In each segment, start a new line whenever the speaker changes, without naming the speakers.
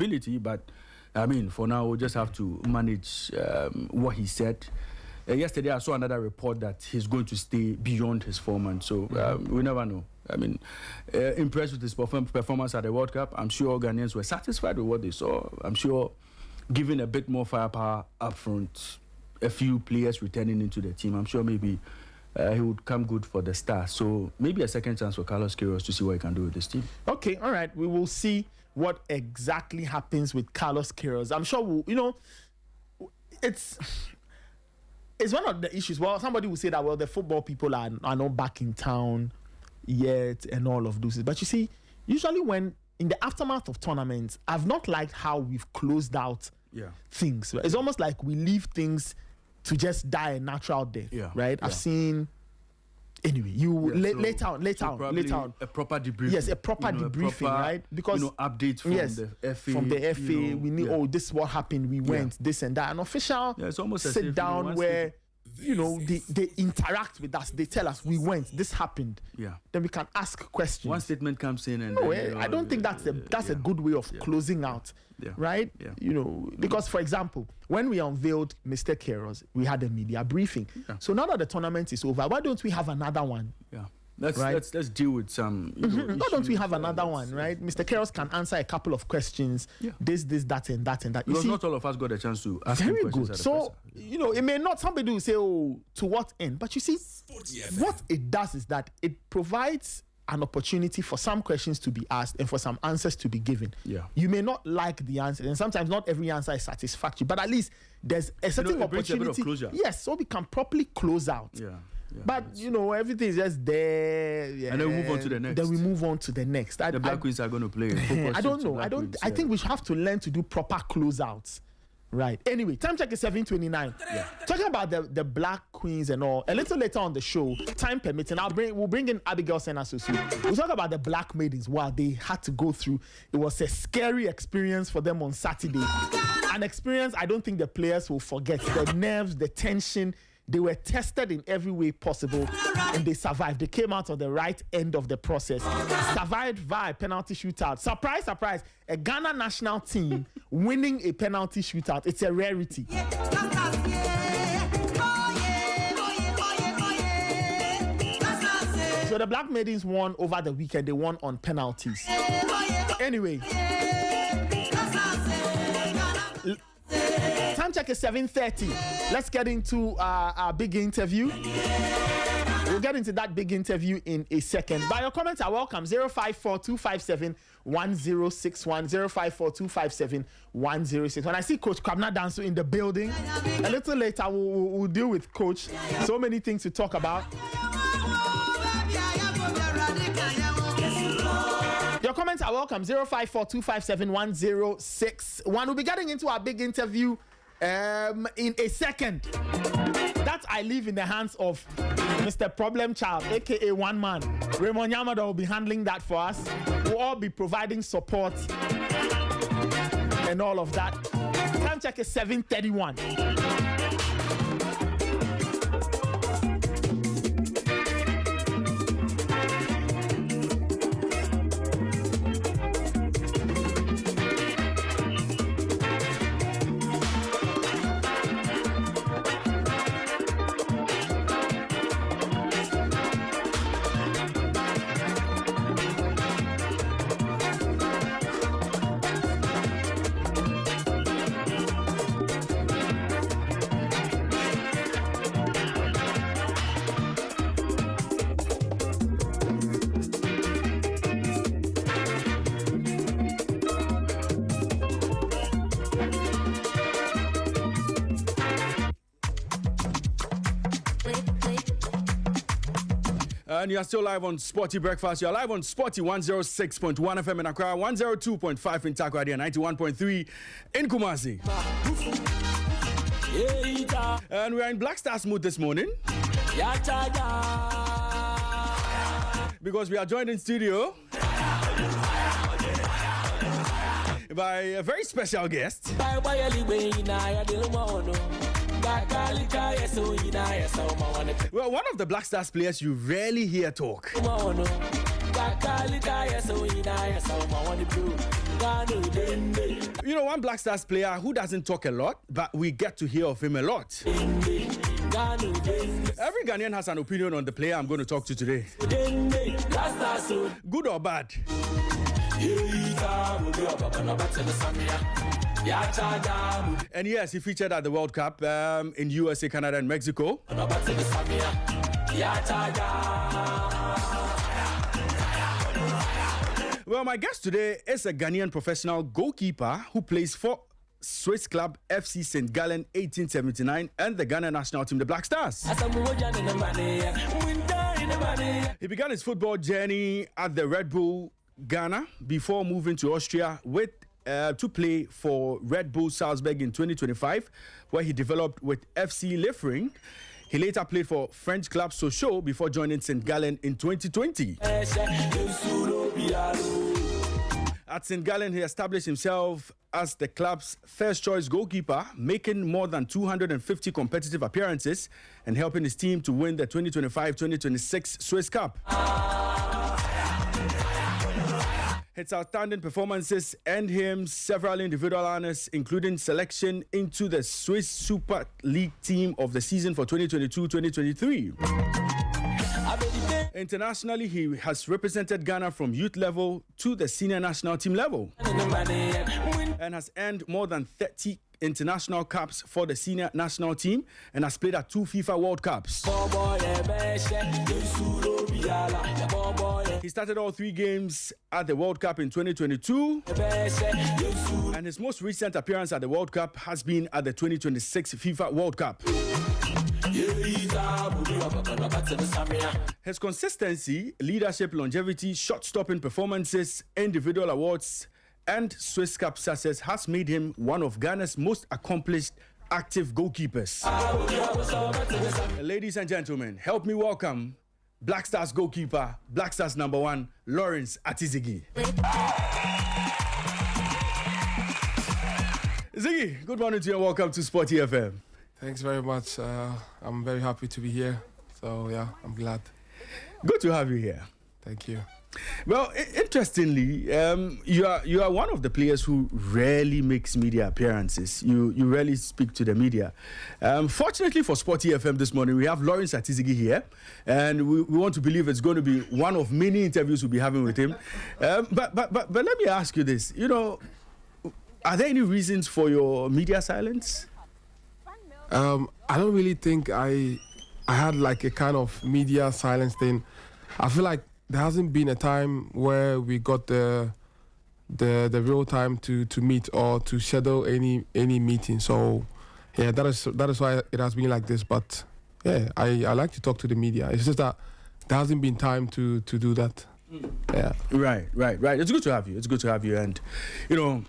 possibility, but I mean, for now, we'll just have to manage what he said. Yesterday, I saw another report that he's going to stay beyond his 4 months. So we never know. I mean, impressed with his performance at the World Cup. I'm sure Ghanaians were satisfied with what they saw. I'm sure, given a bit more firepower up front, a few players returning into the team, I'm sure maybe he would come good for the Stars. So maybe a second chance for Carlos Queiroz to see what he can do with this team.
Okay, all right. We will see what exactly happens with Carlos Queiroz. I'm sure, it's one of the issues. Well, somebody will say that, well, the football people are not back in town yet and all of those. But you see, usually when in the aftermath of tournaments, I've not liked how we've closed out things. It's almost like we leave things to just die a natural death, right? I've seen... Anyway, later on.
A proper debriefing.
Yes, a proper debriefing, right? Because
updates from the FA.
From the FA, we knew, this is what happened. We went this and that. An official
it's almost
sit down where they interact with us. They tell us we went. This happened.
Yeah.
Then we can ask questions.
One statement comes in, and
I don't think that's a good way of closing out, right?
Yeah.
Because for example, when we unveiled Mr. Queiroz, we had a media briefing. Yeah. So now that the tournament is over, why don't we have another one?
Yeah. Let's deal with some.
Why don't we have another one, right? Mr. Queiroz can answer a couple of questions. Yeah. This, that, and that, and that.
Because not all of us got a chance to ask him questions.
Very good. So it may not. Somebody will say, to what end? But you see, what it does is that it provides an opportunity for some questions to be asked and for some answers to be given.
Yeah.
You may not like the answer, and sometimes not every answer is satisfactory, but at least there's a certain opportunity.
A bit of closure.
Yes, so we can properly close out.
Yeah.
But everything is just there,
and then we move on to the next.
Then we move on to the next.
The Black Queens are going to play.
I don't know. I think we have to learn to do proper closeouts. Right. Anyway, time check is 7:29. Talking about the Black Queens and all. A little later on the show, time permitting, we'll bring in Abigail Senasosu. We'll talk about the Black Maidens. What they had to go through. It was a scary experience for them on Saturday. An experience I don't think the players will forget. The nerves, the tension. They were tested in every way possible, and they survived. They came out on the right end of the process, survived via penalty shootout. Surprise, surprise! A Ghana national team winning a penalty shootout. It's a rarity. So the Black Maidens won over the weekend. They won on penalties. Anyway. Time check is 7:30. Let's get into our big interview. We'll get into that big interview in a second. But your comments are welcome. 054-257-1061. 054-257-1061. When I see Coach Kwabena Danso in the building, a little later we'll deal with Coach. So many things to talk about. Your comments are welcome. 054-257-1061. We'll be getting into our big interview in a second. That I leave in the hands of Mr. Problem Child, aka One Man. Raymond Yamada will be handling that for us. We'll all be providing support and all of that. Time check is 7:31.
And you are still live on Sporty Breakfast. You're live on Sporty 106.1 FM in Accra, 102.5 in Takoradi, and 91.3 in Kumasi. And we are in Black Stars mood this morning. Because we are joined in studio by a very special guest. Well, one of the Black Stars players you rarely hear talk. You know, one Black Stars player who doesn't talk a lot, but we get to hear of him a lot. Every Ghanaian has an opinion on the player I'm going to talk to today. Good or bad? And yes, he featured at the World Cup in USA, Canada, and Mexico. Well, my guest today is a Ghanaian professional goalkeeper who plays for Swiss club FC St. Gallen 1879 and the Ghana national team, the Black Stars. He began his football journey at the Red Bull Ghana before moving to Austria to play for Red Bull Salzburg in 2025, where he developed with FC Liefering. He later played for French club Sochaux before joining St. Gallen in 2020. At St. Gallen, he established himself as the club's first-choice goalkeeper, making more than 250 competitive appearances and helping his team to win the 2025-2026 Swiss Cup. His outstanding performances earned him several individual honors, including selection into the Swiss Super League team of the season for 2022-2023. Internationally, he has represented Ghana from youth level to the senior national team level and has earned more than 30 international caps for the senior national team and has played at 2 FIFA World Cups. He started all 3 games at the World Cup in 2022, and his most recent appearance at the World Cup has been at the 2026 FIFA World Cup. His consistency, leadership, longevity, shot-stopping performances, individual awards, and Swiss Cup success has made him one of Ghana's most accomplished active goalkeepers. Ladies and gentlemen, help me welcome Black Stars goalkeeper, Black Stars #1, Lawrence Ati Zigi. Ziggy, good morning to you and welcome to Sporty FM.
Thanks very much. I'm very happy to be here. So, yeah, I'm glad.
Good to have you here.
Thank you.
Well, interestingly, you are one of the players who rarely makes media appearances. You rarely speak to the media. Fortunately for Sporty FM this morning, we have Lawrence Ati Zigi here, and we want to believe it's going to be one of many interviews we'll be having with him. But let me ask you this. You know, are there any reasons for your media silence?
I don't really think I had like a kind of media silence thing. I feel like there hasn't been a time where we got the real time to meet or to schedule any meeting. So yeah, that is why it has been like this. But yeah, I like to talk to the media. It's just that there hasn't been time to do that. Yeah. Right.
It's good to have you. And you know,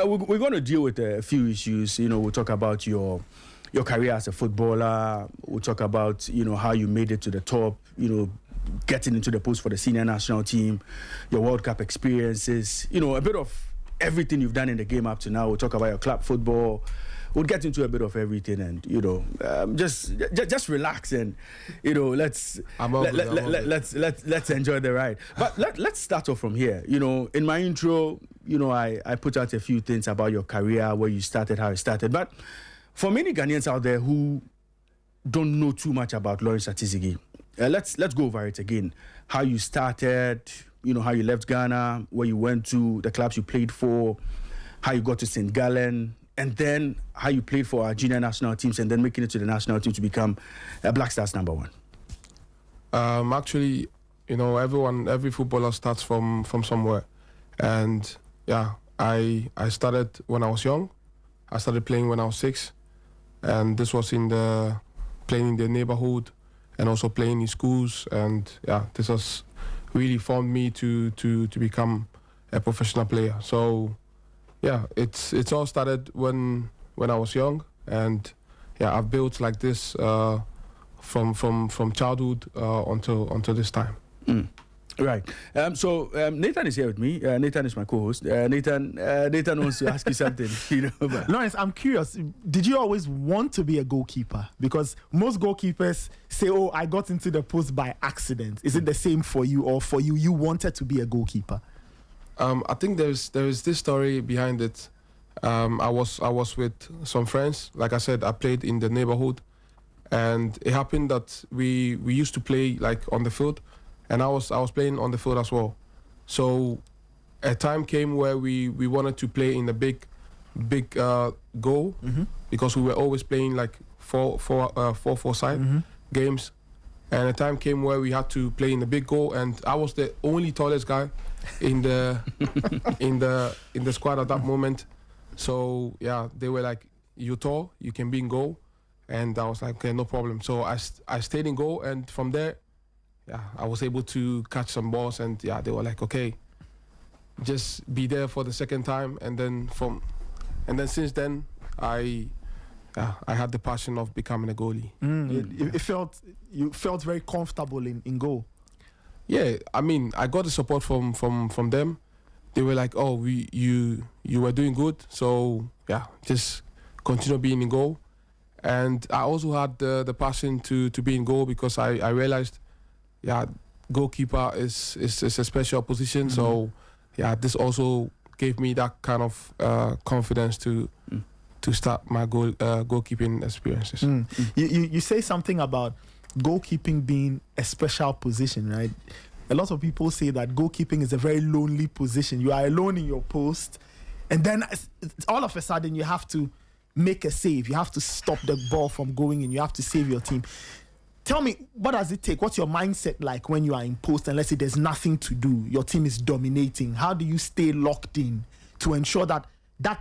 we're going to deal with a few issues. You know, we'll talk about your career as a footballer. We'll talk about, you know, how you made it to the top, you know, getting into the post for the senior national team, your World Cup experiences, you know, a bit of everything you've done in the game up to now. We'll talk about your club football. We'll get into a bit of everything and, you know, just relax and, you know, let's enjoy the ride. But let's start off from here. You know, in my intro, you know, I put out a few things about your career, where you started, how you started. But for many Ghanaians out there who don't know too much about Lawrence Ati Zigi, let's go over it again. How you started, you know, how you left Ghana, where you went to, the clubs you played for, how you got to St. Gallen, and then how you played for our junior national teams and then making it to the national team to become a Black Stars #1.
Actually, you know, every footballer starts from somewhere. And yeah, I started when I was young. I started playing when I was 6. And this was playing in the neighborhood and also playing in schools. And yeah, this has really formed me to become a professional player. So yeah, it's all started when I was young. And yeah, I've built like this from childhood until this time.
Right. So Nathan is here with me. Nathan is my co-host. Nathan wants to ask you something. You know,
Lawrence, I'm curious. Did you always want to be a goalkeeper? Because most goalkeepers say, "Oh, I got into the post by accident." Is it the same for you, or for you wanted to be a goalkeeper?
I think there is this story behind it. I was with some friends. Like I said, I played in the neighborhood, and it happened that we used to play like on the field, and I was playing on the field as well. So a time came where we wanted to play in the big goal, because we were always playing like 4-4 games, and a time came where we had to play in the big goal, and I was the only tallest guy in the in the squad at that moment. So yeah, they were like, "You're tall, you can be in goal," and I was like, "Okay, no problem." So I stayed in goal, and from there, yeah, I was able to catch some balls, and yeah, they were like, "Okay, just be there for the second time," and then since then, I had the passion of becoming a goalie.
You felt very comfortable in goal.
Yeah, I mean, I got the support from them. They were like, "Oh, you were doing good, so yeah, just continue being in goal." And I also had the passion to be in goal, because I realized, yeah, goalkeeper is a special position. So yeah, this also gave me that kind of confidence to start my goalkeeping experiences.
You say something about goalkeeping being a special position, right? A lot of people say that goalkeeping is a very lonely position. You are alone in your post, and then all of a sudden you have to make a save. You have to stop the ball from going in. You have to save your team. Tell me, what does it take? What's your mindset like when you are in post, and let's say there's nothing to do, your team is dominating? How do you stay locked in to ensure that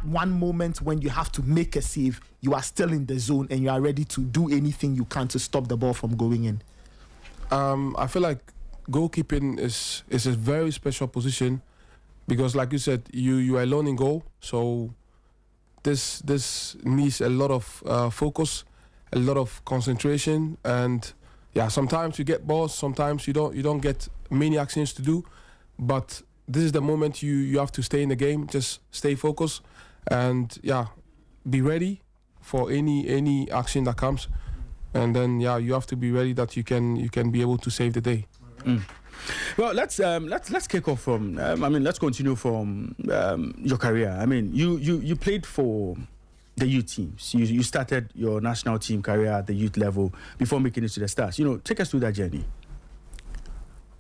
one moment when you have to make a save, you are still in the zone and you are ready to do anything you can to stop the ball from going in?
I feel like goalkeeping is a very special position, because like you said, you are alone in goal, so this needs a lot of focus, a lot of concentration, and yeah, sometimes you get balls, sometimes you don't get many actions to do, but this is the moment you have to stay in the game, just stay focused, and yeah, be ready for any action that comes, and then yeah, you have to be ready that you can be able to save the day.
Well, let's kick off from. Let's continue from your career. I mean, you played for the youth teams. You started your national team career at the youth level before making it to the Stars. Take us through that journey.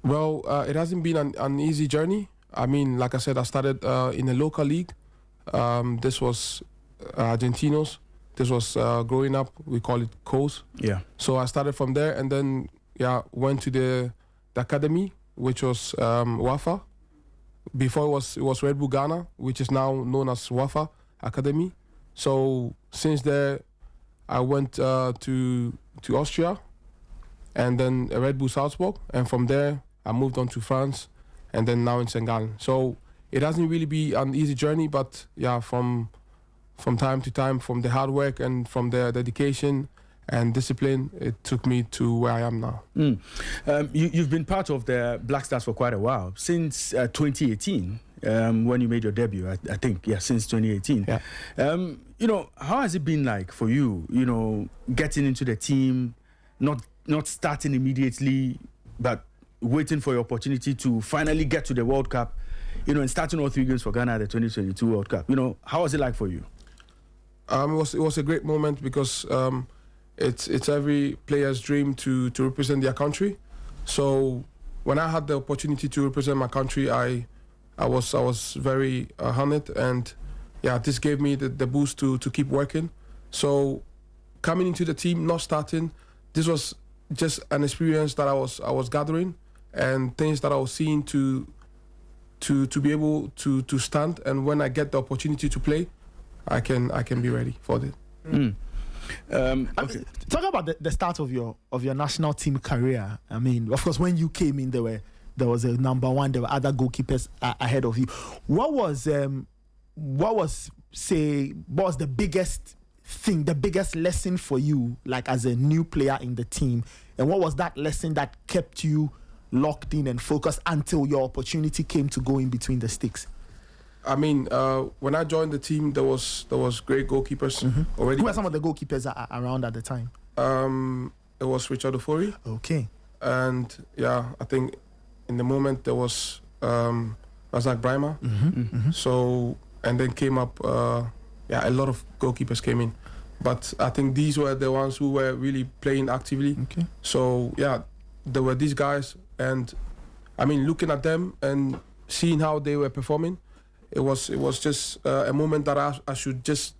Well, it hasn't been an easy journey. I mean, like I said, I started in a local league. This was Argentinos. This was growing up. We call it COS.
Yeah.
So I started from there, and then went to the academy, which was Wafa. Before it was Red Bull Ghana, which is now known as Wafa Academy. So since there, I went to Austria, and then Red Bull Salzburg, and from there I moved on to France, and then now in Senegal. So it hasn't really been an easy journey, but yeah, from time to time, from the hard work and from the dedication and discipline, it took me to where I am now.
You've been part of the Black Stars for quite a while, since 2018, when you made your debut, I think, since 2018.
Yeah.
How has it been like for you, getting into the team, not starting immediately, but waiting for your opportunity to finally get to the World Cup, and starting all 3 games for Ghana at the 2022 World Cup? How was it like for you?
It was a great moment, because it's every player's dream to represent their country. So when I had the opportunity to represent my country, I was very honored, and yeah, this gave me the boost to keep working. So coming into the team, not starting, this was just an experience that I was gathering, and things that I was seeing to be able to stand, and when I get the opportunity to play, I can be ready for it.
Okay.
Talk about the start of your national team career. I mean, of course, when you came in, there was a number one. There were other goalkeepers ahead of you. What was the biggest thing, the biggest lesson for you, like as a new player in the team, and what was that lesson that kept you locked in and focused until your opportunity came to go in between the sticks?
I mean, when I joined the team, there was great goalkeepers already.
Who were some of the goalkeepers around at the time?
It was Richard Ofori.
Okay.
And yeah, I think in the moment there was Razak Brahma. So, and then came up a lot of goalkeepers came in. But I think these were the ones who were really playing actively.
Okay.
So yeah, there were these guys, and I mean, looking at them and seeing how they were performing, it was just a moment that I should just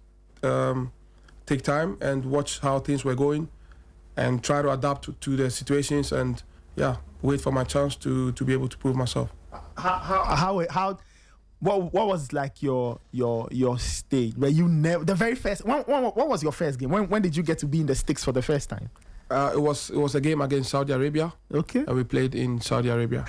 take time and watch how things were going, and try to adapt to the situations, and wait for my chance to be able to prove myself.
What was like your stage where you never the very first what was your first game? When did you get to be in the sticks for the first time?
It was a game against Saudi Arabia.
Okay.
And we played in Saudi Arabia.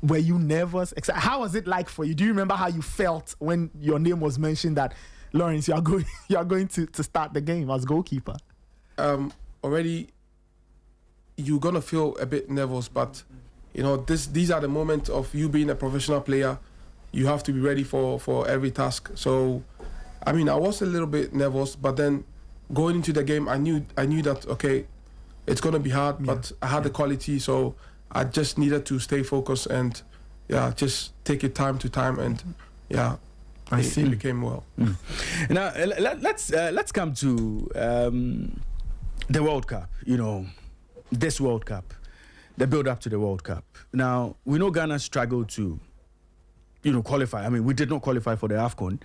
Were you nervous? How was it like for you? Do you remember how you felt when your name was mentioned that Lawrence, you are going to start the game as goalkeeper?
Already you're gonna feel a bit nervous, but you know, these are the moments of you being a professional player. You have to be ready for every task. So, I mean, I was a little bit nervous, but then going into the game, I knew that, okay, it's going to be hard, but I had the quality, so I just needed to stay focused and, just take it time to time, and, it became well.
Now, let's come to the World Cup, you know, this World Cup, the build-up to the World Cup. Now, we know Ghana struggled to qualify. I mean, we did not qualify for the AFCON,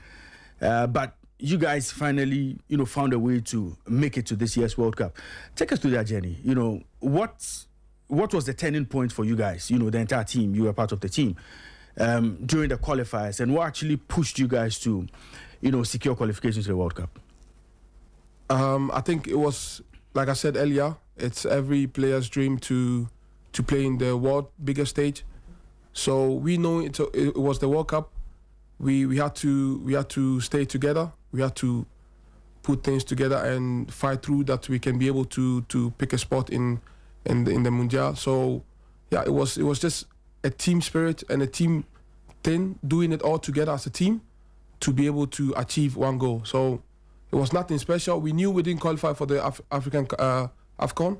but you guys finally, found a way to make it to this year's World Cup. Take us through that journey. You know, what was the turning point for you guys? You know, the entire team. You were part of the team during the qualifiers, and what actually pushed you guys to, secure qualifications to the World Cup?
I think it was, like I said earlier, it's every player's dream to play in the world biggest stage. So we know it was the World Cup. We had to stay together. We had to put things together and fight through that we can be able to pick a spot in the Mundial. So it was just a team spirit and a team thing, doing it all together as a team to be able to achieve one goal. So it was nothing special. We knew we didn't qualify for the African AFCON,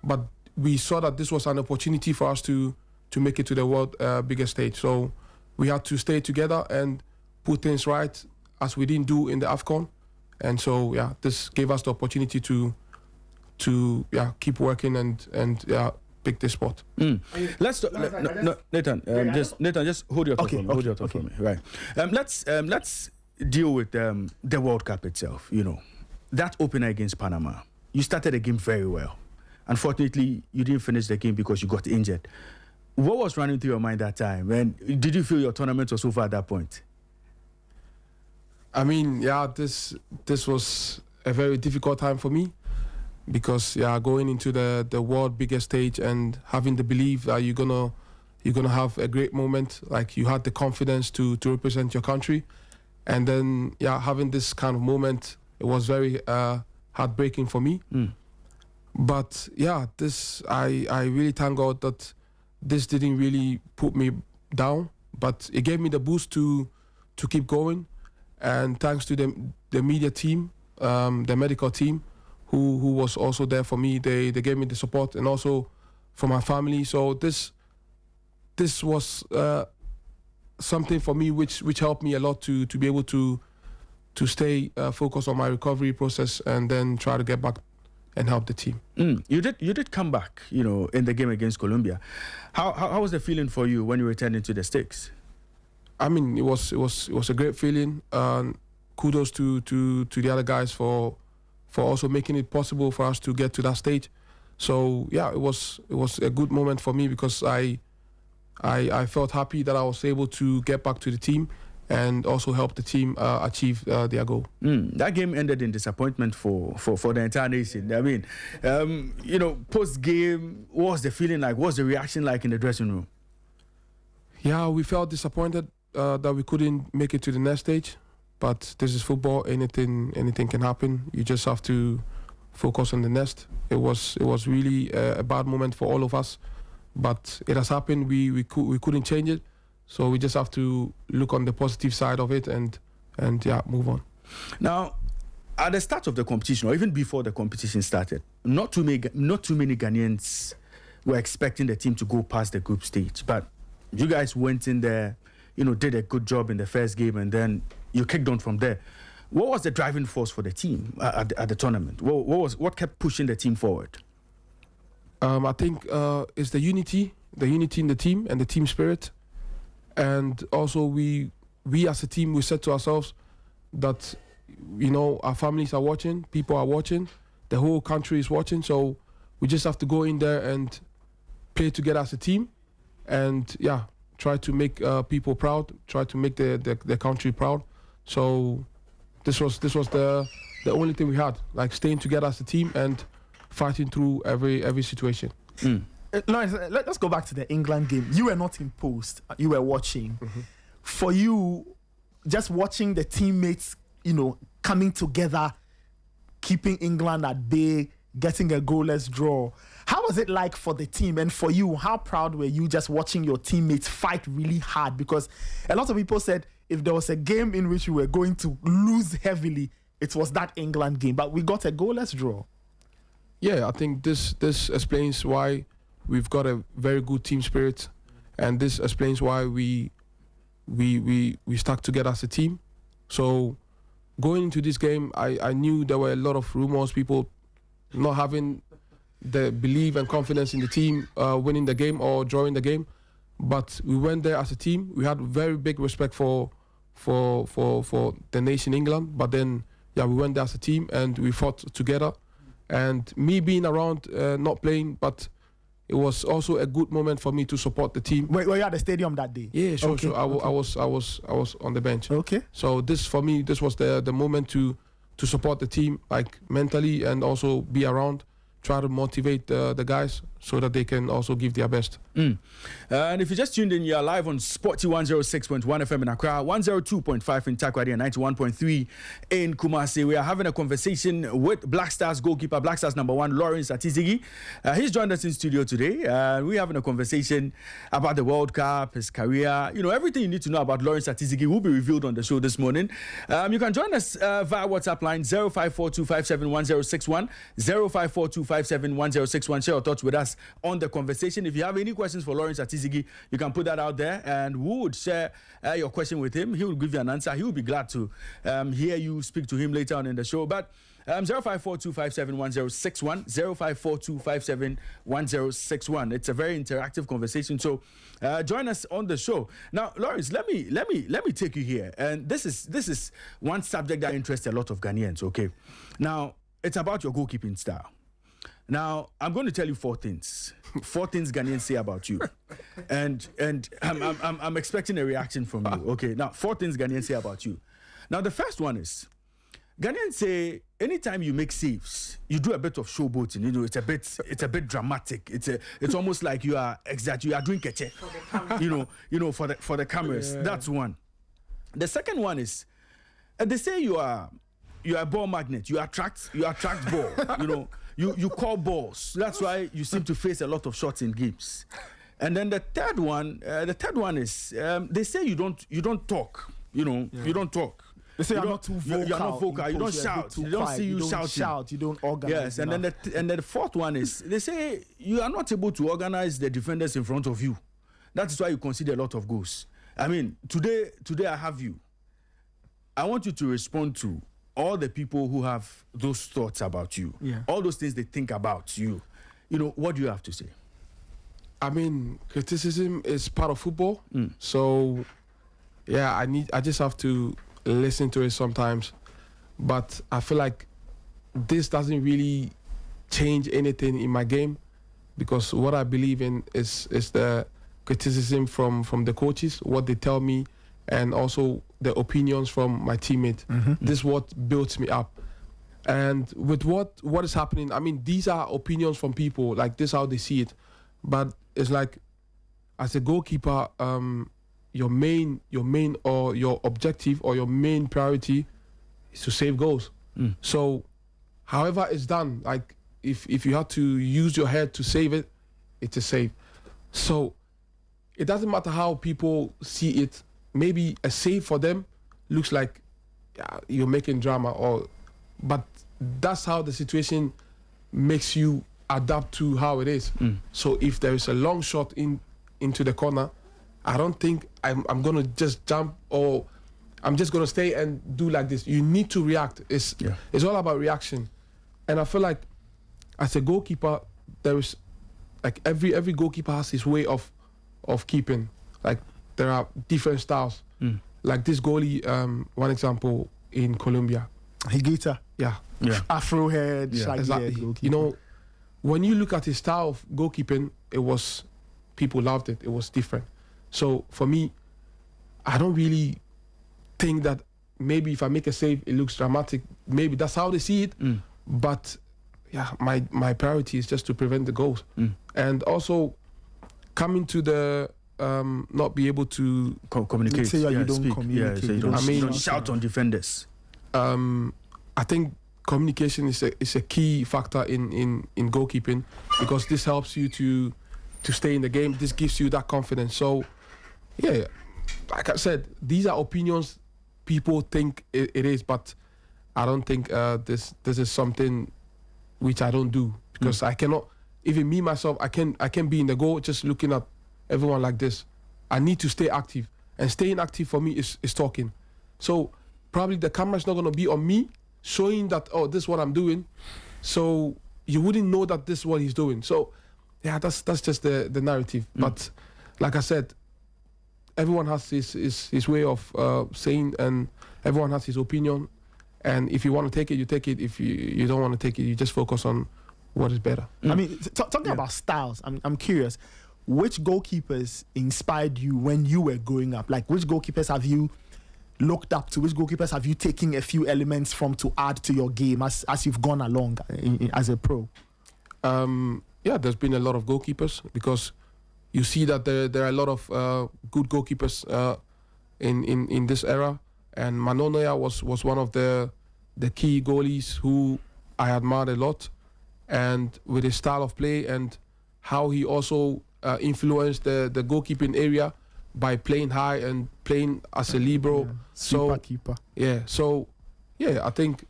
but we saw that this was an opportunity for us to make it to the world biggest stage. So we had to stay together and put things right, as we didn't do in the AFCON. And so, this gave us the opportunity to keep working and pick this spot.
Let's Nathan, just hold your thought for me. Hold your thought for me. Right. Let's deal with the World Cup itself. You know, that opener against Panama. You started the game very well. Unfortunately, you didn't finish the game because you got injured. What was running through your mind that time? And did you feel your tournament was over at that point?
I mean, this was a very difficult time for me, because going into the world biggest stage and having the belief that you're gonna have a great moment, like you had the confidence to represent your country, and then having this kind of moment, it was very heartbreaking for me. But I really thank God that this didn't really put me down, but it gave me the boost to keep going. And thanks to the media team, the medical team, who was also there for me. They gave me the support, and also for my family. So this was something for me which helped me a lot to be able to stay focused on my recovery process, and then try to get back and help the team.
You did come back, in the game against Colombia. How was the feeling for you when you returned into the sticks?
I mean, it was a great feeling. Kudos to the other guys for also making it possible for us to get to that stage. So it was a good moment for me, because I felt happy that I was able to get back to the team and also help the team achieve their goal.
That game ended in disappointment for the entire nation. I mean, post-game, what was the feeling like? What was the reaction like in the dressing room?
Yeah, we felt disappointed that we couldn't make it to the next stage. But this is football. Anything can happen. You just have to focus on the next. It was really a bad moment for all of us. But it has happened. We couldn't change it. So we just have to look on the positive side of it and move on.
Now, at the start of the competition, or even before the competition started, not too many Ghanaians were expecting the team to go past the group stage. But you guys went in there, did a good job in the first game, and then you kicked on from there. What was the driving force for the team at the tournament? What kept pushing the team forward?
I think it's the unity in the team and the team spirit, and also we as a team, we said to ourselves that, you know, our families are watching, people are watching, the whole country is watching, so we just have to go in there and play together as a team, and try to make people proud, try to make the country proud. So this was the only thing we had, like staying together as a team and fighting through every situation.
Lawrence, let's go back to the England game. You were not imposed, you were watching. For you, just watching the teammates, you know, coming together, keeping England at bay, getting a goalless draw. How was it like for the team? And for you, how proud were you just watching your teammates fight really hard? Because a lot of people said if there was a game in which we were going to lose heavily, it was that England game. But we got a goalless draw.
Yeah, I think this explains why we've got a very good team spirit, and this explains why we stuck together as a team. So going into this game, I knew there were a lot of rumors, people not having the belief and confidence in the team winning the game or drawing the game, but we went there as a team. We had very big respect for the nation England, but then we went there as a team and we fought together. And me being around, not playing, but it was also a good moment for me to support the team.
Were you at the stadium that day?
Yeah, sure. I was on the bench.
Okay.
So this was the moment to support the team, like mentally, and also be around, try to motivate the guys so that they can also give their best.
And if you just tuned in, you're live on Sporty 106.1 FM in Accra, 102.5 in Takoradi, and 91.3 in Kumasi. We are having a conversation with Black Stars goalkeeper, Black Stars #1, Lawrence Ati Zigi. He's joined us in studio today. We're having a conversation about the World Cup, his career, you know, everything you need to know about Lawrence Ati Zigi will be revealed on the show this morning. You can join us via WhatsApp line 0542571061, 0542571061. Share your thoughts with us on the conversation. If you have any questions for Lawrence Ati Zigi, you can put that out there and we would share your question with him. He will give you an answer. He will be glad to hear you speak to him later on in the show. But 0542571061, 0542571061. It's a very interactive conversation. So join us on the show. Now, Lawrence, let me take you here. And this is one subject that interests a lot of Ghanaians. Okay. Now, it's about your goalkeeping style. Now, I'm going to tell you 4 things. 4 things Ghanaians say about you. And I'm expecting a reaction from you. Okay. Now, 4 things Ghanaians say about you. Now, the first one is, Ghanaians say anytime you make saves, you do a bit of showboating. You know, it's a bit dramatic. It's almost like you are doing keche. You know, for the cameras. Yeah. That's one. The second one is, they say you are a ball magnet. You attract ball. You know, you call balls. That's why you seem to face a lot of shots in games. And then the third one is they say you don't talk. You know, you don't talk.
They say you're not too vocal.
You're not vocal. You don't shout. You don't see you shouting.
Shout. You don't organize.
Yes, and then the fourth one is they say you are not able to organize the defenders in front of you. That is why you concede a lot of goals. I mean, today I have you. I want you to respond to all the people who have those thoughts about you.
Yeah.
All those things they think about you. You know, what do you have to say?
I mean, criticism is part of football. So, yeah, I just have to listen to it sometimes. But I feel like this doesn't really change anything in my game, because what I believe in is the criticism from the coaches, what they tell me, and also the opinions from my teammate. This is what builds me up. And with what is happening, I mean, these are opinions from people, like this is how they see it. But it's like, as a goalkeeper, your main or your objective or your main priority is to save goals. So however it's done, like if you have to use your head to save it, it's a save. So it doesn't matter how people see it. Maybe a save for them looks like you're making drama, but that's how the situation makes you adapt to how it is. So if there is a long shot into the corner, I don't think I'm gonna just jump, or I'm just gonna stay and do like this. You need to react. It's all about reaction, and I feel like as a goalkeeper, there is like every goalkeeper has his way of keeping. Like there are different styles. Like this goalie, one example in Colombia,
Higuita.
Yeah.
Afro head, shaggy
exactly.
head.
You know, when you look at his style of goalkeeping, people loved it. It was different. So for me, I don't really think that maybe if I make a save, it looks dramatic. Maybe that's how they see it. But yeah, my priority is just to prevent the goals. And also coming to the not be able to
communicate.
Say you don't
speak.
communicate.
So you don't shout on defenders.
I think communication is a key factor in goalkeeping, because this helps you to stay in the game. This gives you that confidence. So yeah, like I said, these are opinions people think it is, but I don't think this is something which I don't do, because I cannot, even me myself, I can be in the goal just looking at everyone like this. I need to stay active, and staying active for me is talking. So probably the camera's not going to be on me showing that, oh, this is what I'm doing, so you wouldn't know that this is what he's doing. So yeah, that's just the narrative. But like I said, everyone has his way of saying, and everyone has his opinion. And if you want to take it, you take it. If you don't want to take it, you just focus on what is better.
I mean, talking about styles, I'm curious, which goalkeepers inspired you when you were growing up? Like, which goalkeepers have you looked up to? Which goalkeepers have you taken a few elements from to add to your game as you've gone along as a pro?
Yeah, there's been a lot of goalkeepers, because you see that there are a lot of good goalkeepers in this era, and Manonoya was one of the key goalies who I admired a lot, and with his style of play and how he also influenced the goalkeeping area by playing high and playing as a libero.
Super keeper.
Yeah, so yeah, I think,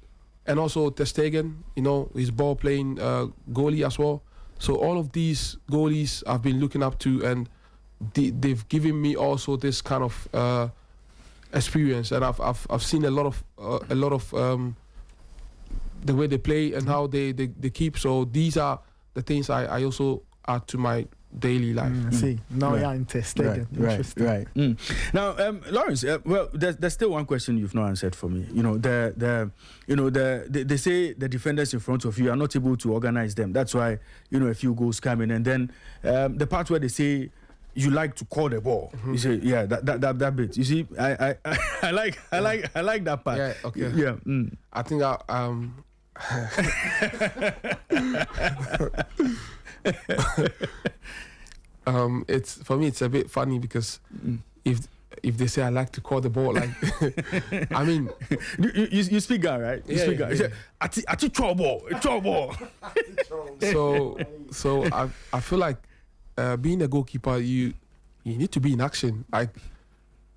and also Ter Stegen, you know, his ball playing goalie as well. So all of these goalies I've been looking up to, and they've given me also this kind of experience, and I've seen a lot of the way they play and how they keep. So these are the things I also add to my daily life.
See, now you're interested.
Right. Now, Lawrence, well, there's still one question you've not answered for me. You know, they say the defenders in front of you are not able to organize them. That's why, you know, a few goals come in, and then the part where they say you like to call the ball. You say, yeah, that bit. You see, I like that part.
Yeah. Okay.
Yeah.
I think it's, for me, it's a bit funny, because if they say I like to call the ball, like I mean,
you speak guy, right? You speak guy.
Yeah.
Ati trouble.
So I feel like being a goalkeeper, you need to be in action. Like,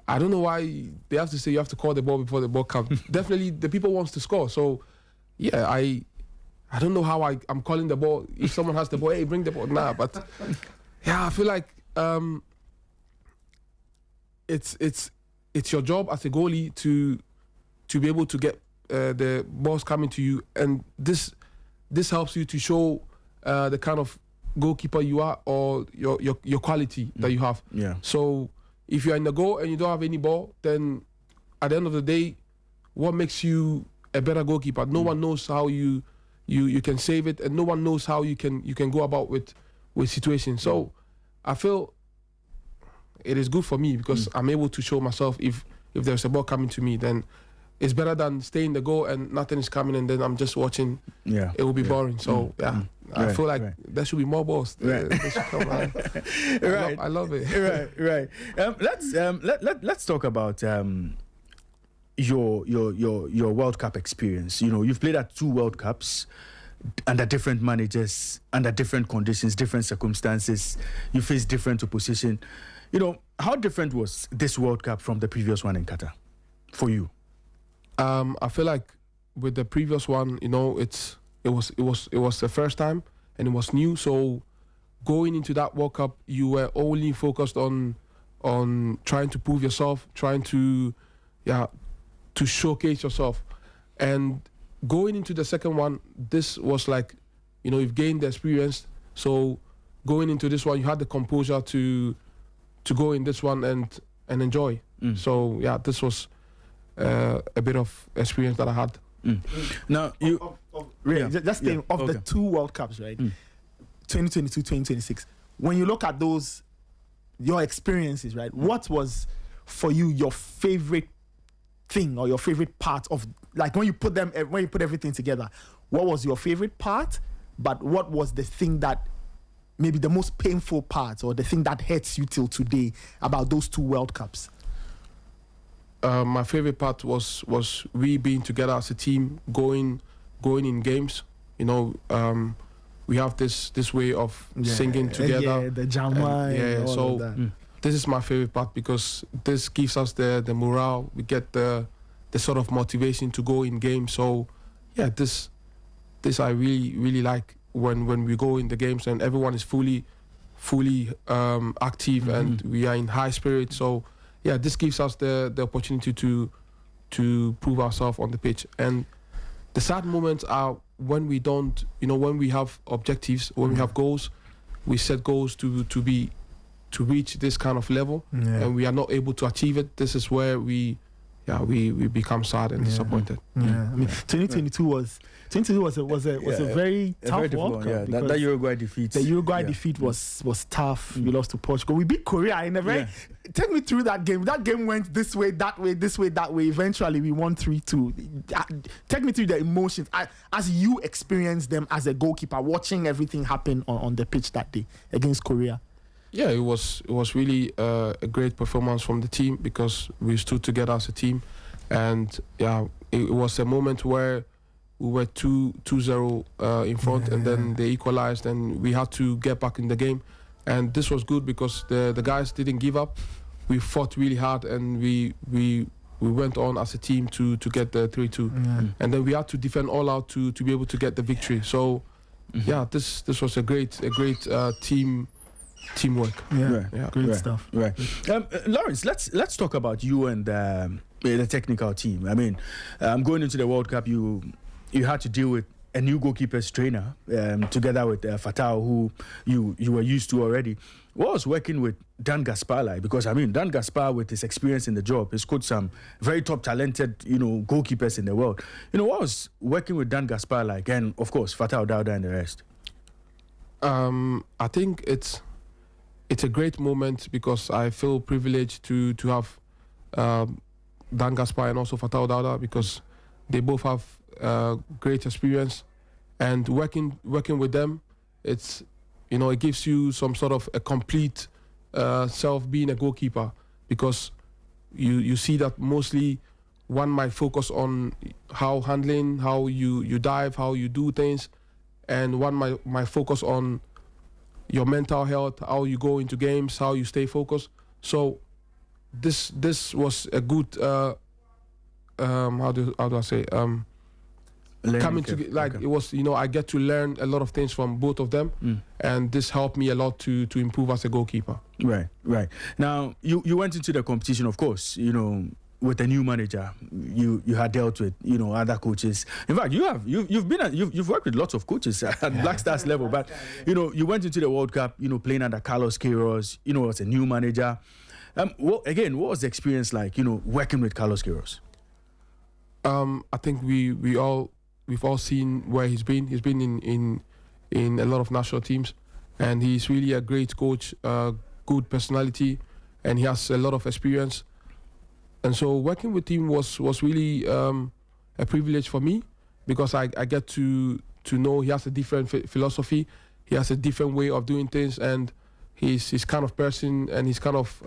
I don't know why they have to say you have to call the ball before the ball comes. Definitely, the people wants to score. So yeah, I don't know how I'm calling the ball. If someone has the ball, hey, bring the ball. Nah, but yeah, I feel like it's your job as a goalie to be able to get the balls coming to you, and this helps you to show the kind of goalkeeper you are, or your quality that you have.
Yeah.
So if you're in the goal and you don't have any ball, then at the end of the day, what makes you a better goalkeeper? No one knows how you can save it, and no one knows how you can go about with situations. So I feel it is good for me, because I'm able to show myself. If there's a ball coming to me, then it's better than staying in the goal and nothing is coming, and then I'm just watching. Yeah, it will be boring. So I feel like there should be more balls. They should come out.
Right.
I love it.
Right. Let's talk about your World Cup experience. You know, you've played at 2 World Cups under different managers, under different conditions, different circumstances. You face different opposition. You know, how different was this World Cup from the previous one in Qatar for you?
I feel like with the previous one, you know, it was the first time, and it was new. So going into that World Cup, you were only focused on trying to prove yourself, trying to showcase yourself. And going into the second one, this was like, you've gained the experience. So going into this one, you had the composure to go in this one and enjoy. So yeah, this was a bit of experience that I had.
Now
just staying off the 2 World Cups, right? 2022, 2026. When you look at those, your experiences, right? What was for you your favorite thing or your favorite part of, like, when you put everything together? What was your favorite part? But what was the thing that maybe the most painful part, or the thing that hurts you till today about those 2 World Cups?
My favorite part was we being together as a team, going in games. We have this way of singing together.
The jama.
So this is my favorite part, because this gives us the morale. We get the sort of motivation to go in games. So yeah, this I really like when we go in the games and everyone is fully active and we are in high spirit. So yeah, this gives us the opportunity to prove ourselves on the pitch. And the sad moments are when we don't, when we have objectives, when we have goals, we set goals to reach this kind of level, and we are not able to achieve it. This is where we become sad and disappointed.
I mean, 2022 was a very tough World Cup.
That Uruguay defeat.
The Uruguay defeat was tough. We lost to Portugal. We beat Korea in a very. Take me through that game. That game went this way, that way, this way, that way. Eventually, we won 3-2. Take me through the emotions as you experienced them as a goalkeeper, watching everything happen on the pitch that day against Korea.
Yeah, it was really a great performance from the team, because we stood together as a team, and it was a moment where we were 2-0 in front, and then they equalized, and we had to get back in the game. And this was good because the guys didn't give up. We fought really hard, and we went on as a team to get the 3-2, and then we had to defend all out to be able to get the victory. So this was a great teamwork.
Great stuff.
Right. Lawrence, let's talk about you and the technical team. I mean, going into the World Cup, you had to deal with a new goalkeepers trainer together with Fatau, who you were used to already. What was working with Dan Gaspar like? Because I mean, Dan Gaspar, with his experience in the job, has coached some very top talented goalkeepers in the world. What was working with Dan Gaspar like? And of course, Fatau Dauda and the rest.
I think it's a great moment, because I feel privileged to have Dan Gaspar and also Fatau Dauda, because they both have great experience, and working with them, it gives you some sort of a complete self being a goalkeeper, because you see that mostly one might focus on how you dive, how you do things, and one might focus on your mental health, how you go into games, how you stay focused. So this was a good how do I say coming together, like it was, I get to learn a lot of things from both of them, and this helped me a lot to improve as a goalkeeper.
Right. Now you went into the competition, of course, with a new manager. You had dealt with other coaches. In fact, you've worked with lots of coaches at Black Stars level, but you went into the World Cup playing under Carlos Queiroz, as a new manager. What was the experience like working with Carlos Queiroz?
I think we've all seen where he's been. He's been in a lot of national teams, and he's really a great coach, good personality, and he has a lot of experience. And so working with him was really a privilege for me, because I get to know he has a different philosophy, he has a different way of doing things, and his kind of person and his kind of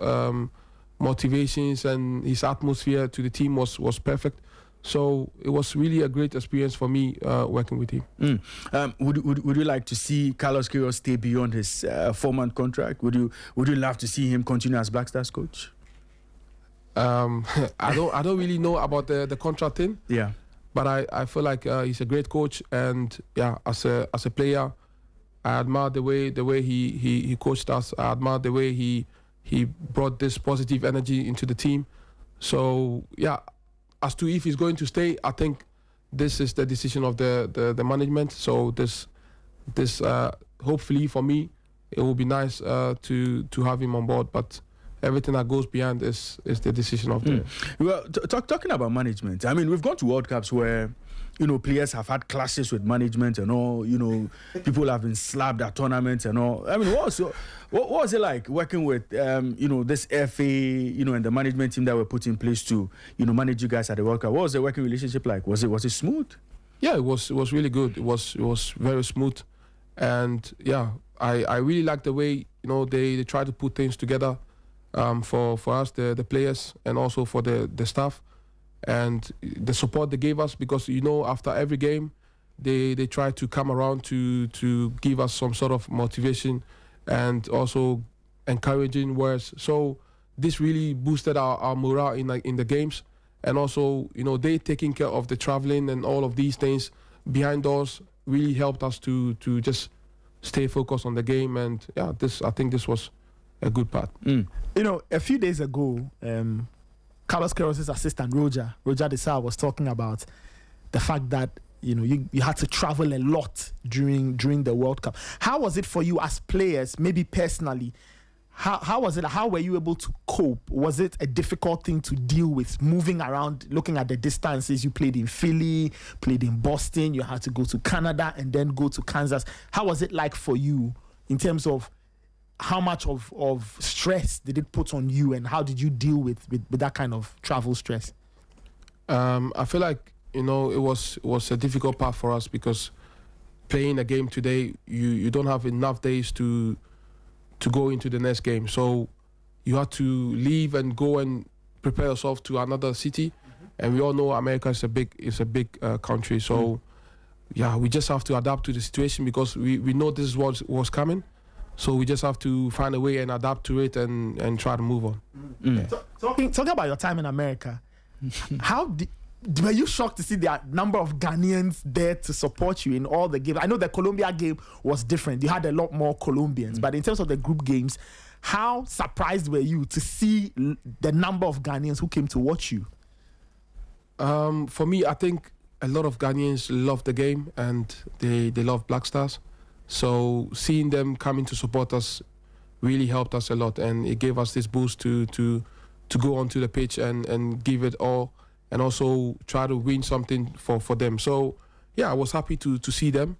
motivations and his atmosphere to the team was perfect. So it was really a great experience for me working with him.
Would you like to see Carlos Queiroz stay beyond his 4-month contract? Would you love to see him continue as Black Stars coach?
I don't really know about the contract thing.
Yeah.
But I feel like he's a great coach, and as a player, I admire the way he coached us. I admire the way he brought this positive energy into the team. So as to if he's going to stay, I think this is the decision of the management. So this hopefully for me, it will be nice to have him on board. But everything that goes beyond is the decision of the.
Well, talking about management, I mean, we've gone to World Cups where, players have had clashes with management and all. People have been slapped at tournaments and all. I mean, what was it like working with, this FA, and the management team that were put in place to, manage you guys at the World Cup? What was the working relationship like? Was it smooth? Yeah,
it was really good. It was very smooth, and yeah, I really like the way they try to put things together, for us the players and also for the staff. And the support they gave us, because after every game they try to come around to give us some sort of motivation and also encouraging words. So this really boosted our morale in the games. And also they taking care of the traveling and all of these things behind doors really helped us to just stay focused on the game. And yeah, I think this was a good part.
A few days ago, Carlos Queiroz' assistant Roger De Sá was talking about the fact that you had to travel a lot during the World Cup. How was it for you as players, maybe personally? How was it? How were you able to cope? Was it a difficult thing to deal with, moving around, looking at the distances? You played in Philly, played in Boston, you had to go to Canada and then go to Kansas. How was it like for you in terms of how much of stress did it put on you, and how did you deal with that kind of travel stress?
I feel like it was a difficult part for us, because playing a game today, you don't have enough days to go into the next game. So you have to leave and go and prepare yourself to another city. And we all know America is a big country. So yeah, we just have to adapt to the situation, because we know this is what was coming. So we just have to find a way and adapt to it and try to move on.
Yeah. Talking about your time in America, were you shocked to see the number of Ghanaians there to support you in all the games? I know the Colombia game was different. You had a lot more Colombians. But in terms of the group games, how surprised were you to see the number of Ghanaians who came to watch you?
For me, I think a lot of Ghanaians love the game, and they love Black Stars. So seeing them coming to support us really helped us a lot, and it gave us this boost to go onto the pitch and give it all, and also try to win something for them. So yeah, I was happy to see them,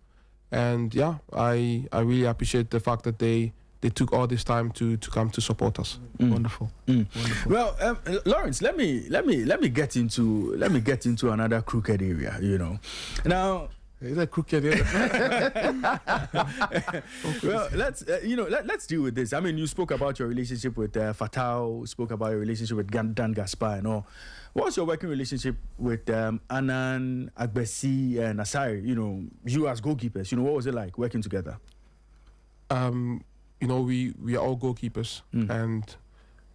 and yeah, I really appreciate the fact that they took all this time to come to support us.
Wonderful. Wonderful.
Well, Lawrence, let me get into another crooked area. Now.
Is that crooked area?
Well, let's deal with this. I mean, you spoke about your relationship with Fatal, spoke about your relationship with Dan Gaspar and all. What's your working relationship with Anan, Agbesi, and Asari? You as goalkeepers, what was it like working together?
We are all goalkeepers, and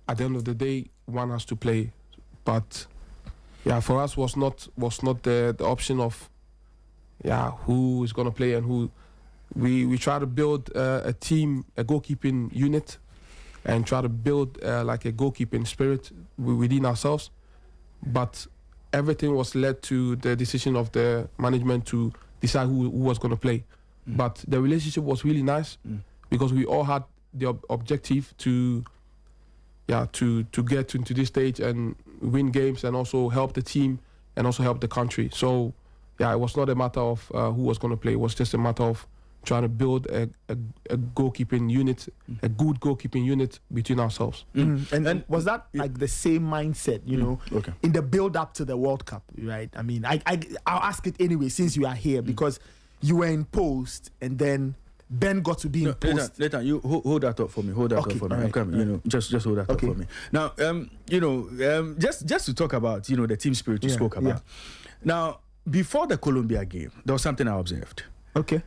at the end of the day, one has to play. But yeah, for us was not the option of who is going to play and who. We try to build a team, a goalkeeping unit, and try to build like a goalkeeping spirit within ourselves. But everything was led to the decision of the management to decide who was going to play. But the relationship was really nice, because we all had the objective to get into this stage and win games, and also help the team and also help the country. So yeah, it was not a matter of who was going to play. It was just a matter of trying to build a goalkeeping unit, a good goalkeeping unit between ourselves.
And was that like the same mindset, in the build-up to the World Cup, right? I mean, I'll ask it anyway, since you are here, because you were in post, and then Ben got to be in post.
Later, you hold that up for me. Hold that up for me. I'm coming. Just hold that up for me. Now, just to talk about, the team spirit you spoke about. Now, before the Colombia game, there was something I observed.
Okay.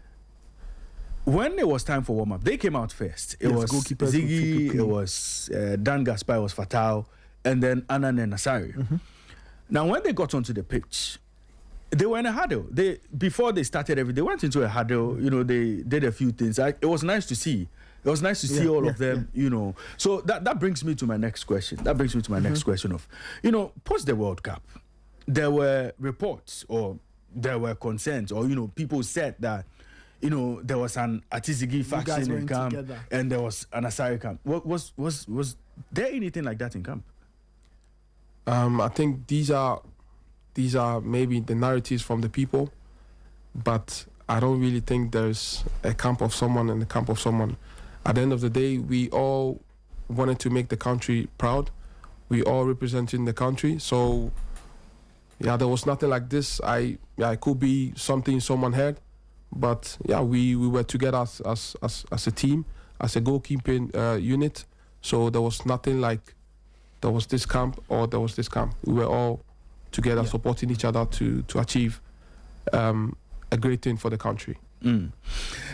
When it was time for warm-up, they came out first. It was Ziggy, it was Dan Gaspar, it was Fatal, and then Anan and Asari. Now, when they got onto the pitch, they were in a huddle. Before they started everything, they went into a huddle. They did a few things. It was nice to see. It was nice to see all of them. So that brings me to my next question. That brings me to my next question of, post the World Cup. there were reports or there were concerns, or people said that there was an Ati Zigi faction in camp together, and there was an Asari camp. Was there anything like that in camp?
I think these are maybe the narratives from the people, but I don't really think there's a camp of someone and a camp of someone. At the end of the day, we all wanted to make the country proud. We all representing the country. So, yeah, there was nothing like this. It could be something someone heard, but yeah, we were together as a team, as a goalkeeping unit. So there was nothing like there was this camp or there was this camp. We were all together supporting each other to achieve a great thing for the country.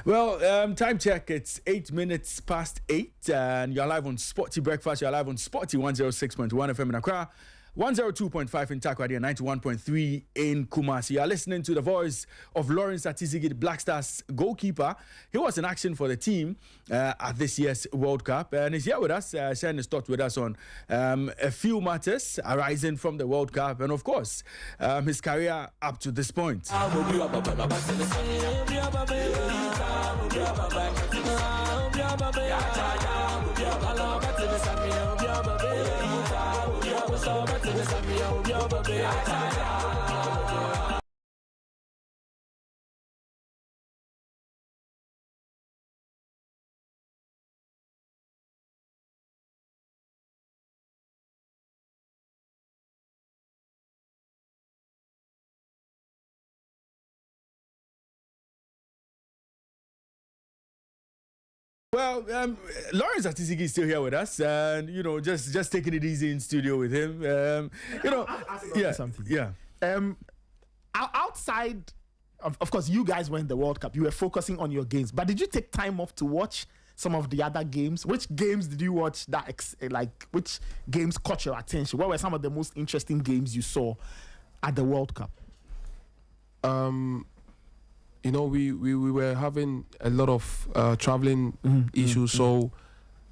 Well, time check, it's 8 minutes past 8 and you're live on Sporty Breakfast. You're live on Sporty 106.1 FM in Accra, 102.5 in Takoradi, and 91.3 in Kumasi. You're listening to the voice of Lawrence Ati Zigi, the Black Stars goalkeeper. He was in action for the team at this year's World Cup, and he's here with us, sharing his thoughts with us on a few matters arising from the World Cup, and of course, his career up to this point. Well, Lawrence Ati Zigi is still here with us, and just taking it easy in studio with him.
Something.
Yeah.
Outside, of course, you guys were in the World Cup. You were focusing on your games, but did you take time off to watch some of the other games? Which games did you watch which games caught your attention? What were some of the most interesting games you saw at the World Cup?
We were having a lot of traveling issues, so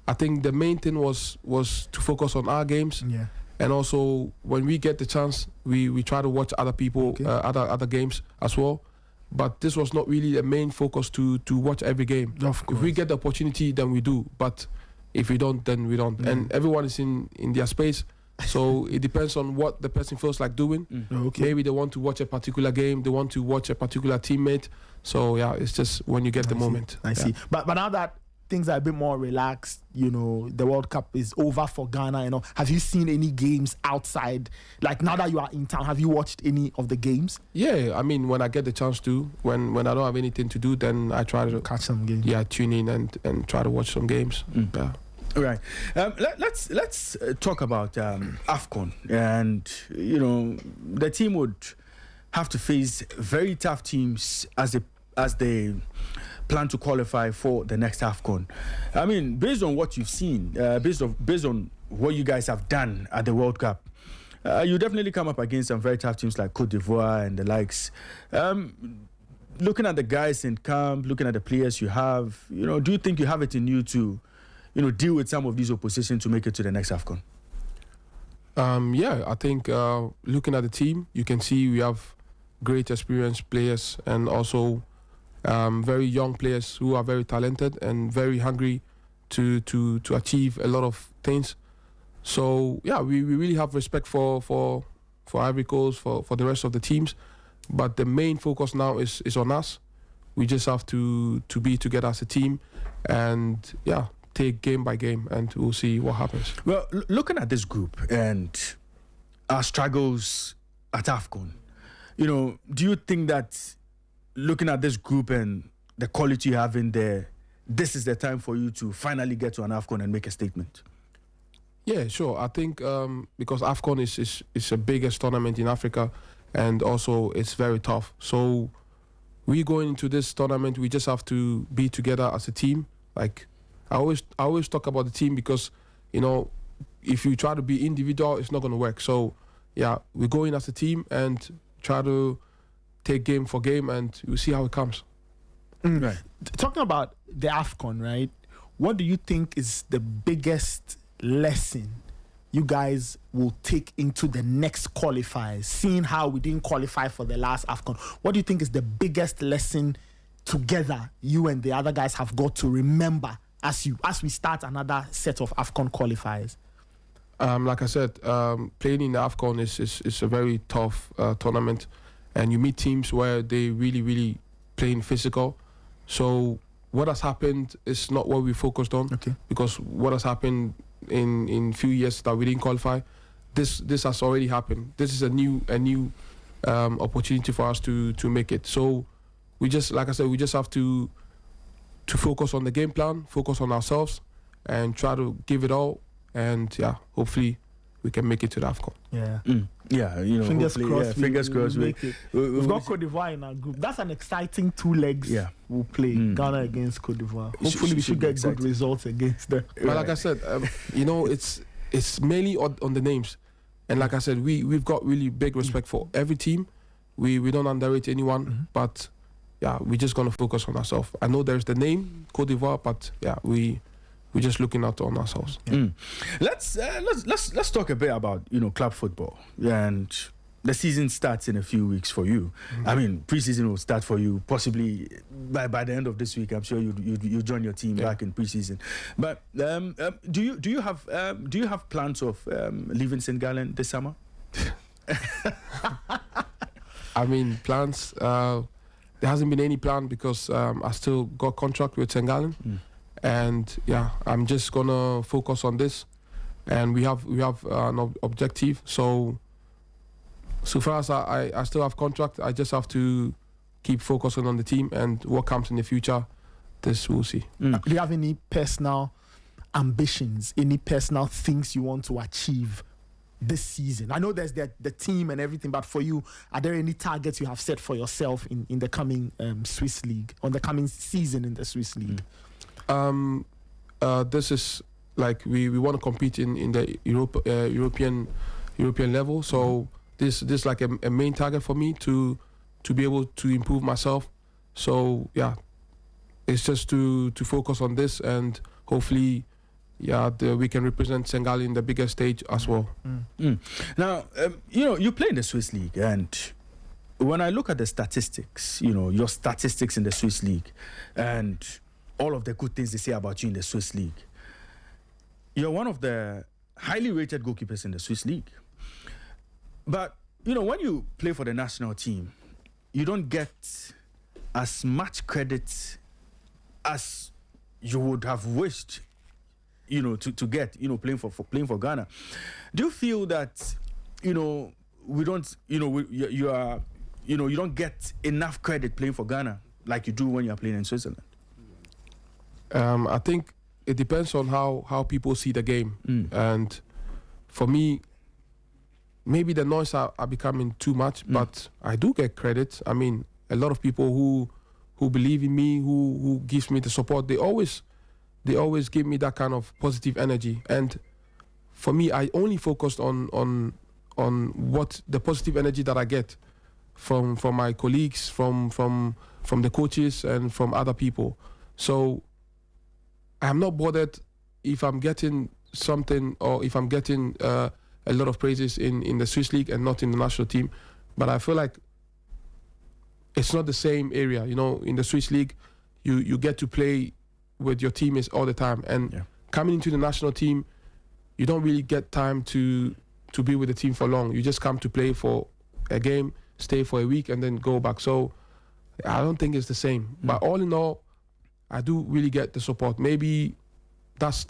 I think the main thing was to focus on our games.
Yeah.
And also, when we get the chance, we try to watch other people, other games as well. But this was not really the main focus to watch every game.
Of course.
If we get the opportunity, then we do. But if we don't, then we don't. And everyone is in their space. So it depends on what the person feels like doing. Maybe they want to watch a particular game. They want to watch a particular teammate. So, yeah, it's just when you get the moment.
I see. But now that things are a bit more relaxed, the World Cup is over for Ghana, have you seen any games outside? Like, now that you are in town, have you watched any of the games?
Yeah, I mean, when I get the chance to, when I don't have anything to do, then I try to
catch some games.
Yeah, tune in and try to watch some games. Yeah.
All right. Let's talk about AFCON, and the team would have to face very tough teams as they plan to qualify for the next AFCON. I mean, based on what you've seen, based on what you guys have done at the World Cup, you definitely come up against some very tough teams like Cote d'Ivoire and the likes. Looking at the guys in camp, looking at the players you have, do you think you have it in you to deal with some of these opposition to make it to the next AFCON?
Yeah, I think looking at the team, you can see we have great experienced players and also very young players who are very talented and very hungry to achieve a lot of things. So yeah, we really have respect for Ivory Coast, for the rest of the teams. But the main focus now is on us. We just have to be together as a team and take game by game, and we'll see what happens.
Well, looking at this group and our struggles at AFCON, do you think that looking at this group and the quality you have in there, this is the time for you to finally get to an AFCON and make a statement?
Yeah, sure. I think because AFCON is the biggest tournament in Africa, and also it's very tough. So we going into this tournament, we just have to be together as a team. Like, I always talk about the team because, if you try to be individual, it's not going to work. So, yeah, we go in as a team and try to take game for game, and we'll see how it comes.
Right. Talking about the AFCON, right? What do you think is the biggest lesson you guys will take into the next qualifiers, seeing how we didn't qualify for the last AFCON? What do you think is the biggest lesson together you and the other guys have got to remember as we start another set of AFCON qualifiers?
Like I said, playing in the AFCON is a very tough tournament, and you meet teams where they really, really playing physical. So what has happened is not what we focused on, because what has happened in few years that we didn't qualify, this has already happened. This is a new opportunity for us to make it. So we just, like I said, we just have to focus on the game plan, focus on ourselves, and try to give it all. And yeah, hopefully we can make it to the AFCON.
Yeah.
Yeah,
fingers crossed.
Yeah, fingers crossed.
We've got Cote d'Ivoire in our group. That's an exciting 2 legs.
Yeah.
We'll play Ghana against Cote d'Ivoire. Hopefully we should get good results against them.
But like I said, it's mainly on the names. And like I said, we've got really big respect for every team. We don't underrate anyone, but yeah, we're just gonna focus on ourselves. I know there's the name Cote d'Ivoire, but yeah, we're just looking out on ourselves.
Let's talk a bit about club football, and the season starts in a few weeks for you. I mean, preseason will start for you possibly by the end of this week. I'm sure you join your team back in preseason. But do you have plans of leaving St. Gallen this summer?
I mean, plans. There hasn't been any plan because I still got contract with St. Gallen. And yeah, I'm just gonna focus on this, and we have an objective. So far as I still have contract, I just have to keep focusing on the team, and what comes in the future, this we'll see.
Do you have any personal ambitions, any personal things you want to achieve this season? I know there's the team and everything, but for you, are there any targets you have set for yourself in the coming Swiss League, on the coming season in the Swiss League?
This is like we want to compete in the European level. So this is like a main target for me to be able to improve myself. So yeah, it's just to focus on this, and hopefully, we can represent Senegal in the bigger stage as well.
Now, you play in the Swiss League, and when I look at the statistics, your statistics in the Swiss League, and all of the good things they say about you in the Swiss League, you're one of the highly rated goalkeepers in the Swiss League. But, when you play for the national team, you don't get as much credit as you would have wished, to get, playing for Ghana. Do you feel that, we don't, you don't get enough credit playing for Ghana like you do when you're playing in Switzerland?
I think it depends on how people see the game. And for me, maybe the noise are becoming too much, but I do get credit. I mean, a lot of people who believe in me, who gives me the support, they always give me that kind of positive energy. And for me, I only focused on what the positive energy that I get from my colleagues, from the coaches, and from other people. So I'm not bothered if I'm getting something or if I'm getting a lot of praises in the Swiss League and not in the national team. But I feel like it's not the same area. In the Swiss League, you get to play with your teammates all the time. And coming into the national team, you don't really get time to be with the team for long. You just come to play for a game, stay for a week, and then go back. So I don't think it's the same. But all in all, I do really get the support. Maybe that's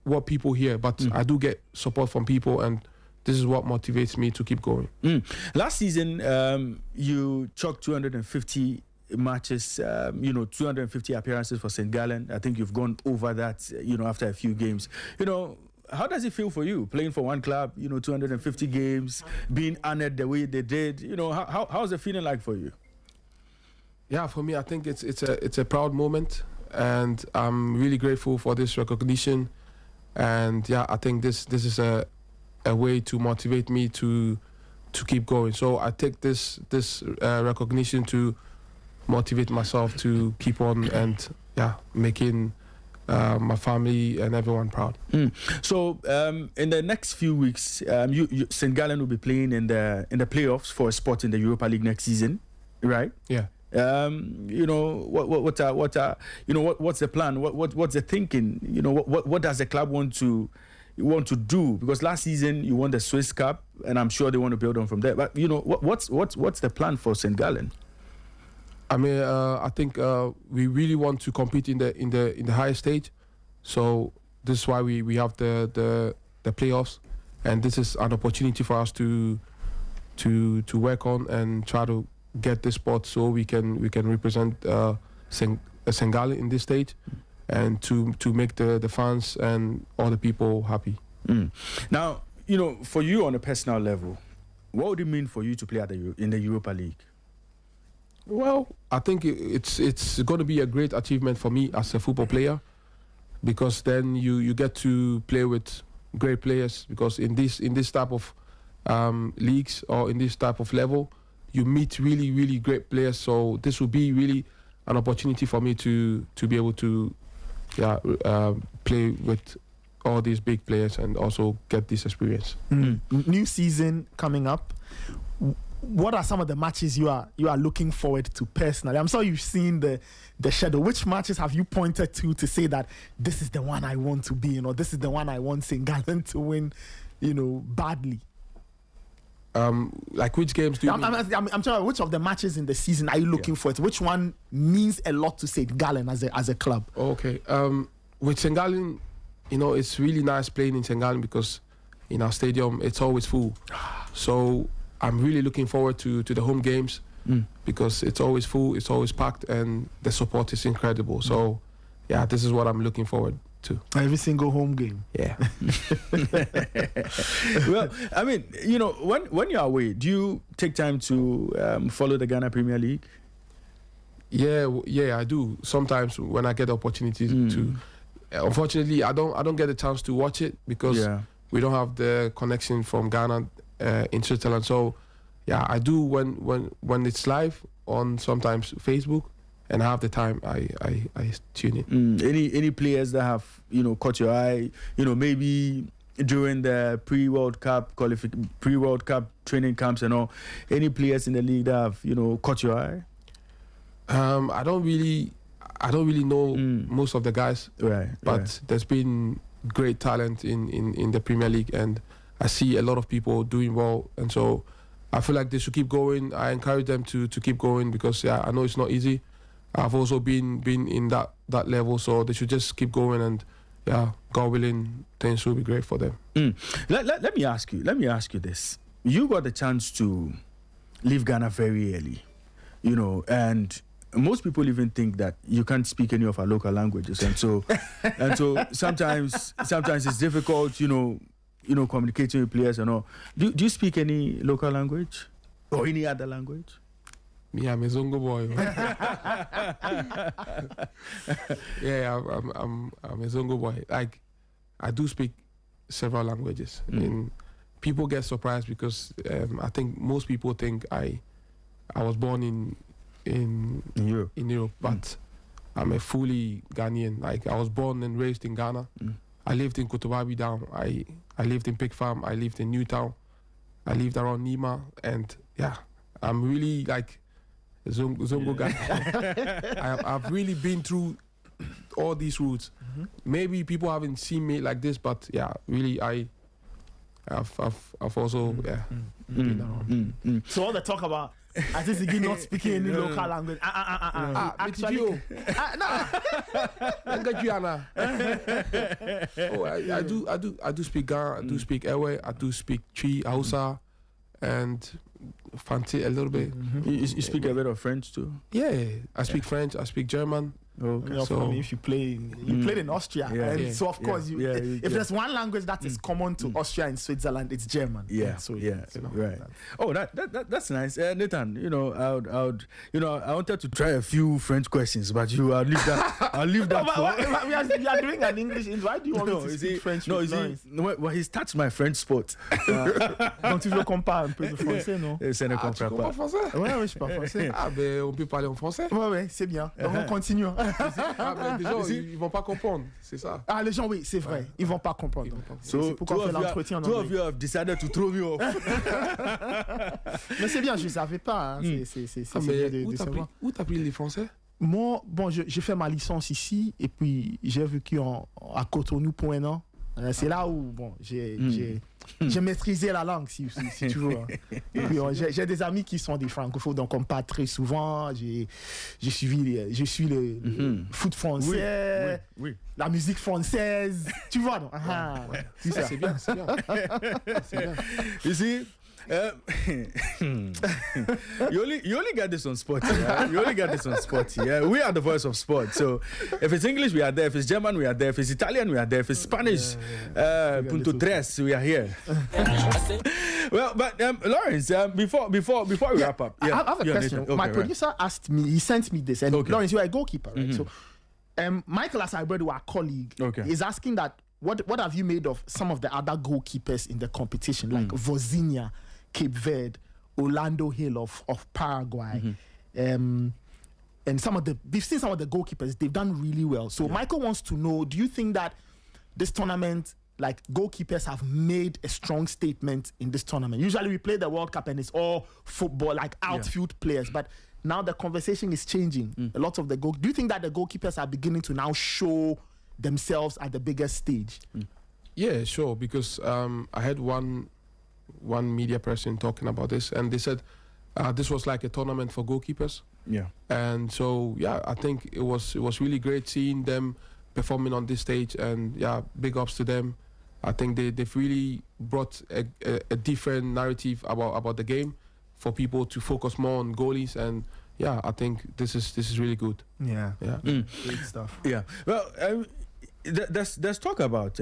what people hear, but I do get support from people, and this is what motivates me to keep going.
Last season, you chalked 250 matches, 250 appearances for St. Gallen. I think you've gone over that, after a few games. How does it feel for you playing for one club, 250 games, being honored the way they did? How's the feeling like for you?
Yeah, for me, I think it's a proud moment, and I'm really grateful for this recognition. And yeah, I think this is a way to motivate me to keep going. So I take this recognition to motivate myself to keep on and making my family and everyone proud.
So in the next few weeks, St. Gallen will be playing in the playoffs for a spot in the Europa League next season, right?
Yeah.
What's the plan? What's the thinking? What does the club want to do? Because last season you won the Swiss Cup, and I'm sure they want to build on from there. But what's the plan for St. Gallen?
I mean, I think we really want to compete in the highest stage, so this is why we have the playoffs, and this is an opportunity for us to work on and try to get this spot so we can represent St. Gallen in this stage, and to make the fans and all the people happy.
Now, for you on a personal level, what would it mean for you to play in the Europa League?
Well, I think it's going to be a great achievement for me as a football player, because then you get to play with great players, because in this type of leagues or in this type of level, you meet really, really great players. So this will be really an opportunity for me to be able to play with all these big players and also get this experience.
New season coming up. What are some of the matches you are looking forward to personally? I'm sure you've seen the schedule. Which matches have you pointed to say that this is the one I want to be, this is the one I want St. Gallen to win, badly?
Like which games do you mean?
I'm talking about which of the matches in the season are you looking for? Which one means a lot to St. Gallen as a club?
Okay. With St. Gallen, it's really nice playing in St. Gallen because in our stadium it's always full. So I'm really looking forward to the home games because it's always full, it's always packed, and the support is incredible. So, yeah, this is what I'm looking forward to.
Every single home game.
Yeah.
Well, I mean, when you're away, do you take time to follow the Ghana Premier League?
Yeah, I do. Sometimes when I get the opportunity to. Unfortunately, I don't get a chance to watch it because we don't have the connection from Ghana in Switzerland. So, yeah, I do when it's live on sometimes Facebook, and I have the time, I tune in.
Any players that have caught your eye? Maybe during the pre-World Cup training camps and all. Any players in the league that have caught your eye?
I don't really know most of the guys,
right?
But there's been great talent in the Premier League, and I see a lot of people doing well, and so I feel like they should keep going. I encourage them to keep going because I know it's not easy. I've also been in that level, so they should just keep going, and God willing, things will be great for them.
Let me ask you this: you got the chance to leave Ghana very early, and most people even think that you can't speak any of our local languages, and so sometimes it's difficult, communicating with players and all. Do you speak any local language or any other language?
Me, I'm a Zongo boy. Yeah, I'm a Zongo boy. Like, I do speak several languages. And people get surprised because I think most people think I was born in Europe, but I'm a fully Ghanaian. Like, I was born and raised in Ghana. I lived in Kotobabi Down. I lived in Pig Farm. I lived in Newtown. I lived around Nima, and I'm really like Zongo guy. I've really been through all these routes. Maybe people haven't seen me like this, but really I've also been around.
So all the talk about Ati Zigi not speaking any local language. Actually,
I do speak Ghana, I do speak Ewe, I do speak Chi, Hausa, and Fanti a little bit.
You speak a bit of French too?
Yeah, I speak French, I speak German.
Okay. So if you played in Austria, so of course if there's one language that is common to Austria and Switzerland, it's German.
Right. Oh, that's nice, Nathan. I wanted to try a few French questions, but I'll leave that.
We are doing an English. Why do you want me to speak French?
Well, he's touched my French spot.
Quand tu veux qu'on parle un peu de français, non?
Ça ne comprend pas.
français?
Ouais, je parle français.
Ben on peut parler en français.
Ouais, c'est bien. Donc on continue.
Mais les gens, ils vont pas comprendre, c'est ça.
Ah, les gens, oui, c'est vrai. Ils vont pas comprendre. C'est pourquoi on fait l'entretien en anglais.
Two of you have decided to throw me off.
Mais c'est bien, je ne savais pas. Hein. C'est
mais
bien de savoir.
où t'as pris les Français?
Moi, bon, j'ai fait ma licence ici et puis j'ai vécu à Cotonou pour un an. C'est là où bon, j'ai maîtrisé la langue, si tu veux. Et puis, j'ai des amis qui sont des francophones, donc on parle très souvent. Je suis le foot français,
oui.
la musique française. Tu vois, non?
C'est bien, c'est bien. C'est bien.
You see, you only get this on Sporty. Yeah? You only get this on Sporty. Yeah? We are the voice of sport. So if it's English, we are there. If it's German, we are there. If it's Italian, we are there. If it's Spanish, punto tres, we are here. Well, but Lawrence, before we wrap up,
I have a question.
Okay,
my producer asked me. He sent me this, and Lawrence, you are a goalkeeper, right? So, Michael Asaibedu, our colleague, is asking that. What have you made of some of the other goalkeepers in the competition, like Vozinha, Cape Verde, Orlando Hill of Paraguay, and we've seen some of the goalkeepers, they've done really well. So Michael wants to know, do you think that this tournament, like goalkeepers have made a strong statement in this tournament? Usually we play the World Cup and it's all football, like outfield players, but now the conversation is changing. A lot of do you think that the goalkeepers are beginning to now show themselves at the biggest stage?
Yeah, sure, because I had one media person talking about this, and they said this was like a tournament for goalkeepers.
Yeah. And
so I think it was really great seeing them performing on this stage, and big ups to them. I think they've really brought a different narrative about the game for people to focus more on goalies, and I think this is really good.
Yeah.
Great
stuff.
Yeah. Well, there's talk about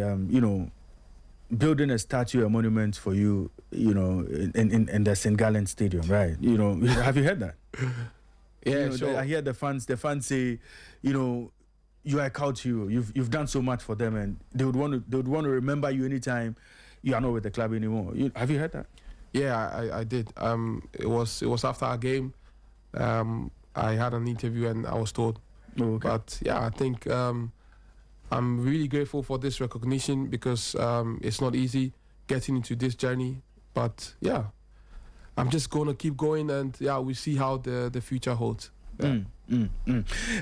building a statue, a monument for you, in the St. Gallen Stadium, right? Have you heard that?
Yeah, sure.
I hear the fans say, you are a cult hero. You've done so much for them, and they would want to remember you anytime you are not with the club anymore. Have you heard that?
Yeah, I did. It was after our game. I had an interview and I was told.
Oh, okay.
But I think I'm really grateful for this recognition, because it's not easy getting into this journey. But I'm just gonna keep going, and we see how the future holds. Yeah.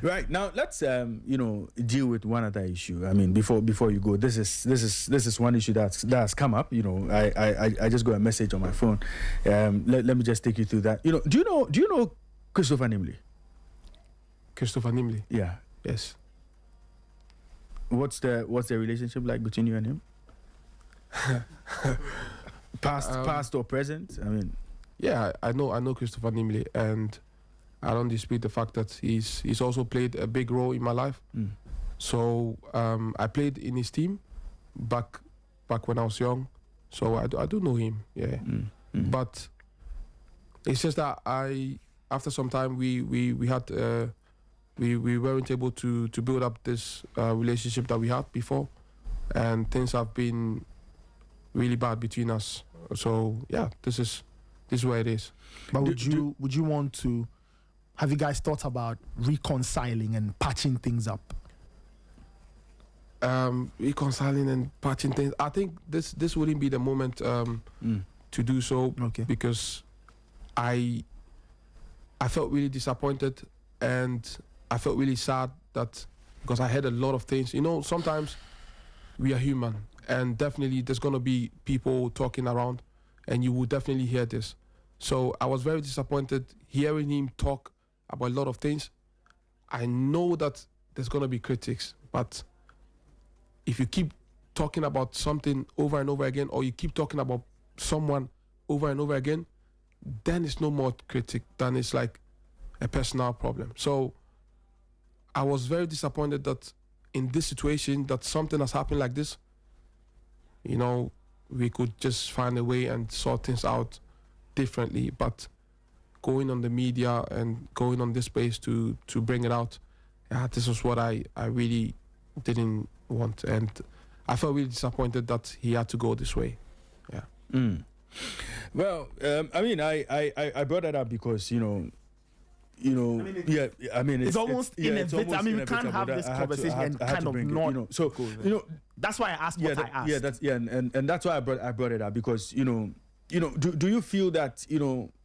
Right, now let's deal with one other issue. I mean, before you go, this is one issue that has come up. I just got a message on my phone. Let me just take you through that. Do you know Christopher Nimley?
Christopher Nimley?
Yeah.
Yes.
What's the relationship like between you and him? Past or present? I mean,
I know Christopher Nimley, and I don't dispute the fact that he's also played a big role in my life. So I played in his team back when I was young, so I do know him. Yeah, but it's just that after some time we had we weren't able to build up this relationship that we had before, and things have been really bad between us. So this is where it is.
But would you want to? Have you guys thought about reconciling and patching things up?
Reconciling and patching things. I think this wouldn't be the moment to do so.
Okay.
Because I felt really disappointed, and I felt really sad because I had a lot of things. Sometimes we are human, and definitely there's gonna be people talking around, and you will definitely hear this. So I was very disappointed hearing him talk about a lot of things. I know that there's going to be critics, but if you keep talking about something over and over again, or you keep talking about someone over and over again, then it's no more critic, then it's like a personal problem. So I was very disappointed that in this situation, that something has happened like this, we could just find a way and sort things out differently. But going on the media and going on this space to bring it out, this was what I really didn't want, and I felt really disappointed that he had to go this way.
Well, I mean, I brought that up because
it's almost inevitable. I mean, we can't have this conversation and kind of not. That's why I asked what I asked.
And that's why I brought it up, because do you feel that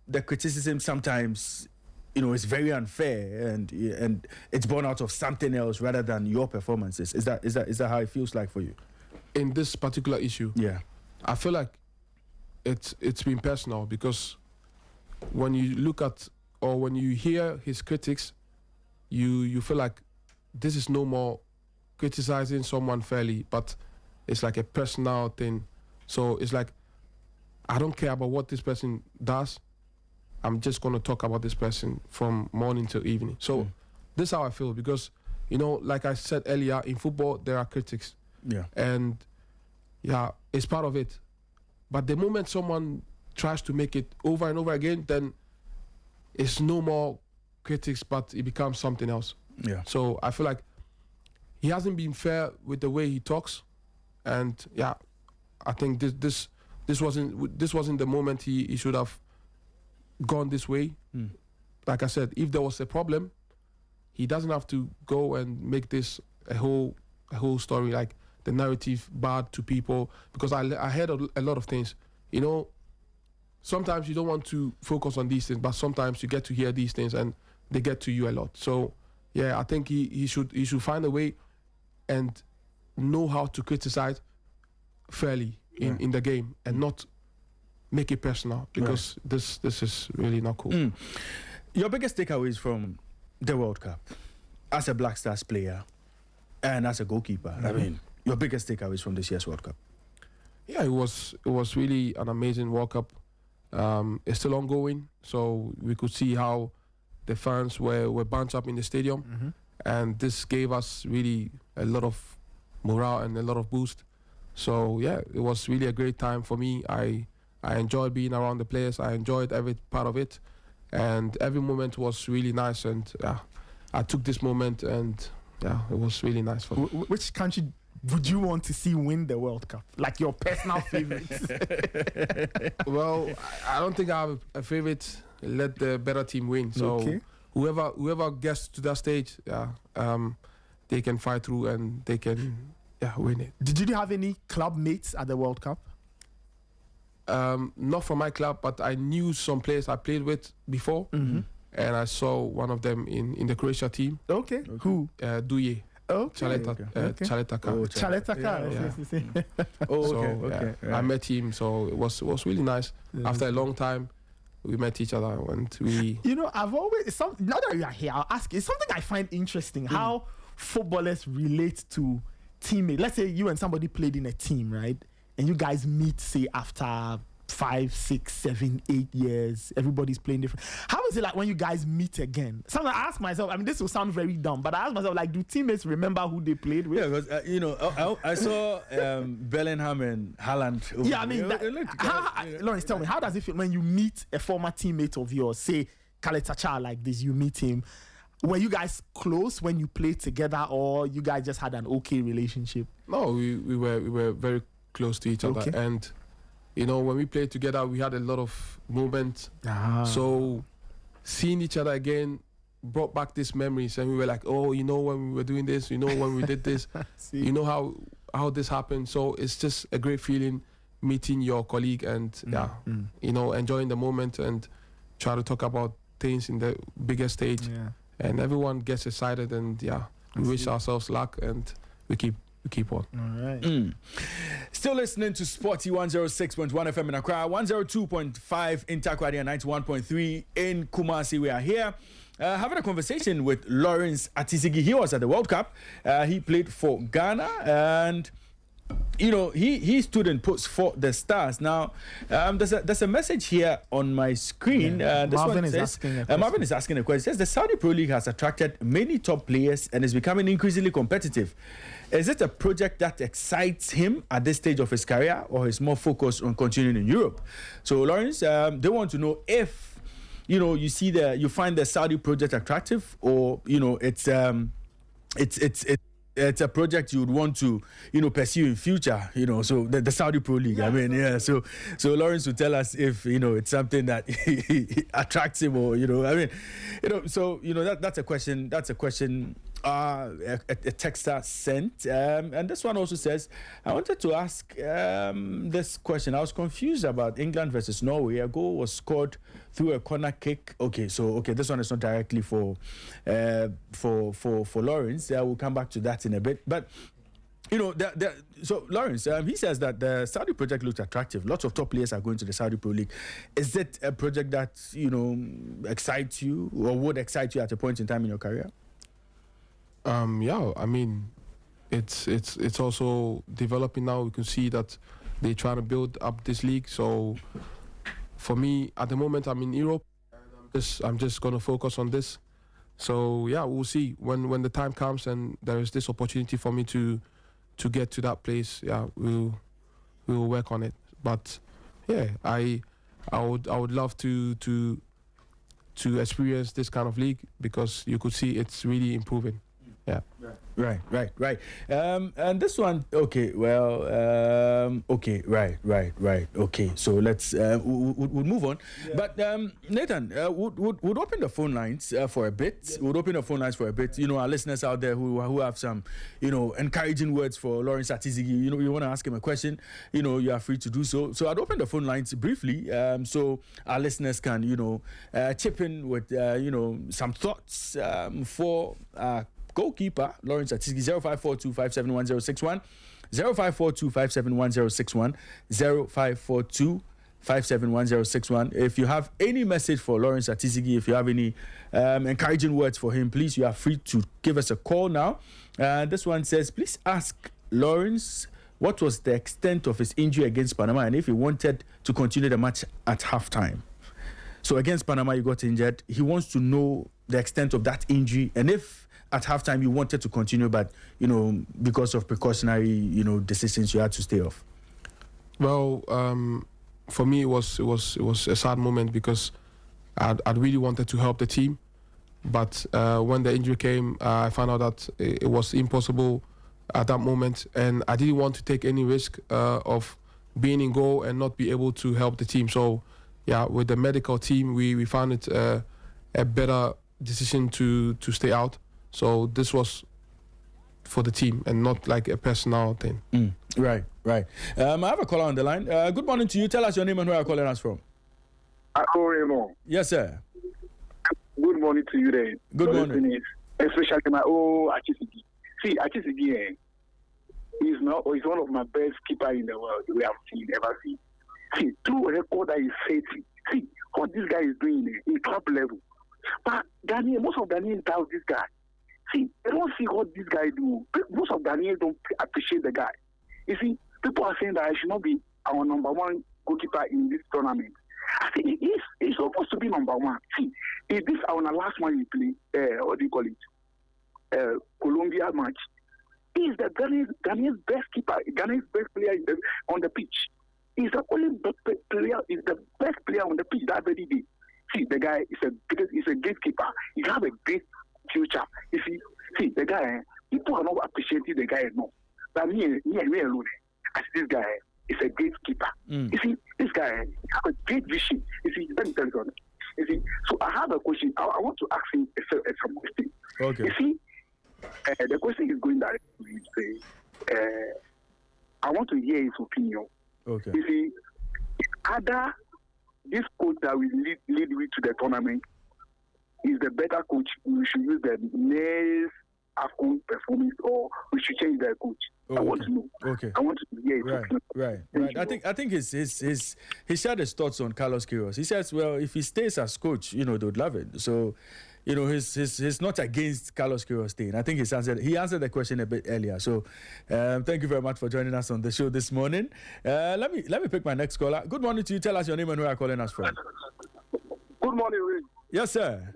the criticism sometimes is very unfair and it's born out of something else rather than your performances? Is that how it feels like for you
in this particular issue?
Yeah,
I feel like it's been personal, because when you look at or when you hear his critics, you feel like this is no more criticizing someone fairly, but it's like a personal thing. So it's like, I don't care about what this person does. I'm just going to talk about this person from morning till evening. So this is how I feel, because, like I said earlier, in football, there are critics.
Yeah.
And it's part of it. But the moment someone tries to make it over and over again, then it's no more critics, but it becomes something else.
Yeah.
So I feel like he hasn't been fair with the way he talks. And I think this wasn't the moment he should have gone this way. Like I said, if there was a problem, he doesn't have to go and make this a whole story, like the narrative bad to people, because I heard a lot of things. Sometimes you don't want to focus on these things, but sometimes you get to hear these things and they get to you a lot. So I think he should find a way and know how to criticize fairly in the game and not make it personal, because this is really not cool.
Your biggest takeaways from the World Cup as a Black Stars player and as a goalkeeper? I mean, your biggest takeaways from this year's World Cup?
Yeah, it was really an amazing World Cup. It's still ongoing, so we could see how the fans were bunched up in the stadium, and this gave us really a lot of morale and a lot of boost. So it was really a great time for me. I enjoyed being around the players. I enjoyed every part of it, and every moment was really nice. And I took this moment, and it was really nice for me.
Which country would you want to see win the World Cup? Like your personal favorite?
Well, I don't think I have a favorite. Let the better team win. So whoever gets to that stage, they can fight through and they can win it.
Did you have any club mates at the World Cup?
Not from my club, but I knew some players I played with before, and I saw one of them in the Croatia team.
Okay. Who?
Duye.
Chaletaka.
I met him, so it was really nice. After a long time, we met each other and we.
I've always now that you are here, I'll ask you. It's something I find interesting how footballers relate to teammates. Let's say you and somebody played in a team, right? And you guys meet, say, after 5, 6, 7, 8 years. Everybody's playing different. How is it like when you guys meet again? Sometimes I ask myself, I mean, this will sound very dumb, but I ask myself, like, do teammates remember who they played with?
Yeah, because, I saw Bellingham and Haaland.
Yeah, I mean, Lawrence, tell me, how does it feel when you meet a former teammate of yours, say, Kaletacha, like this, you meet him? Were you guys close when you played together, or you guys just had an okay relationship?
No, we were very close to each other. And when we played together, we had a lot of movement. So seeing each other again brought back these memories, and we were like, when we were doing this, when we did this, how this happened. So it's just a great feeling meeting your colleague and enjoying the moment and try to talk about things in the bigger stage. And everyone gets excited, and we wish ourselves luck, and we keep on.
All right.
Still listening to Sporty 106.1 FM in Accra, 102.5 in Takoradi, and 91.3 in Kumasi. We are here having a conversation with Lawrence Ati Zigi. He was at the World Cup. He played for Ghana, and he stood in post for the Stars. Now, there's a message here on my screen.
Marvin is asking a question.
Marvin is asking a question. It says the Saudi Pro League has attracted many top players and is becoming increasingly competitive. Is it a project that excites him at this stage of his career, or is more focused on continuing in Europe? So, Lawrence, they want to know if you find the Saudi project attractive, or it's it's a project you would want to, pursue in future, so the Saudi Pro League. I mean, yeah. So Lawrence will tell us if, it's something that attracts him or, so, that's a question. A texter sent, and this one also says, I wanted to ask this question. I was confused about England versus Norway. A goal was scored through a corner kick. This one is not directly for Lawrence. We'll come back to that in a bit, but so Lawrence, he says that the Saudi project looks attractive. Lots of top players are going to the Saudi Pro League. Is it a project that excites you or would excite you at a point in time in your career?
Yeah, I mean, it's also developing now. We can see that they're trying to build up this league. So for me, at the moment, I'm in Europe. I'm just going to focus on this. So yeah, we'll see when the time comes and there is this opportunity for me to get to that place. Yeah, we'll work on it. But yeah, I would love to experience this kind of league because you could see it's really improving. Yeah.
Right. And this one, okay. So let's we'll move on. Yeah. But Nathan, would open the phone lines for a bit. Yeah. Would open the phone lines for a bit. Our listeners out there who have some, encouraging words for Lawrence Ati Zigi. You want to ask him a question. You are free to do so. So I'd open the phone lines briefly, so our listeners can, chip in with, some thoughts for. Goalkeeper Lawrence Ati Zigi. 0542571061, 0542571061, 0542571061. If you have any message for Lawrence Ati Zigi, if you have any encouraging words for him, please, you are free to give us a call now. This one says, please ask Lawrence what was the extent of his injury against Panama and if he wanted to continue the match at halftime. So against Panama, you got injured. He wants to know the extent of that injury and if at halftime you wanted to continue, but because of precautionary decisions, you had to stay off.
Well, for me it was a sad moment because I'd really wanted to help the team, but when the injury came, I found out that it was impossible at that moment, and I didn't want to take any risk of being in goal and not be able to help the team. So yeah, with the medical team, we found it a better decision to stay out. So this was for the team and not like a personal thing.
Right. I have a caller on the line. Good morning to you. Tell us your name and where you're calling us from.
Raymond.
Yes, sir.
Good morning to you there.
Good morning.
Especially my Ati Zigi. See, Ati Zigi is one of my best keepers in the world we have ever seen. See, through a record that is setting. See, what this guy is doing in club level. But most of Ghanaians doubt this guy. See, they don't see what this guy do. Most of Ghanaians don't appreciate the guy. You see, people are saying that I should not be our number one goalkeeper in this tournament. I think he's supposed to be number one. See, if this our last one we play, what do you call it? Colombia match. He is the Ghanaian's best keeper, Ghanaian's best player on the pitch. He's the only player, he's the best player on the pitch that very day. See, the guy is a great keeper. He have a great future. You see, the guy, people are not appreciating the guy enough. But me alone, I see this guy is a great keeper. You see, this guy have a great vision. You see, let me tell you something. You see, so I have a question. I want to ask him some question.
Okay.
You see, the question is going directly to him. I want to hear his opinion.
Okay.
You see, either this coach that will lead with to the tournament is the better coach. We should use the next AFCON performance, or we should change the coach. I want to know.
Okay.
I want to hear it.
Right. I think he shared his thoughts on Carlos Queiroz. He says, well, if he stays as coach, they would love it. So, he's not against Carlos Queiroz staying. I think he answered the question a bit earlier. So, thank you very much for joining us on the show this morning. Let me pick my next caller. Good morning to you. Tell us your name and where you're calling us from.
Good morning, Ray.
Yes, sir.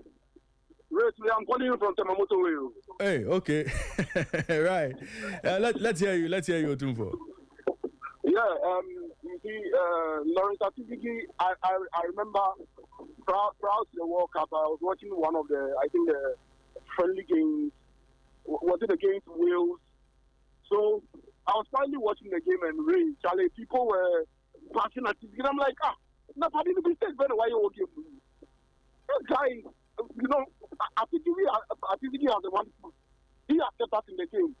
Ray, I'm calling you from Temamoto Way.
Hey, okay. Right. Let's hear you. Let's hear you, Otumfo.
Yeah, you see, Lawrence Ati Zigi, I remember proud to the World Cup. I was watching one of the friendly games. Was it against Wales So I was finally watching the game and Ray, Charlie, people were passing at Zigi. I'm like, no, I didn't be said better why you're working for me. This guy, you know, I think he has the one. He has stepped up in the game.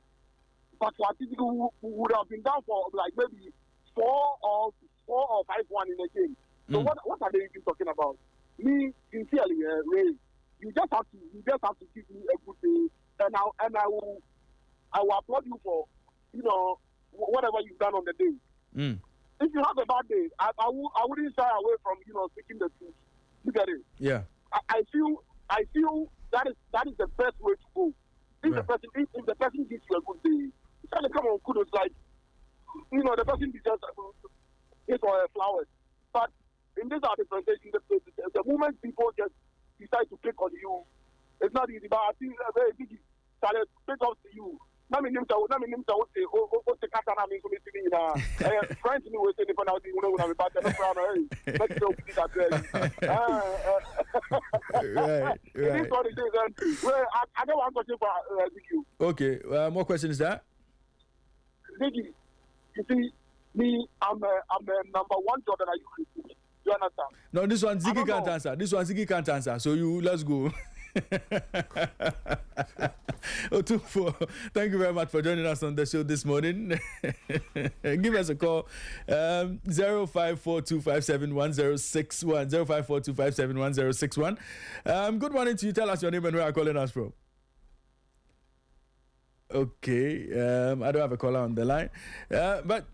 But for Ati Zigi, who would have been down for like maybe 4 or 5-1 in the game. So what are they even talking about? Me, sincerely, Ray, you just have to give me a good day, and I will applaud you for, you know, whatever you've done on the day. If you have a bad day, I wouldn't shy away from, you know, speaking the truth. You get it?
Yeah.
I feel that is the best way to go. If the person gives you a good day, it's kind of come on kudos, like, you know, the person deserves his or her flowers. But in this dispensation, the moment people just decide to pick on you, it's not easy. But I think very big started pick up to you. Friends me was saying when I was when I'm back let's go with that.
Right.
It is what it is. And well, I got one question for Ziggy.
Okay, what question is that?
Ziggy, you see, me, I'm a number one job that I use. You understand?
No, this one Ziggy can't answer. This one Ziggy can't answer. So let's go. 024. Thank you very much for joining us on the show this morning. Give us a call. 0542571061. 0542571061. Good morning to you. Tell us your name and where you're calling us from. Okay. I don't have a caller on the line. But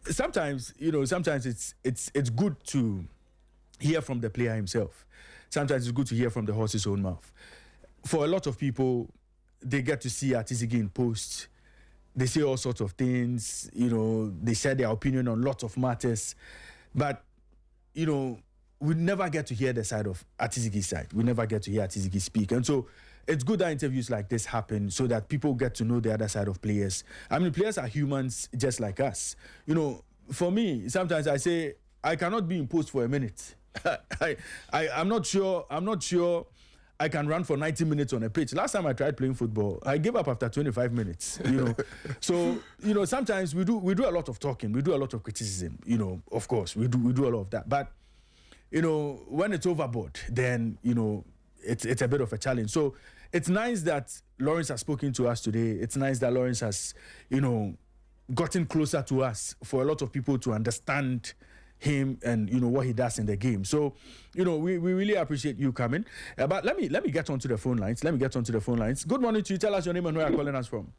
sometimes it's good to hear from the player himself. Sometimes it's good to hear from the horse's own mouth. For a lot of people, they get to see Ati Zigi in posts. They say all sorts of things. They share their opinion on lots of matters. But, we never get to hear the side of Ati Zigi's side. We never get to hear Ati Zigi speak. And so it's good that interviews like this happen so that people get to know the other side of players. I mean, players are humans just like us. For me, sometimes I say, I cannot be in post for a minute. I'm not sure I can run for 90 minutes on a pitch. Last time I tried playing football, I gave up after 25 minutes. So sometimes we do a lot of talking, we do a lot of criticism. Of course we do a lot of that. But when it's overboard, then it's a bit of a challenge. So it's nice that Lawrence has spoken to us today. It's nice that Lawrence has gotten closer to us for a lot of people to understand him and what he does in the game. So we really appreciate you coming. But let me get onto the phone lines. Good morning to you. Tell us your name and where you're calling us from.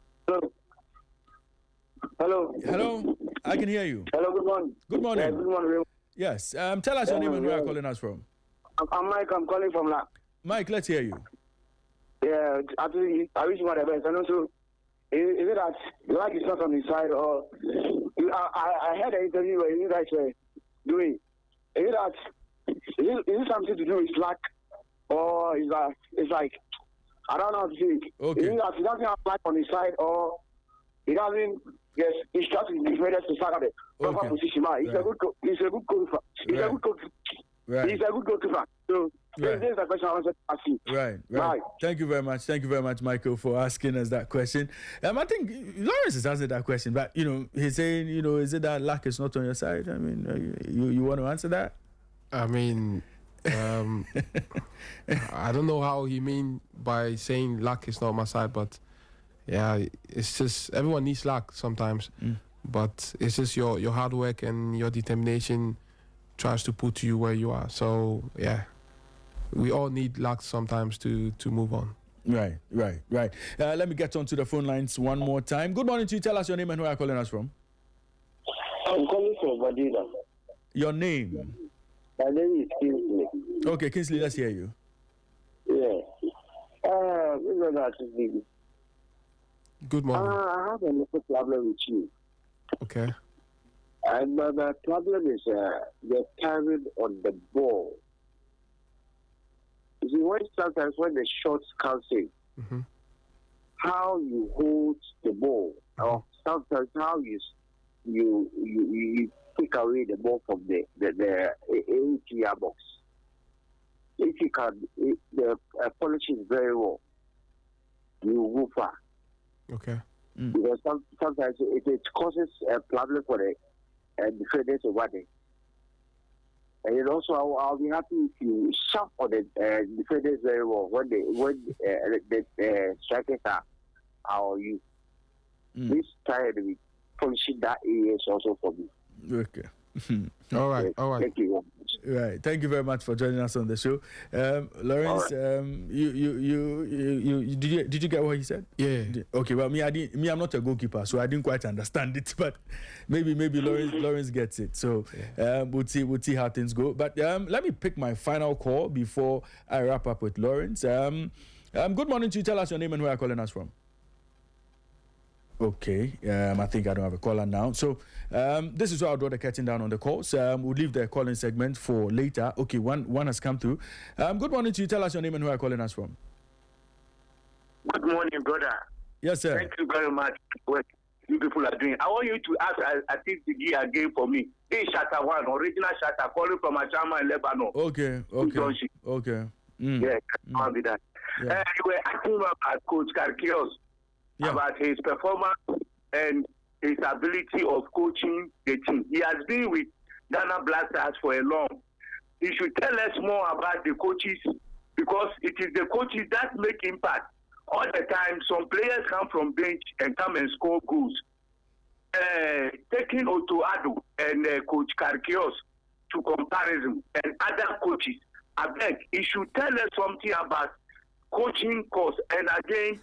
Hello. I can hear you.
Hello. Good morning.
Good morning.
Yeah, good morning.
Yes. Tell us your name and where you're calling us from.
I'm Mike. I'm calling from La.
Mike, let's hear you.
Yeah, actually, I wish you all the best. And also, is it that like it's not on his side, or I had an interview where you guys were doing. Is it something to do with luck, or is that it's like I don't know how to say it.
Okay.
Is it that he doesn't have luck on his side, or he doesn't? Yes, he's just ready to start at the proper position. He's a good coach. He's a good coach. He's a good coach.
Right.
He's a good goalkeeper. So this is the question I wanted to ask you.
Right. Thank you very much, Michael, for asking us that question. I think Lawrence has answered that question, but he's saying, is it that luck is not on your side? I mean, you want to answer that?
I mean, I don't know how he mean by saying luck is not on my side, but yeah, it's just everyone needs luck sometimes, but it's just your hard work and your determination tries to put you where you are. So yeah, we all need luck sometimes to move on.
Right. Let me get onto the phone lines one more time. Good morning to you. Tell us your name and where you're calling us from.
I'm calling from Vadina.
Your name?
My name is Kingsley.
Okay, Kingsley, let's hear you.
Yeah.
Good morning.
I have a little problem with you.
Okay.
And the problem is the timing on the ball. You see, sometimes when the shots comes in, how you hold the ball, or sometimes how you take away the ball from the ATR box. If you can, the polish is very well. You go far.
Okay.
because sometimes it causes a problem for the defenders over there. And also, I'll be happy if you shout for the defenders very well when the strikers are used. This time we polishing that area is also for me.
Okay.
All right.
Thank you.
Right. Thank you very much for joining us on the show, Lawrence. You did you get what he said?
Yeah.
Okay. Well, I'm not a goalkeeper, so I didn't quite understand it. But maybe Lawrence gets it. So we'll see how things go. But let me pick my final call before I wrap up with Lawrence. Good morning to you. Tell us your name and where you're calling us from. Okay, I think I don't have a caller now. So this is where I'll draw the curtain down on the calls. We'll leave the calling segment for later. Okay, one has come through. Good morning to you. Tell us your name and where you're calling us from.
Good morning, brother.
Yes, sir.
Thank you very much for what you people are doing. I want you to ask Ati Zigi again for me. Hey, Shatta One, original Shatta, calling from Achama in Lebanon.
Okay.
Yeah, I'll be that.
Yeah.
You were asking about Coach Karkios.
Yeah.
About his performance and his ability of coaching the team. He has been with Ghana Black Stars for a long. He should tell us more about the coaches because it is the coaches that make impact. All the time, some players come from bench and come and score goals. Taking Otto Addo and Coach Karkios to comparison and other coaches, I beg, he should tell us something about coaching course. And again,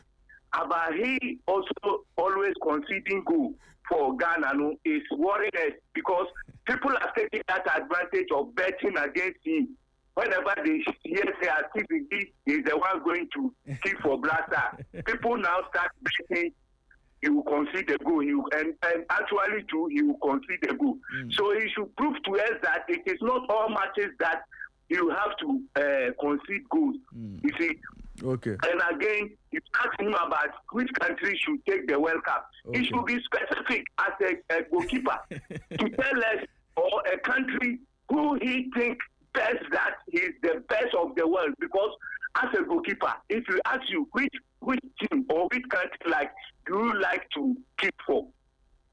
about he also always conceding goal for Ghana is worrying us because people are taking that advantage of betting against him. Whenever they hear say activity is the one going to kick for Blaster, people now start betting he will concede the goal. And actually too, he will concede the goal. So he should prove to us that it is not all matches that you have to concede goals. You see.
Okay.
And again, you ask him about which country should take the World Cup.
Okay.
He should be specific as a goalkeeper to tell us or a country who he thinks best that he's the best of the world. Because as a goalkeeper, if you ask you which team or which country do you like to keep for,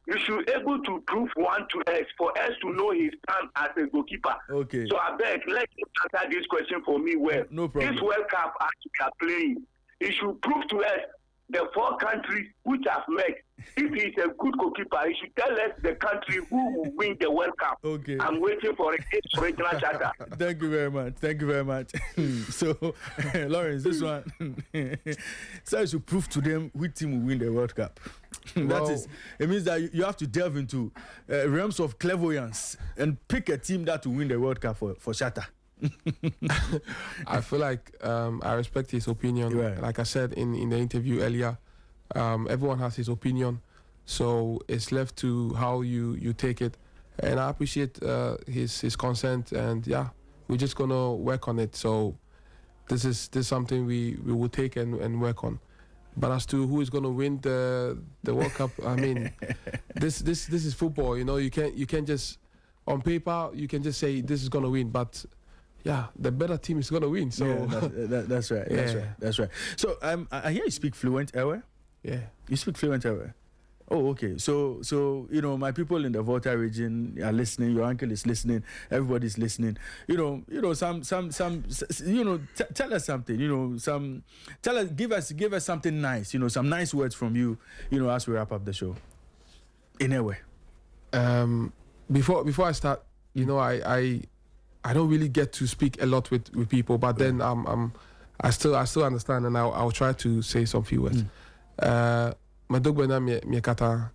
you should be able to prove one to us for us to know his stand as a goalkeeper.
Okay.
So I beg, let him answer this question for me well.
No problem.
This World Cup as we are playing, he should prove to us the 4 countries which have met. If he is a good goalkeeper, he should tell us the country who will win the World Cup.
Okay.
I'm waiting for his original charter.
Thank you very much. So, Lawrence, this one, so you should prove to them which team will win the World Cup. It means that you have to delve into realms of clairvoyance and pick a team that will win the World Cup for Shatta.
I feel like I respect his opinion.
Right.
Like I said in the interview earlier, everyone has his opinion, so it's left to how you take it. And I appreciate his consent, and yeah, we're just gonna work on it. So this is something we will take and work on. But as to who is gonna win the World Cup, I mean, this is football. You know, you can't just on paper you can just say this is gonna win, but yeah, the better team is gonna win. So
yeah, that's right.
Yeah.
That's right. So I hear you speak fluent Ewe.
Yeah.
You speak fluent Ewe. Oh, okay. So you know, my people in the Volta region are listening. Your uncle is listening. Everybody's listening. You know, some. You know, tell us something. You know, give us something nice. You know, some nice words from you. You know, as we wrap up the show. In a way.
Before I start, you know, I don't really get to speak a lot with people, but then I still understand, and I'll try to say some few words. Madogbe na mi kata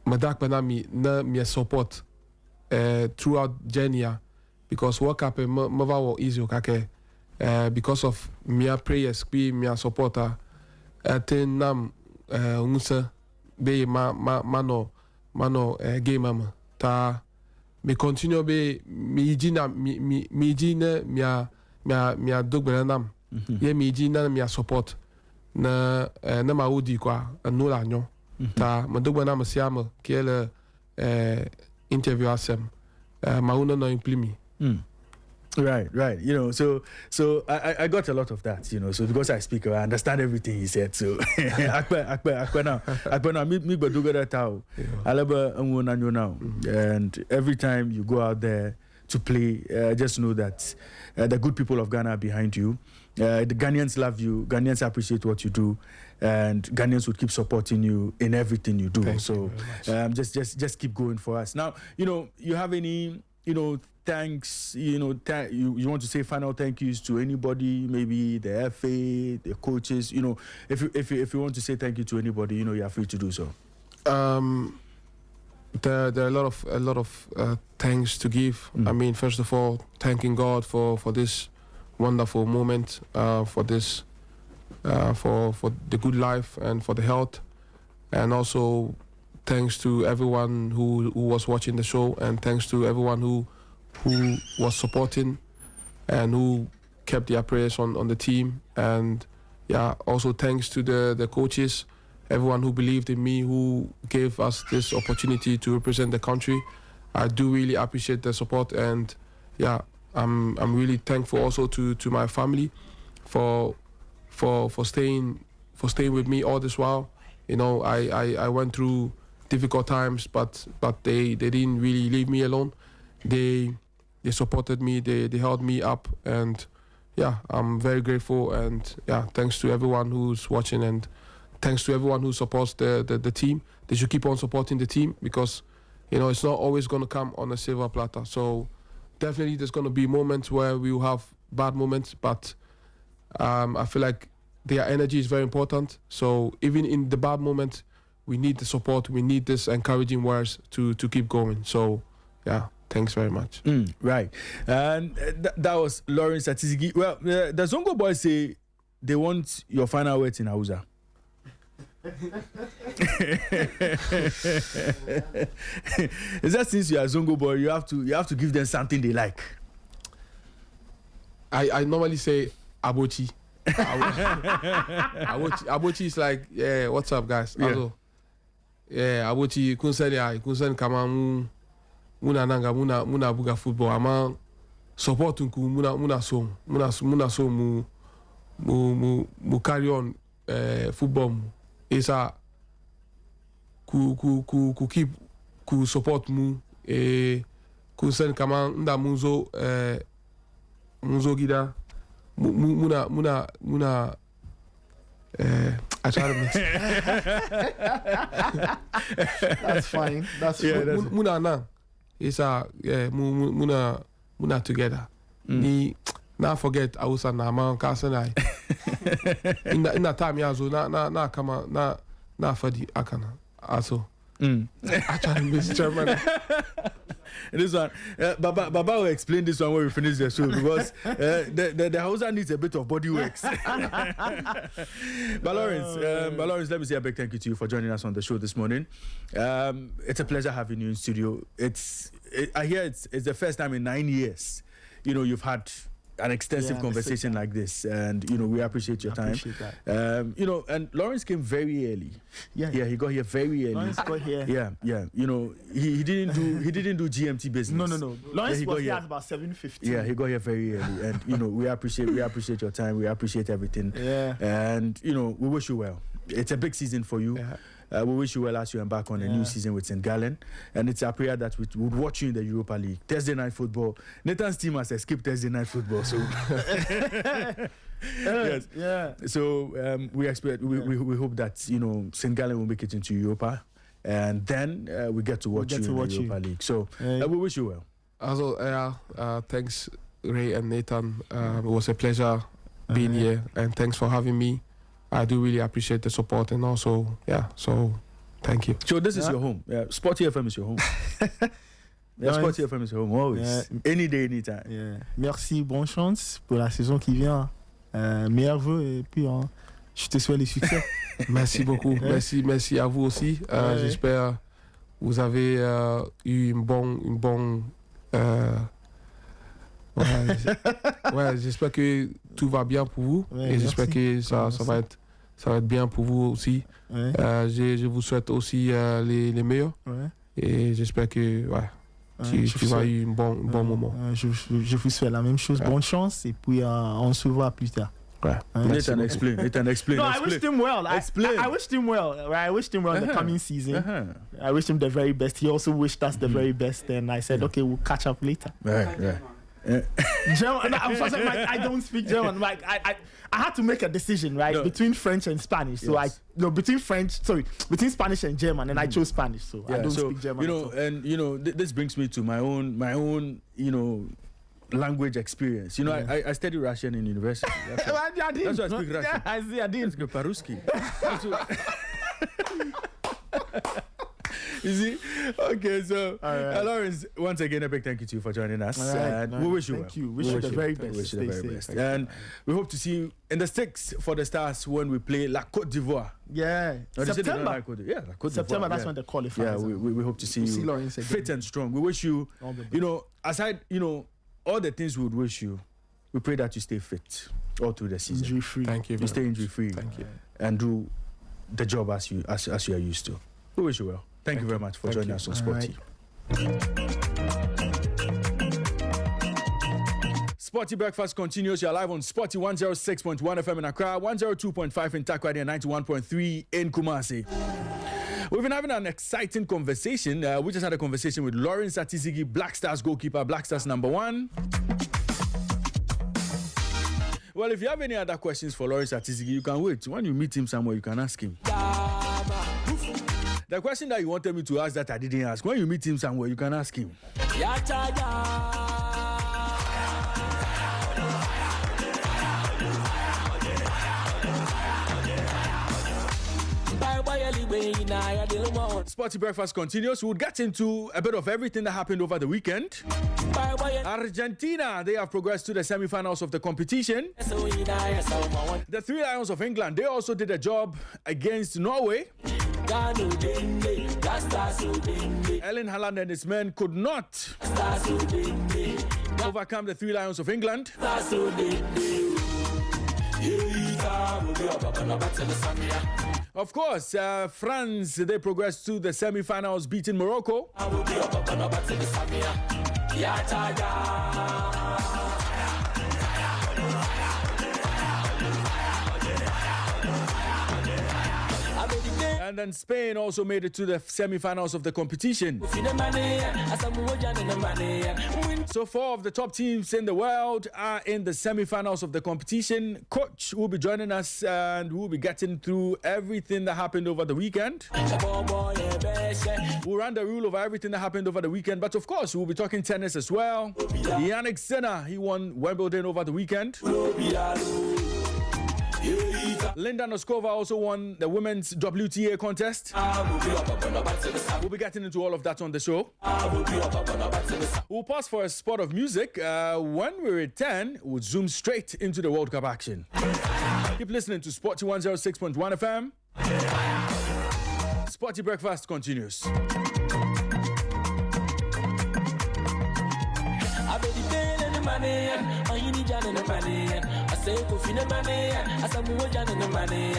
madakbe na mi support throughout journey, because work up mava wo easy okake because of mi prayers be mi supporter ten nam unsa be mano game am ta me continue be mi jina mi jina mi dogbe nam ye mi jina mi support na ma odi kwa no la nyo ta ma dogbe nam siam ke le interview asem ma uno no implimi.
Right. You know, so I got a lot of that, you know. So because I speak, I understand everything he said. So akpe now me go do that now. Now. And every time you go out there to play, just know that the good people of Ghana are behind you. The Ghanaians love you. Ghanaians appreciate what you do, and Ghanaians would keep supporting you in everything you do.
Thank you very much.
Just keep going for us. Now, you know, you have any, you know, thanks, you know, you want to say final thank yous to anybody, maybe the FA, the coaches, you know, if you want to say thank you to anybody, you know, you are free to do so.
There are a lot of thanks to give. I mean, first of all, thanking God for this wonderful moment, for this for the good life and for the health, and also thanks to everyone who was watching the show, and thanks to everyone who was supporting and who kept their prayers on the team. And yeah, also thanks to the coaches, everyone who believed in me, who gave us this opportunity to represent the country. I do really appreciate the support, and yeah, I'm really thankful also to my family for staying with me all this while. You know, I went through difficult times, but they didn't really leave me alone. They supported me, they held me up, and yeah, I'm very grateful. And yeah, thanks to everyone who's watching, and thanks to everyone who supports the team. They should keep on supporting the team, because you know, it's not always going to come on a silver platter. So definitely there's going to be moments where we will have bad moments, but I feel like their energy is very important. So even in the bad moment, we need the support, we need this encouraging words to keep going. So yeah, thanks very much.
Right. And that was Lawrence Ati Zigi. Well, the Zongo boys say they want your final words in Hausa. Is that since you are a Zongo boy, you have to give them something they like?
I normally say Abochi. Abochi is like, yeah, what's up, guys?
Yeah.
Also, yeah, Abochi kunsen kama muna nanga muna buga football ama support nku muna so mu carry on football mu. Isa ku keep ku support mu kunsen kama nda munzo gida muna I try to mix.
That's fine. That's fine.
Muna na isa muna together. Ni na forget Hausa na ma kasa na. Ina time yazo na kama na fadi akana. Also. I try to mix German.
This one, Baba will explain this one when we finish the show, because the Hausa needs a bit of body works. But Lawrence, let me say a big thank you to you for joining us on the show this morning. It's a pleasure having you in studio. I hear it's the first time in 9 years, you know, you've had an extensive conversation like this, and you know, we appreciate your time. You know, and Lawrence came very early. Yeah, he got here very early.
Lawrence got here.
Yeah. You know, he didn't do GMT business.
No. Lawrence got here at about 7:50.
Yeah, he got here very early, and you know, we appreciate your time. We appreciate everything.
Yeah.
And you know, we wish you well. It's a big season for you.
Yeah.
We wish you well as you embark on a new season with St. Gallen. And it's our prayer that we would watch you in the Europa League. Thursday night football. Nathan's team has escaped Thursday night football. So yes.
Yeah.
So we expect, we hope that, you know, St. Gallen will make it into Europa. And then we get to watch you in the Europa League. So we wish you well.
Also, thanks Ray and Nathan. It was a pleasure being here. And thanks for having me. I do really appreciate the support, and also, so thank you.
So this is your home. Yeah, Sporty FM is your home. Sporty FM is your home always. Any day, anytime.
Yeah. Merci, bonne chance pour la saison qui vient. Meilleurs vœux, et puis je te souhaite le succès.
Merci beaucoup. Merci à vous aussi. J'espère vous avez eu une bonne j'espère que tout va bien pour vous, et j'espère que ça va être bien pour vous aussi. Je vous souhaite aussi les meilleurs, et j'espère que tu vas eu un bon moment.
Je vous souhaite la même chose. Bonne chance et puis on se voit plus tard.
Nathan, explain.
No, I wished him well. I wished him well. Right? I wished him well in the coming season. I wished him the very best. He also wished us the very best. And I said, okay, we'll catch up later.
Right.
German. No, I don't speak German. Like I had to make a decision, right, between French and Spanish. So between Spanish and German, and I chose Spanish. So I don't speak German.
This brings me to my own, language experience. I studied Russian in university. That's why I speak Russian.
Yeah, I see. I did.
По-русски. You see? Okay, so Lawrence, once again, a big thank you to you for joining us. We wish you well.
Thank you. Wish you the very best.
Wish you the very best. And we hope to see you in the sticks for the Stars when we play La Côte d'Ivoire.
Yeah. September.
La Côte d'Ivoire.
September, that's when the qualifiers.
Yeah, we hope to see you
Lawrence
fit and strong. We wish you, aside, all the things we would wish you, we pray that you stay fit all through the season.
Injury free.
Thank you.
You stay injury free.
Thank you.
And do the job as you are used to. We wish you well. Thank you very much for joining us on Sporty. Sporty Breakfast continues. You're live on Sporty 106.1 FM in Accra, 102.5 in Takoradi, and 91.3 in Kumasi. We've been having an exciting conversation. We just had a conversation with Lawrence Ati Zigi, Black Stars goalkeeper, Black Stars #1. Well, if you have any other questions for Lawrence Ati Zigi, you can wait. When you meet him somewhere, you can ask him. The question that you wanted me to ask that I didn't ask, when you meet him somewhere, you can ask him. Sporty Breakfast continues. We'll get into a bit of everything that happened over the weekend. Argentina, they have progressed to the semi-finals of the competition. The Three Lions of England, they also did a job against Norway. Erling Haaland and his men could not overcome the Three Lions of England. Of course, France, they progressed to the semi-finals, beating Morocco. And then Spain also made it to the semi-finals of the competition. So 4 of the top teams in the world are in the semi-finals of the competition. Coach will be joining us and we'll be getting through everything that happened over the weekend. We'll run the rule over everything that happened over the weekend. But of course, we'll be talking tennis as well. Yannick Sinner, he won Wimbledon over the weekend. Linda Noskova also won the women's WTA contest. We'll be getting into all of that on the show. We'll pause for a spot of music. When we return, we'll zoom straight into the World Cup action. Keep listening to Sporty 106.1 FM. Sporty Breakfast continues. I say, go fine money, I say, move on in the money.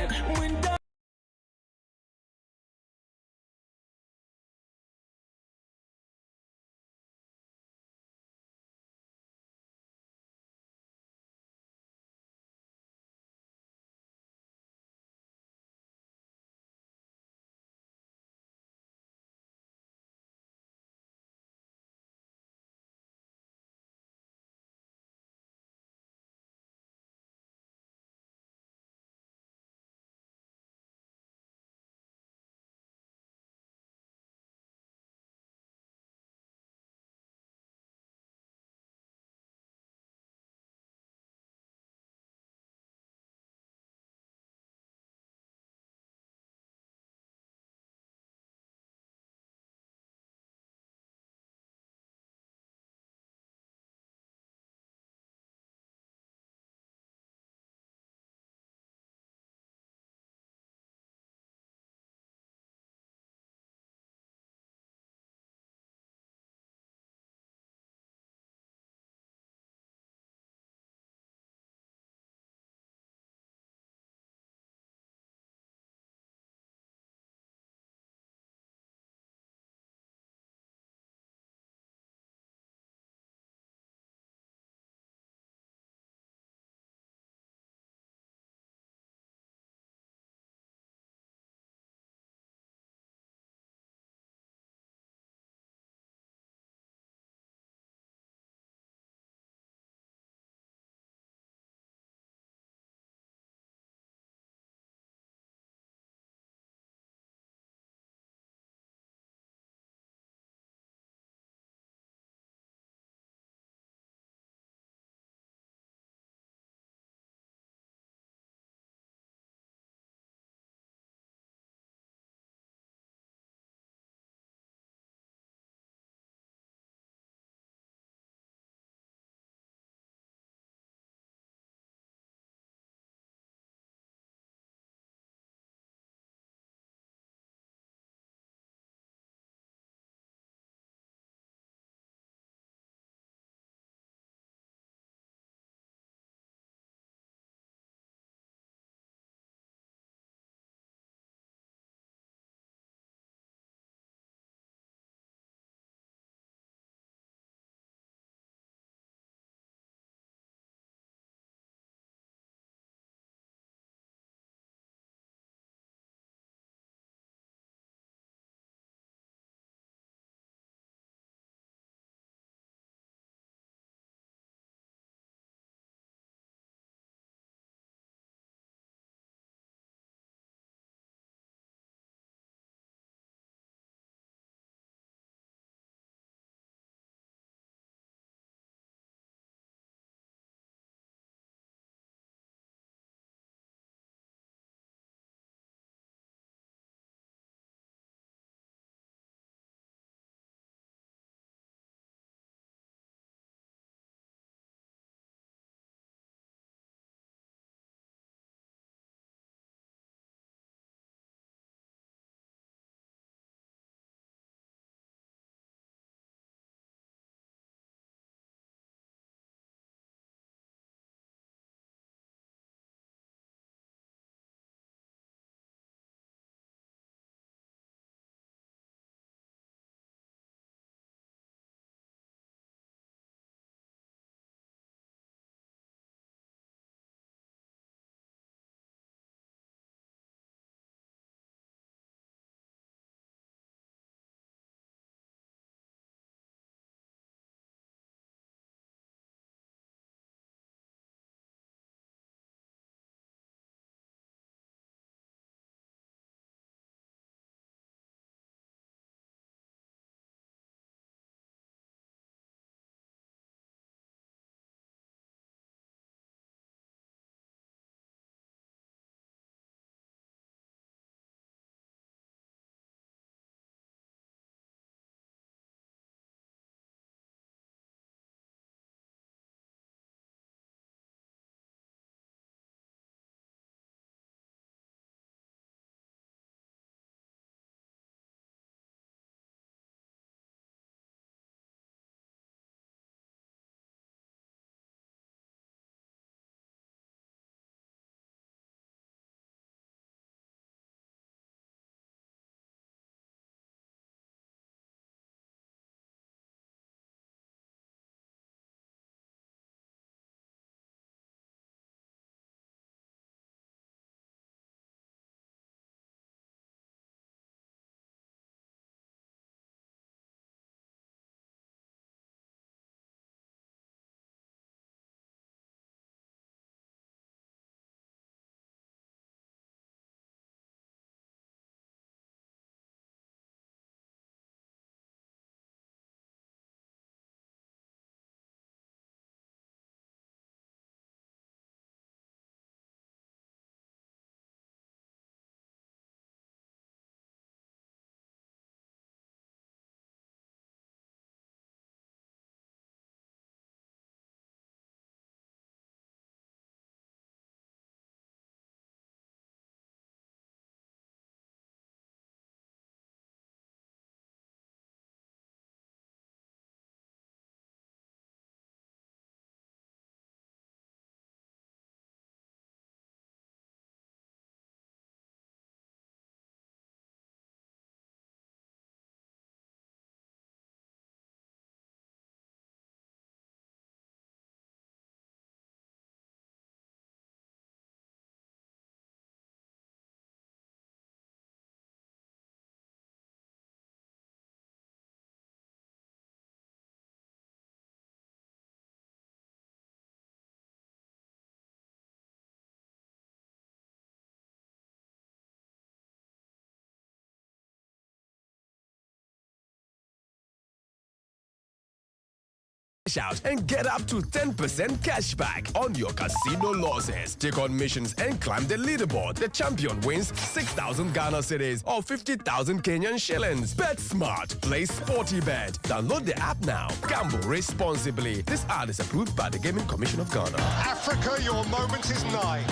out and get up to 10% cash back on your casino losses. Take on missions and climb the leaderboard. The champion wins 6,000 Ghana cedis or 50,000 Kenyan shillings. Bet smart. Play Sporty Bet. Download the app now. Gamble responsibly. This ad is approved by the Gaming Commission of Ghana.
Africa, your moment is nigh.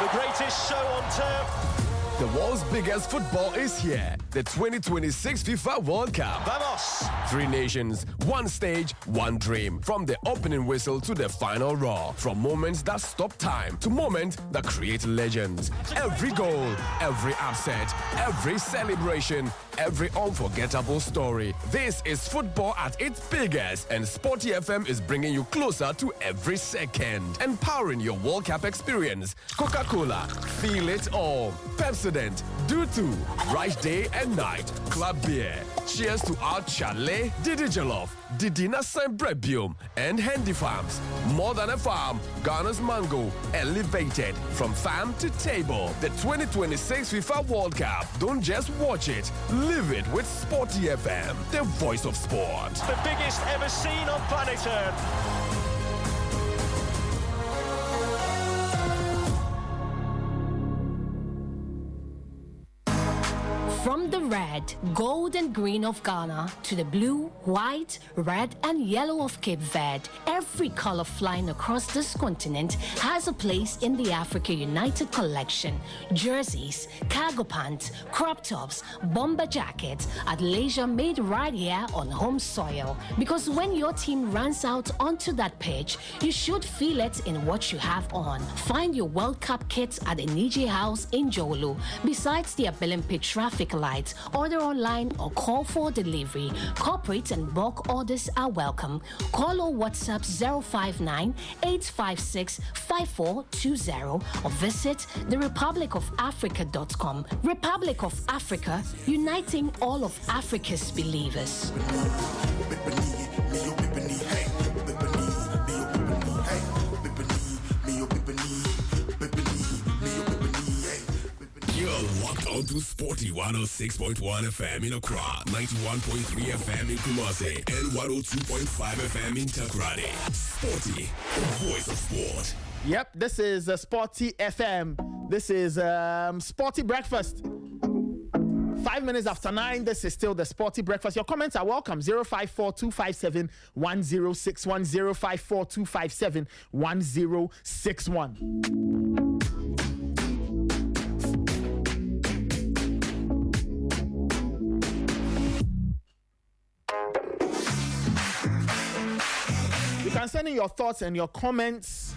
The greatest show on turf.
The world's biggest football is here. The 2026 FIFA World Cup.
Vamos!
3 nations, 1 stage, 1 dream. From the opening whistle to the final roar. From moments that stop time to moments that create legends. Every goal, every upset, every celebration, every unforgettable story. This is football at its biggest, and Sporty FM is bringing you closer to every second. Empowering your World Cup experience. Coca-Cola, feel it all. Pepsodent, do too. Right day and night. Club beer. Cheers to our Chalet, Didi Jollof, Didi Nasan Brebium, and Handy Farms. More than a farm, Ghana's mango, elevated from farm to table. The 2026 FIFA World Cup. Don't just watch it, live it with Sporty FM, the voice of sport.
The biggest ever seen on planet Earth.
From the red, gold and green of Ghana to the blue, white, red and yellow of Cape Verde, every color flying across this continent has a place in the Africa United collection. Jerseys, cargo pants, crop tops, bomber jackets, athleisure made right here on home soil. Because when your team runs out onto that pitch, you should feel it in what you have on. Find your World Cup kits at the Nije House in Jolu, besides the Abelempe traffic lights. Order online or call for delivery. Corporate and bulk orders are welcome. Call or WhatsApp 059-856-5420 or visit therepublicofafrica.com. Republic of Africa, uniting all of Africa's believers.
Locked on to Sporty 106.1 FM in Accra, 91.3 FM in Kumasi, and 102.5 FM in Takrady. Sporty, the voice of sport.
Yep, this is Sporty FM. This is Sporty Breakfast. 5 minutes after 9, this is still the Sporty Breakfast. Your comments are welcome. 054-257-1061, 054-257-1061. You can send in your thoughts and your comments.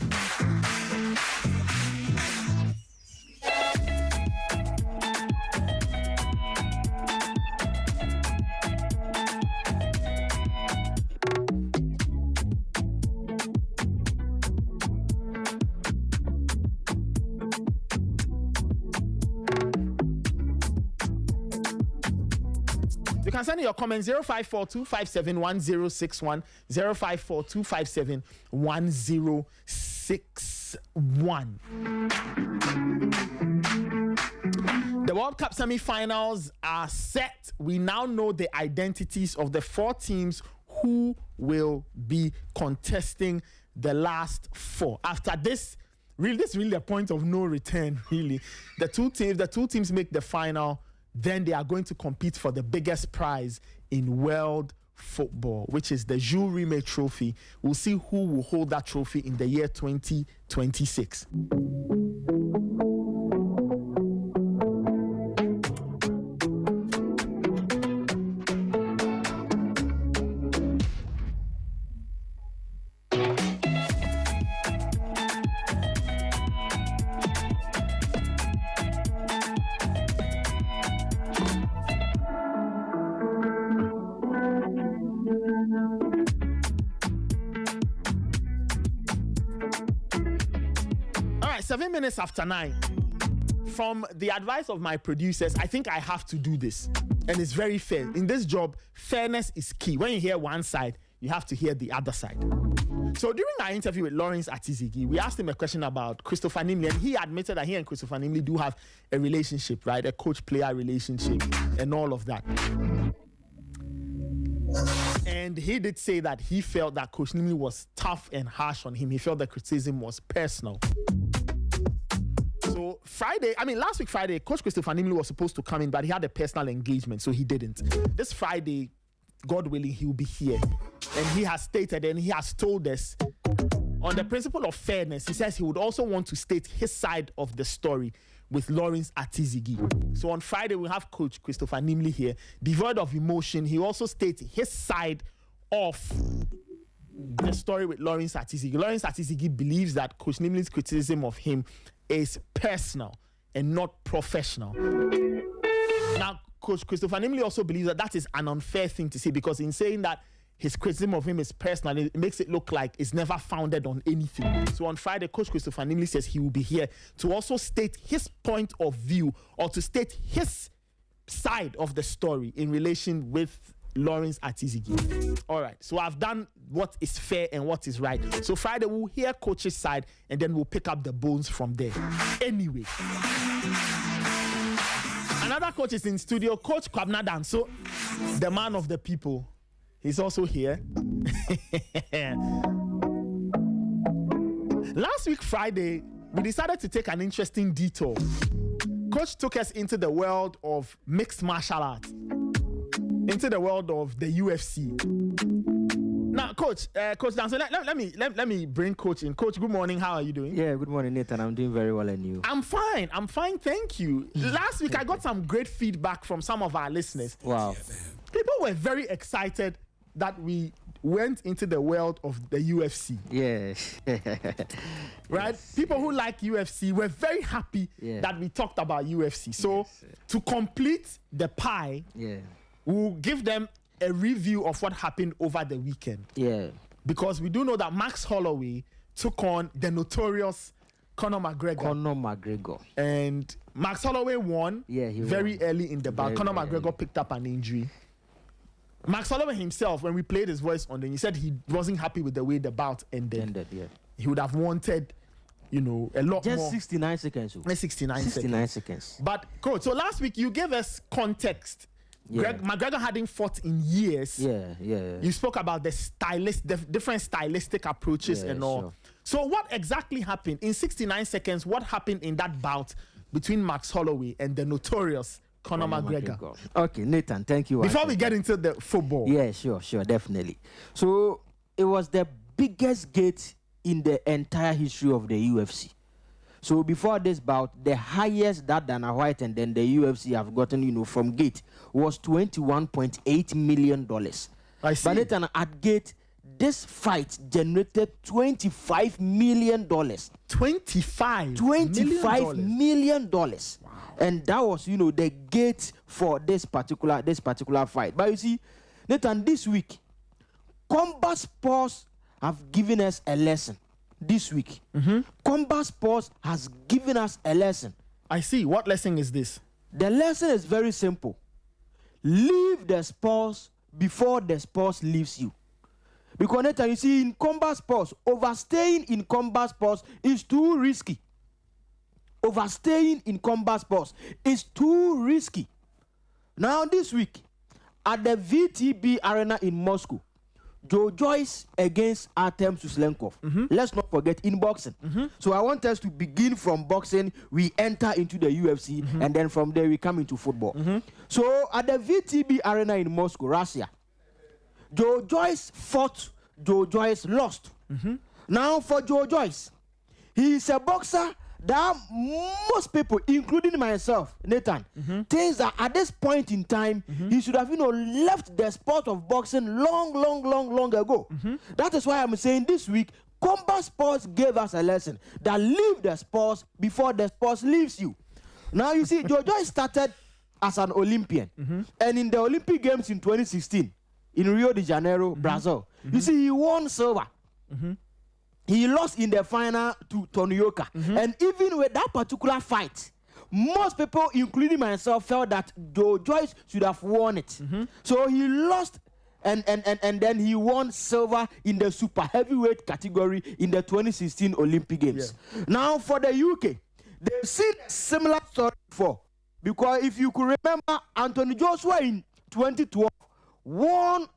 You can send in your comments 054-257-1061, 054-257-1061. The World Cup semi-finals are set. We now know the identities of the 4 teams who will be contesting the last 4. After this, this is really a point of no return, really. The two teams make the final. Then they are going to compete for the biggest prize in world football, which is the Jules Rimet Trophy. We'll see who will hold that trophy in the year 2026. All right, 7 minutes after 9. From the advice of my producers, I think I have to do this. And it's very fair. In this job, fairness is key. When you hear one side, you have to hear the other side. So during our interview with Lawrence Ati Zigi, we asked him a question about Christopher Nimley, and he admitted that he and Christopher Nimley do have a relationship, right? A coach-player relationship and all of that. And he did say that he felt that Coach Nimli was tough and harsh on him. He felt the criticism was personal. So last week Friday, Coach Christopher Nimli was supposed to come in, but he had a personal engagement, so he didn't. This Friday, God willing, he will be here. And he has stated and he has told us, on the principle of fairness, he says he would also want to state his side of the story with Lawrence Ati Zigi. So on Friday, we'll have Coach Christopher Nimli here. Devoid of emotion, he also states his side of the story with Lawrence Ati Zigi. Lawrence Ati Zigi believes that Coach Nimli's criticism of him is personal and not professional. Now, Coach Christopher Nimli also believes that that is an unfair thing to say, because in saying that his criticism of him is personal, it makes it look like it's never founded on anything. So on Friday, Coach Christopher Nimli says he will be here to also state his point of view, or to state his side of the story in relation with Lawrence Ati Zigi. All right, so I've done what is fair and what is right. So Friday, we'll hear Coach's side and then we'll pick up the bones from there. Anyway, another coach is in studio, Coach Kwabena Danso, the man of the people. He's also here. Last week, Friday, we decided to take an interesting detour. Coach took us into the world of mixed martial arts, into the world of the UFC. Now, Coach Danso, let me bring Coach in. Coach, good morning. How are you doing?
Yeah, good morning, Nathan. I'm doing very well, and you?
I'm fine. Thank you. Last week, I got some great feedback from some of our listeners.
Wow.
People were very excited that we went into the world of the UFC.
Yeah.
Right? Yes. People who like UFC were very happy that we talked about UFC. So to complete the pie, we'll give them a review of what happened over the weekend.
Yeah.
Because we do know that Max Holloway took on the notorious Conor McGregor. And Max Holloway won very early in the bout. Conor McGregor picked up an injury. Max Holloway himself, when we played his voice on them, he said he wasn't happy with the way the bout ended. He would have wanted, a lot more.
Just 69 seconds.
69 seconds. But, Coach, so last week you gave us context. McGregor hadn't fought in years. You spoke about the different stylistic approaches and all. Sure. So what exactly happened? In 69 seconds, what happened in that bout between Max Holloway and the notorious Conor McGregor?
Okay, Nathan, thank you.
Before we get into the football.
Yeah, sure, definitely. So it was the biggest gate in the entire history of the UFC. So before this bout, the highest that Dana White and then the UFC have gotten, from gate was $21.8 million.
I see.
But Nathan, at gate, this fight generated $25 million. $25 million. Wow. And that was, the gate for this particular fight. But you see, Nathan, this week, combat sports have given us a lesson. This week, combat sports has given us a lesson.
I see. What lesson is this?
The lesson is very simple. Leave the sports before the sports leaves you. Because Nathan, you see, in combat sports, overstaying in combat sports is too risky. Overstaying in combat sports is too risky. Now, this week, at the VTB Arena in Moscow, Joe Joyce against Artem Suslenkov. Let's not forget in boxing. So I want us to begin from boxing. We enter into the UFC, and then from there we come into football. So at the VTB Arena in Moscow, Russia, Joe Joyce fought. Joe Joyce lost. Now for Joe Joyce, he is a boxer that most people, including myself, Nathan, thinks that at this point in time, he should have, left the sport of boxing long ago. That is why I'm saying this week, combat sports gave us a lesson that leave the sports before the sports leaves you. Now you see, Joe Joyce started as an Olympian, and in the Olympic Games in 2016 in Rio de Janeiro, Brazil, you see, he won silver. He lost in the final to Tonyoka. And even with that particular fight, most people, including myself, felt that Joe Joyce should have won it. So he lost, and then he won silver in the super heavyweight category in the 2016 Olympic Games. Now for the UK, they've seen a similar story before. Because if you could remember, Anthony Joshua in 2012 won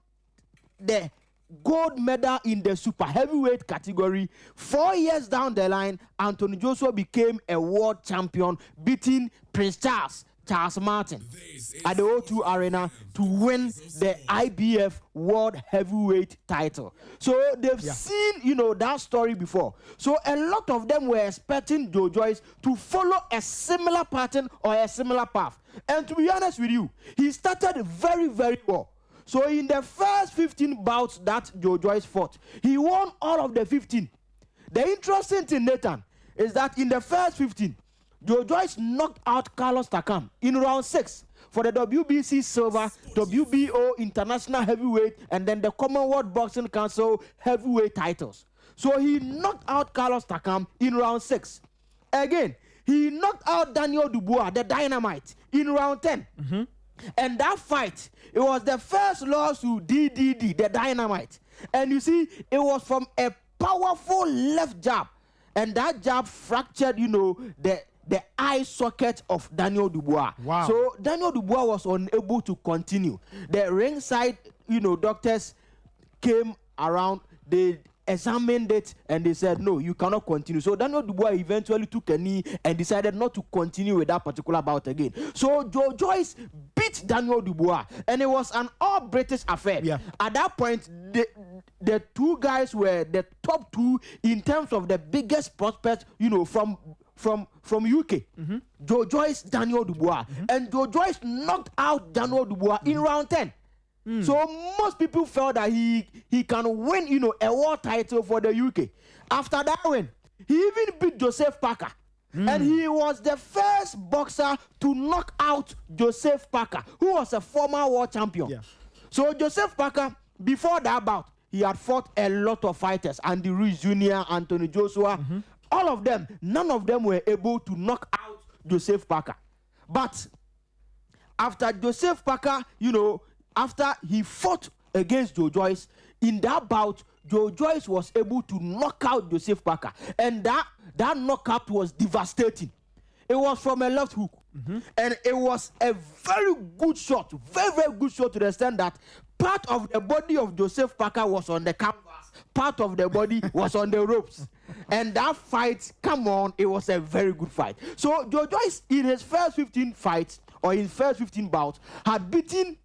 the gold medal in the super heavyweight category. 4 years down the line, Anthony Joshua became a world champion, beating Prince Charles Martin at the O2 Arena to win the IBF World Heavyweight title. So they've seen, that story before. So a lot of them were expecting Joe Joyce to follow a similar pattern or a similar path. And to be honest with you, he started very, very well. So in the first 15 bouts that Joe Joyce fought, he won all of the 15. The interesting thing, Nathan, is that in the first 15, Joe Joyce knocked out Carlos Takam in round 6 for the WBC Silver, WBO International Heavyweight, and then the Commonwealth Boxing Council Heavyweight titles. So he knocked out Carlos Takam in round 6. Again, he knocked out Daniel Dubois, the Dynamite, in round 10. And that fight, it was the first loss to DDD, the Dynamite. And you see, it was from a powerful left jab. And that jab fractured, the eye socket of Daniel Dubois.
Wow.
So Daniel Dubois was unable to continue. The ringside, doctors came around, they examined it, and they said, no, you cannot continue. So Daniel Dubois eventually took a knee and decided not to continue with that particular bout again. So Joe Joyce beat Daniel Dubois, and it was an all-British affair.
Yeah.
At that point, the two guys were the top two in terms of the biggest prospects, from UK. Joe Joyce, Daniel Dubois. And Joe Joyce knocked out Daniel Dubois in round 10. So most people felt that he can win, a world title for the UK. After that win, he even beat Joseph Parker. And he was the first boxer to knock out Joseph Parker, who was a former world champion.
Yeah.
So Joseph Parker, before that bout, he had fought a lot of fighters. Andy Ruiz Jr., Anthony Joshua, all of them, none of them were able to knock out Joseph Parker. But after Joseph Parker, after he fought against Joe Joyce, in that bout, Joe Joyce was able to knock out Joseph Parker. And that knockout was devastating. It was from a left hook. And it was a very good shot, very, very good shot, to the extent that part of the body of Joseph Parker was on the canvas, part of the body was on the ropes. And that fight, come on, it was a very good fight. So Joe Joyce, in his first 15 fights, or in first 15 bouts, had beaten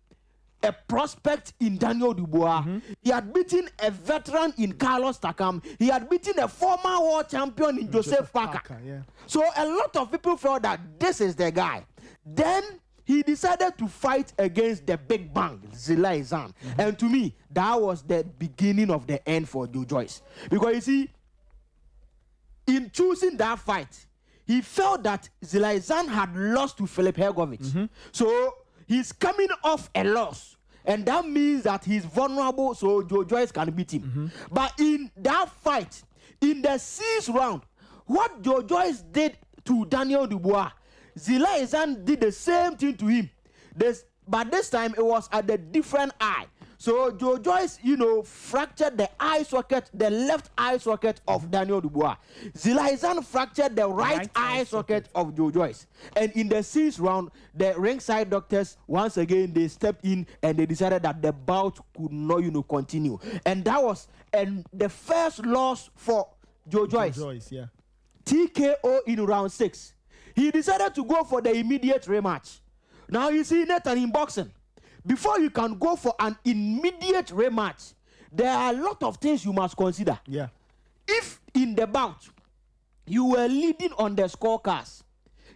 a prospect in Daniel Dubois. He had beaten a veteran in Carlos Takam. He had beaten a former world champion in Joseph Parker.
Yeah.
So a lot of people felt that this is the guy. Then he decided to fight against the big bang, Zilai. And to me, that was the beginning of the end for Joe Joyce. Because you see, in choosing that fight, he felt that Zilai had lost to Filip Hergovic. So he's coming off a loss, and that means that he's vulnerable, so Joe Joyce can beat him. But in that fight, in the 6th round, what Joe Joyce did to Daniel Dubois, Zilai did the same thing to him. But this time it was at the different eye. So Joe Joyce, fractured the eye socket, the left eye socket of Daniel Dubois. Zilai fractured the right eye socket of Joe Joyce. And in the 6th round, the ringside doctors, once again, they stepped in and they decided that the bout could not, continue. And that was the first loss for Joe Joyce. TKO in round 6. He decided to go for the immediate rematch. Now you see, Nathan, in boxing, before you can go for an immediate rematch, there are a lot of things you must consider.
Yeah.
If in the bout you were leading on the scorecards,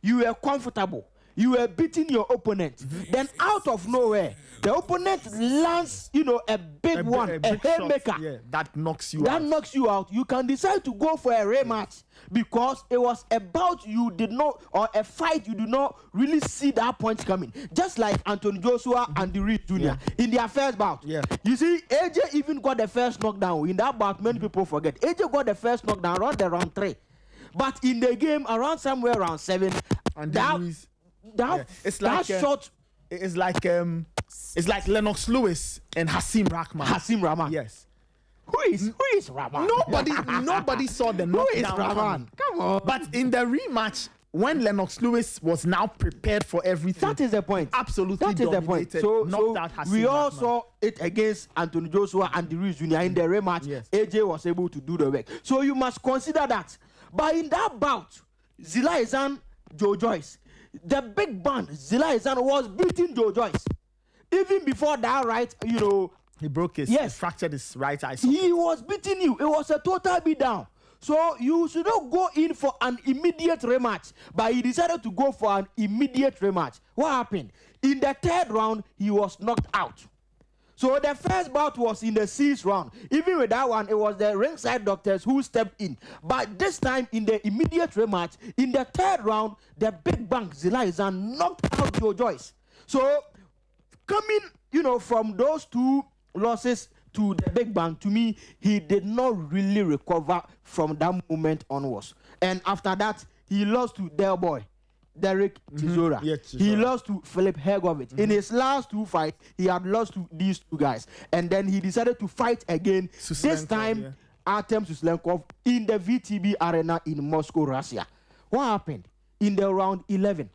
you were comfortable, you were beating your opponent, then out of nowhere, the opponent lands, a big one, a haymaker.
That knocks you
out. You can decide to go for a rematch because it was a bout you did not, or a fight you did not really see that point coming. Just like Anthony Joshua and the Ruiz Jr. in their first bout. You see, AJ even got the first knockdown. In that bout, many people forget. AJ got the first knockdown around the round 3. But in the game, around somewhere around 7,
and
it's like
it's like Lennox Lewis and Hasim Rahman. Yes.
Who is Rahman?
Nobody saw the knockdown.
Who is Rahman? Come on.
But in the rematch, when Lennox Lewis was now prepared for everything.
That is the point.
Absolutely
That is the point. So we all saw it against Anthony Joshua and the Ruiz Jr. in the rematch.
Yes.
AJ was able to do the work. So you must consider that. But in that bout, Zila Izan, Joe Joyce, the big band, Zila Izan was beating Joe Joyce. Even before that, right,
he broke his,
yes,
he fractured his right eye socket.
He was beating you. It was a total beatdown. So you should not go in for an immediate rematch, but he decided to go for an immediate rematch. What happened? In the third round, he was knocked out. So the first bout was in the 6th round. Even with that one, it was the ringside doctors who stepped in. But this time, in the immediate rematch, in the 3rd round, the big bank Zila Izan knocked out Joe Joyce. So coming, from those 2 losses to the big bang, to me, he did not really recover from that moment onwards. And after that, he lost to Del Boy, Derek Chisora.
Yeah, Chisora.
He lost to Philip Hergovich. In his last 2 fights, he had lost to these 2 guys. And then he decided to fight again, this time Artem Suslenkov, in the VTB arena in Moscow, Russia. What happened? In the round 11,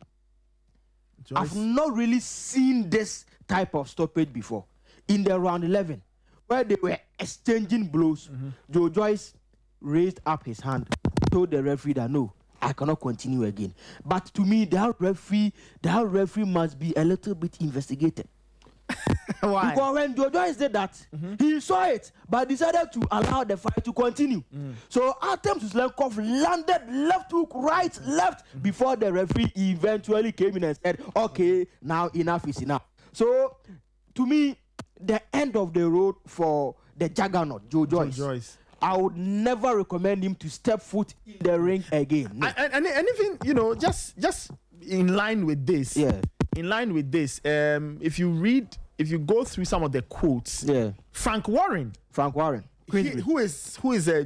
I've not really seen this type of stoppage before. In the round 11, where they were exchanging blows, Joe Joyce raised up his hand, told the referee that no, I cannot continue again. But to me, that referee must be a little bit investigated.
Why?
Because when Joe Joyce did that, he saw it, but decided to allow the fight to continue. So Artem Suslenkov landed left hook, right, left, before the referee eventually came in and said, okay, now enough is enough. So to me, the end of the road for the juggernaut, Joe Joyce. I would never recommend him to step foot in the ring again. No.
And anything, just in line with this.
Yeah.
In line with this, if you go through some of the quotes, Frank Warren,
Queensbury.
who is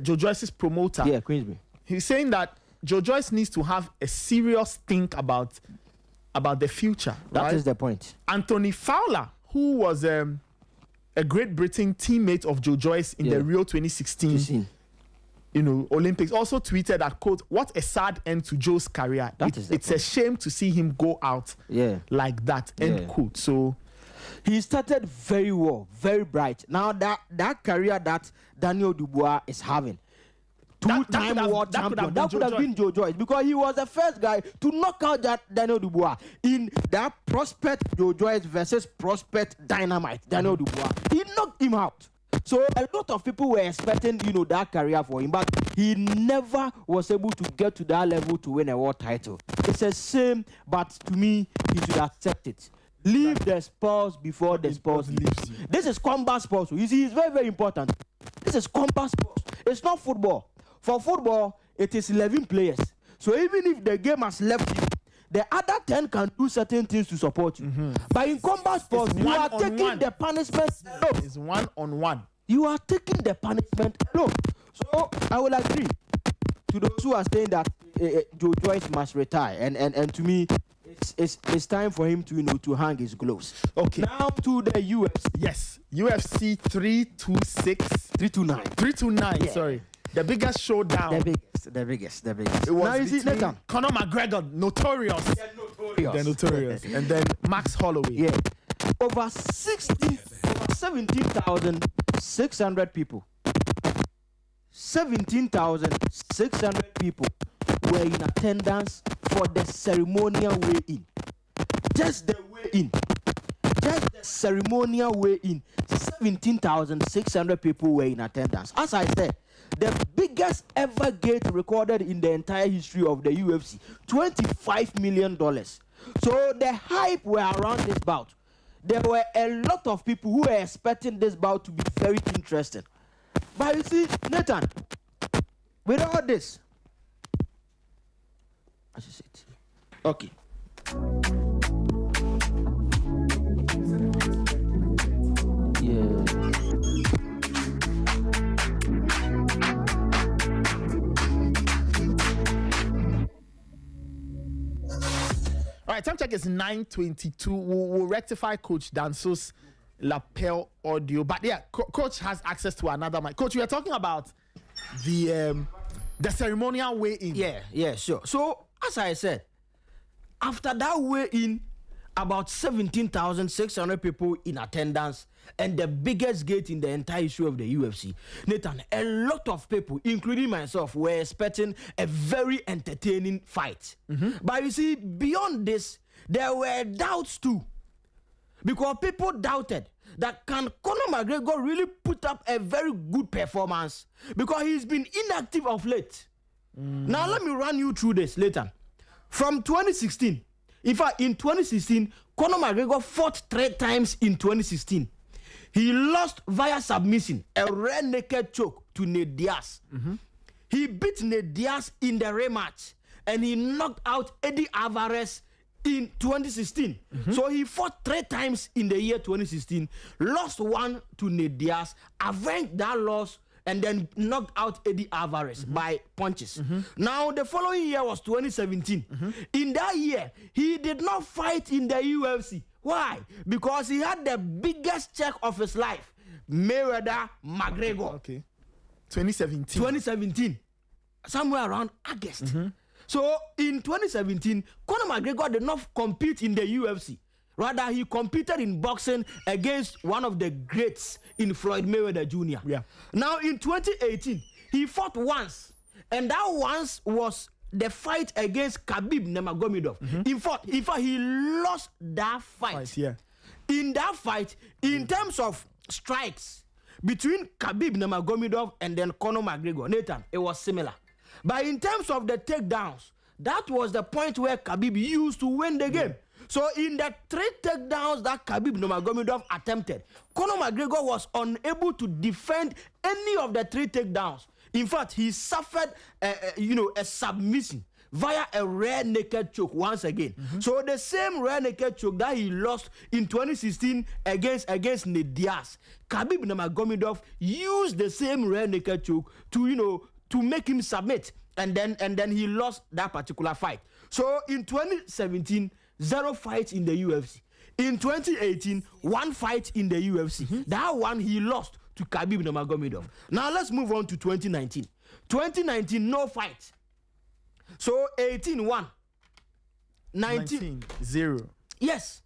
Joe Joyce's promoter.
Yeah, Queensbury.
He's saying that Joe Joyce needs to have a serious think about the future.
That is the point.
Anthony Fowler, who was a Great Britain teammate of Joe Joyce in the Rio 2016 Olympics, also tweeted that, quote, "What a sad end to Joe's career. It's a shame to see him go out like that," end quote. So
he started very well, very bright. Now that career that Daniel Dubois is having, 2-time world champion, that could have been Joe Joyce, because he was the first guy to knock out that Daniel Dubois in that prospect Joe Joyce versus prospect dynamite Daniel Dubois. He knocked him out. So a lot of people were expecting, that career for him, but he never was able to get to that level to win a world title. It's a shame, but to me, he should accept it. Leave the sports before the sports leaves you. This is combat sports. You see, it's very, very important. This is combat sports. It's not football. For football, it is 11 players. So even if the game has left you, the other 10 can do certain things to support you. But in combat sports, you are taking the punishment alone.
It's 1-on-1.
You are taking the punishment alone. So I will agree to those who are saying that Joe Joyce must retire. And to me, it's time for him to hang his gloves.
Okay.
Now to the UFC.
Yes. UFC 326.
329.
329,
Yeah.
Sorry. The biggest showdown.
The biggest.
It was
now you see, Nathan.
Conor McGregor, notorious. The notorious. And then Max Holloway.
Yeah. Over 17,600 people. 17,600 people were in attendance for the ceremonial weigh-in. Just the weigh-in. Just the ceremonial weigh-in. 17,600 people were in attendance. As I said, the biggest ever gate recorded in the entire history of the UFC. $25 million. So the hype were around this bout. There were a lot of people who were expecting this bout to be very interesting. But you see, Nathan, with all this, I should say it. Okay.
All right, time check is 9:22. We'll rectify Coach Danso's lapel audio. But yeah, Coach has access to another mic. Coach, we are talking about the ceremonial weigh-in.
Yeah, sure. So as I said, after that weigh-in, about 17,600 people in attendance, and the biggest gate in the entire issue of the UFC. Nathan, a lot of people, including myself, were expecting a very entertaining fight. But you see, beyond this, there were doubts too. Because people doubted that can Conor McGregor really put up a very good performance, because he's been inactive of late. Now let me run you through this later. From 2016, in fact, in 2016, Conor McGregor fought 3 times in 2016. He lost via submission, a rear naked choke to Nate Diaz. He beat Nate Diaz in the rematch, and he knocked out Eddie Alvarez in 2016. So he fought 3 times in the year 2016, lost 1 to Nate Diaz, avenged that loss, and then knocked out Eddie Alvarez by punches. Now, the following year was 2017. In that year, he did not fight in the UFC. Why? Because he had the biggest check of his life, Mayweather McGregor.
Okay. 2017.
2017. Somewhere around August. So, in 2017, Conor McGregor did not compete in the UFC. Rather, he competed in boxing against one of the greats in Floyd Mayweather Jr.
Yeah.
Now, in 2018, he fought once, and that once was the fight against Khabib Nurmagomedov. In fact, he lost that fight. In that fight, in terms of strikes between Khabib Nurmagomedov and then Conor McGregor, Nathan, it was similar. But in terms of the takedowns, that was the point where Khabib used to win the game. So in the 3 takedowns that Khabib Nurmagomedov attempted, Conor McGregor was unable to defend any of the 3 takedowns. In fact, he suffered a submission via a rear naked choke once again. So the same rear naked choke that he lost in 2016 against Nate Diaz, Khabib Nurmagomedov used the same rear naked choke to make him submit, and then he lost that particular fight. So in 2017, 0 fights in the UFC. In 2018, 1 fight in the UFC. That one he lost to Khabib Nurmagomedov. Now let's move on to 2019. 2019, no fights. So 18, 1. 19,
0.
Yes.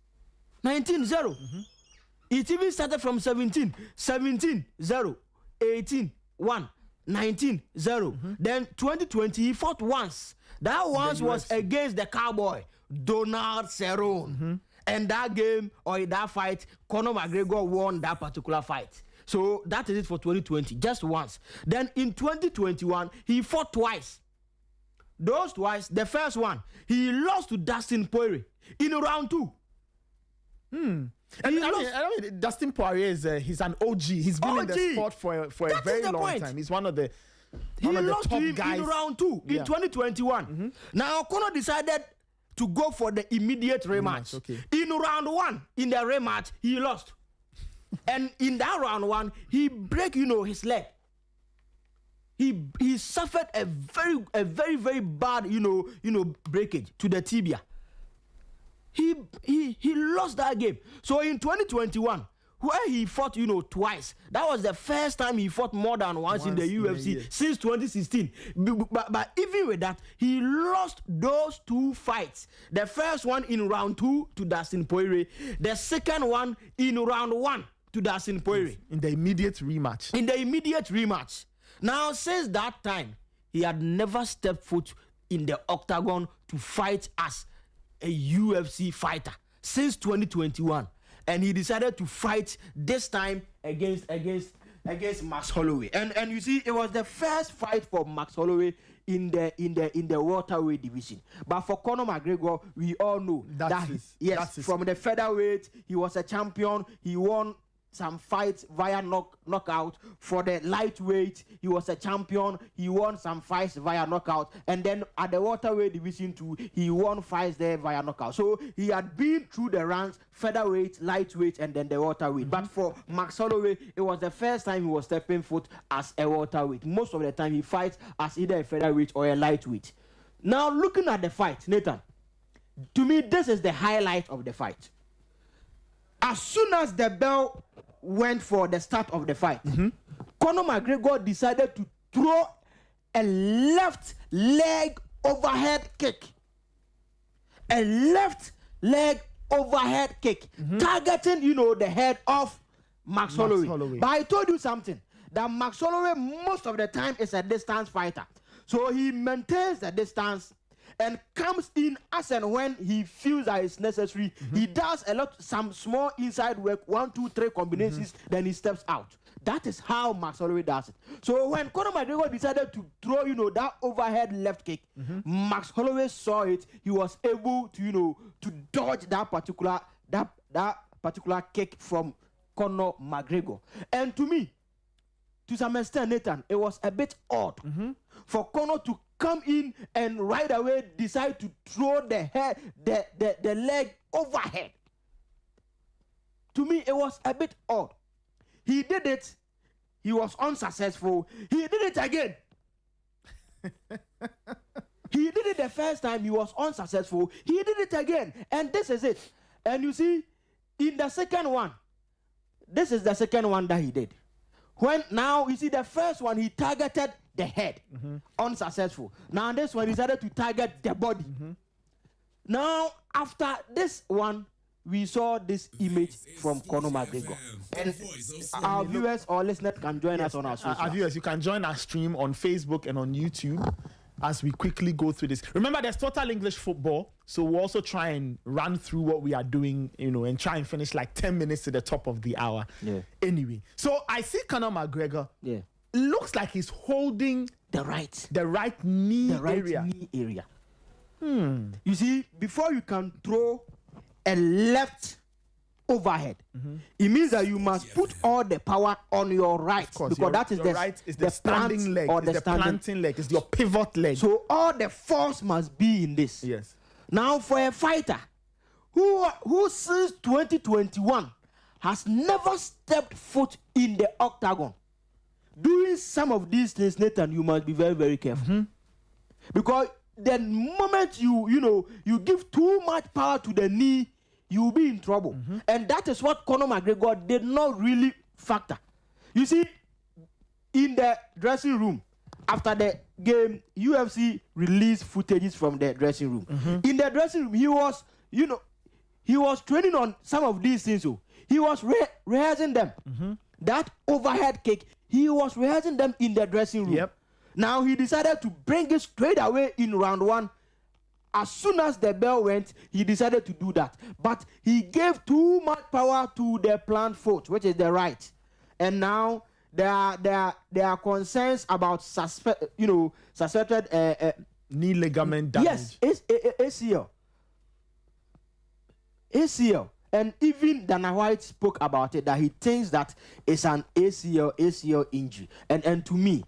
19, 0. It even started from 17. 17, 0. 18, 1. 19, 0. Then 2020, he fought once. That once was against the Cowboy, Donald Cerrone. And that game, or that fight, Conor McGregor won that particular fight. So that is it for 2020, just once. Then in 2021, he fought twice. Those twice, the first one, he lost to Dustin Poirier in round 2.
I mean, Dustin Poirier is he's an OG. He's been in the sport for a very long time. He's one of the
lost
top
to him
guys
in round 2 in 2021. Now Conor decided to go for the immediate rematch. In round 1, in the rematch, he lost. And in that round 1, he break his leg. He suffered a very very bad breakage to the tibia. He lost that game. So in 2021, where he fought twice, that was the first time he fought more than once in the UFC since 2016. But even with that, he lost those 2 fights. The first one in round 2 to Dustin Poirier, the second one in round 1 to Dustin Poirier.
In the immediate rematch. Now, since that time, he had never stepped foot in the octagon to fight as a UFC fighter since 2021, and he decided to fight this time against Max Holloway. And you see, it was the first fight for Max Holloway in the welterweight division. But for Conor McGregor, we all know that from the featherweight, he was a champion. He won some fights via knockout. For the lightweight, he was a champion. He won some fights via knockout. And then at the welterweight division too, he won fights there via knockout. So he had been through the ranks, featherweight, lightweight, and then the welterweight. But for Max Holloway, it was the first time he was stepping foot as a welterweight. Most of the time he fights as either a featherweight or a lightweight. Now looking at the fight, Nathan, to me this is the highlight of the fight. As soon as the bell went for the start of the fight, Conor McGregor decided to throw a left leg overhead kick
a left leg overhead kick, targeting, the head of Max Holloway. But I told you something, that Max Holloway most of the time is a distance fighter. So he maintains the distance and comes in as and when he feels that it's necessary. He does some small inside work, 1, 2, 3 combinations, then he steps out. That is how Max Holloway does it. So when Conor McGregor decided to throw, that overhead left kick, Max Holloway saw it. He was able to, to dodge that particular kick from Conor McGregor. And to me, to some extent, Nathan, it was a bit odd for Conor to come in and right away decide to throw the leg overhead. To me, it was a bit odd. He did it. He was unsuccessful. He did it again. He did it the first time. He was unsuccessful. He did it again. And this is it. And you see, in the second one, this is the second one that he did. When now, you see, the first one, he targeted the head. Unsuccessful. Now, this one, he decided to target the body. Now, after this one, we saw this image from Conor McGregor. And our viewers or listeners can join us on our social.
Our viewers, you can join our stream on Facebook and on YouTube as we quickly go through this. Remember, there's Total English Football, so we'll also try and run through what we are doing, and try and finish like 10 minutes to the top of the hour. Anyway, so I see Conor McGregor. Looks like he's holding
the right
knee
area. You see, before you can throw a left overhead, it means that you must put all the power on your right, because that is
the standing leg, or the planting leg, is your pivot leg.
So all the force must be in this.
Yes.
Now, for a fighter who since 2021 has never stepped foot in the octagon, doing some of these things, Nathan, you must be very, very careful. Because the moment you give too much power to the knee, you will be in trouble. And that is what Conor McGregor did not really factor. You see, in the dressing room, after the game, UFC released footages from the dressing room. In the dressing room, he was, he was training on some of these things. So he was rehearsing them. That overhead kick, he was rehearsing them in the dressing room. Now he decided to bring it straight away in round 1. As soon as the bell went, he decided to do that. But he gave too much power to the plant foot, which is the right. And now there are concerns about suspected
knee ligament damage.
Yes, ACL. And even Dana White spoke about it, that he thinks that it's an ACL injury. And to me,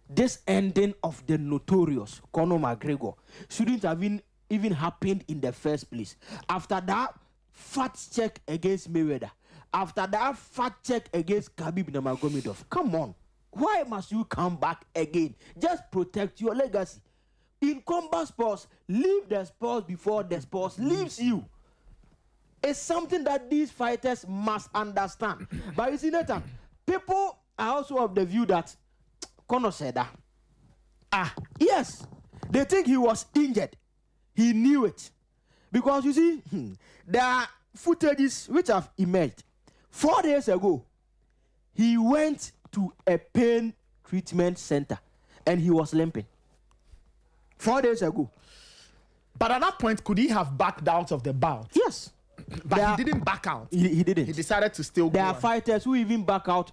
this ending of the notorious Conor McGregor shouldn't have even happened in the first place. After that fat check against Mayweather, after that fat check against Khabib Nurmagomedov, come on, why must you come back again? Just protect your legacy. In combat sports, leave the sports before the sports leaves you. It's something that these fighters must understand. But you see, Nathan, people are also of the view that Conor said that. Yes, they think he was injured. He knew it. Because you see, there are footages which have emerged. 4 days ago, he went to a pain treatment center and he was limping. 4 days ago.
But at that point, could he have backed out of the bout?
Yes.
But he didn't back out.
He didn't.
He decided to still go.
There are fighters who even back out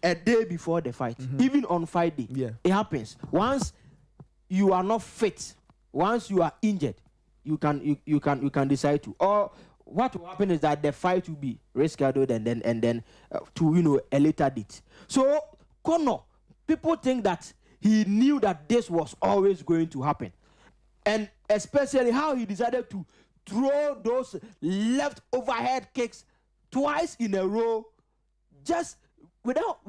a day before the fight, even on fight day. It happens. Once you are not fit, once you are injured, you can decide to. Or what will happen is that the fight will be rescheduled and then to a later date. So Conor, people think that he knew that this was always going to happen, and especially how he decided to throw those left overhead kicks twice in a row, just without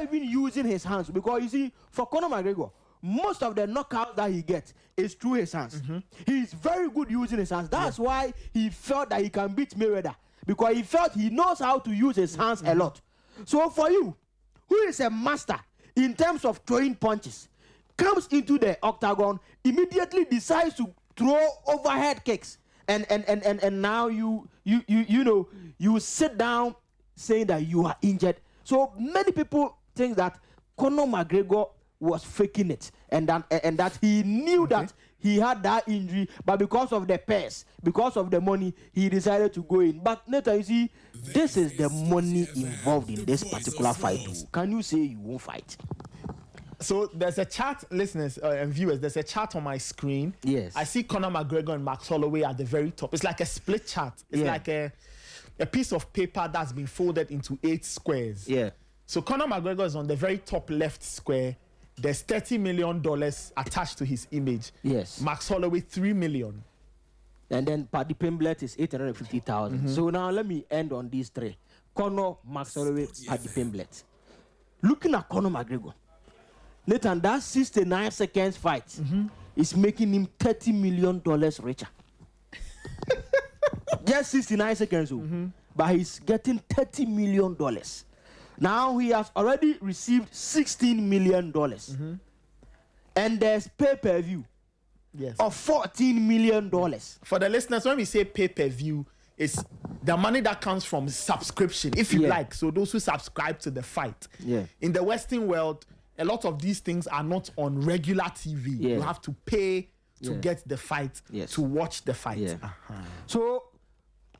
even using his hands. Because you see, for Conor McGregor, most of the knockouts that he gets is through his hands. He's very good using his hands. That's why he felt that he can beat Mayweather, because he felt he knows how to use his hands a lot. So for you, who is a master in terms of throwing punches, comes into the octagon, immediately decides to throw overhead kicks and now you know, you sit down saying that you are injured. So many people think that Conor McGregor was faking it, and that he knew that he had that injury, but because of the purse, because of the money, he decided to go in. But Nathan, you see, this is the money involved in this particular fight too. Can you say you won't fight?
So there's a chart, listeners and viewers, there's a chart on my screen.
Yes.
I see Conor McGregor and Max Holloway at the very top. It's like a split chart. It's like a piece of paper that's been folded into 8 squares.
Yeah.
So Conor McGregor is on the very top left square. There's $30 million attached to his image.
Yes.
Max Holloway, $3 million.
And then Paddy Pimblett is 850,000. So now let me end on these 3. Conor, Max Holloway, Paddy Pimblett. Looking at Conor McGregor, Nathan, that 69 seconds fight is making him $30 million richer. Just 69 seconds, but he's getting $30 million. Now he has already received $16 million. And there's pay-per-view of $14 million.
For the listeners, when we say pay-per-view, it's the money that comes from subscription, if you like. So those who subscribe to the fight. In the Western world, a lot of these things are not on regular TV. You have to pay to get the fight, to watch the fight.
So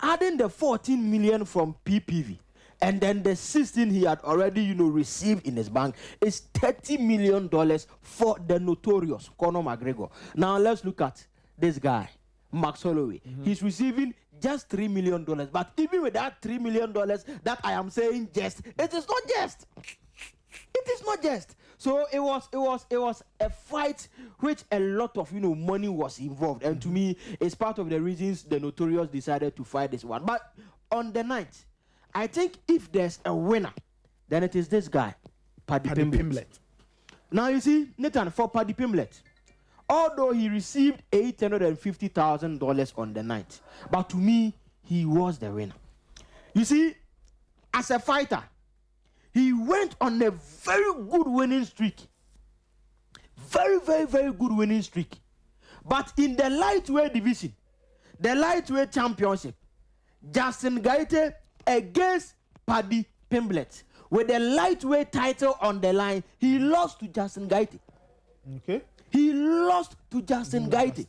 adding the 14 million from PPV, and then the 16 he had already, received in his bank is $30 million for the notorious Conor McGregor. Now let's look at this guy, Max Holloway. He's receiving just $3 million. But even with that $3 million that I am saying just, it is not just. It is not just. So it was a fight which a lot of money was involved, and to me, it's part of the reasons the notorious decided to fight this one. But on the night, I think if there's a winner, then it is this guy, Paddy Pimblett. Now you see, Nathan, for Paddy Pimblett, although he received $850,000 on the night, but to me, he was the winner. You see, as a fighter, he went on a very good winning streak. Very, very, very good winning streak. But in the lightweight division, the lightweight championship, Justin Gaethje against Paddy Pimblett, with the lightweight title on the line, he lost to Justin Gaethje. He lost to Justin Gaethje.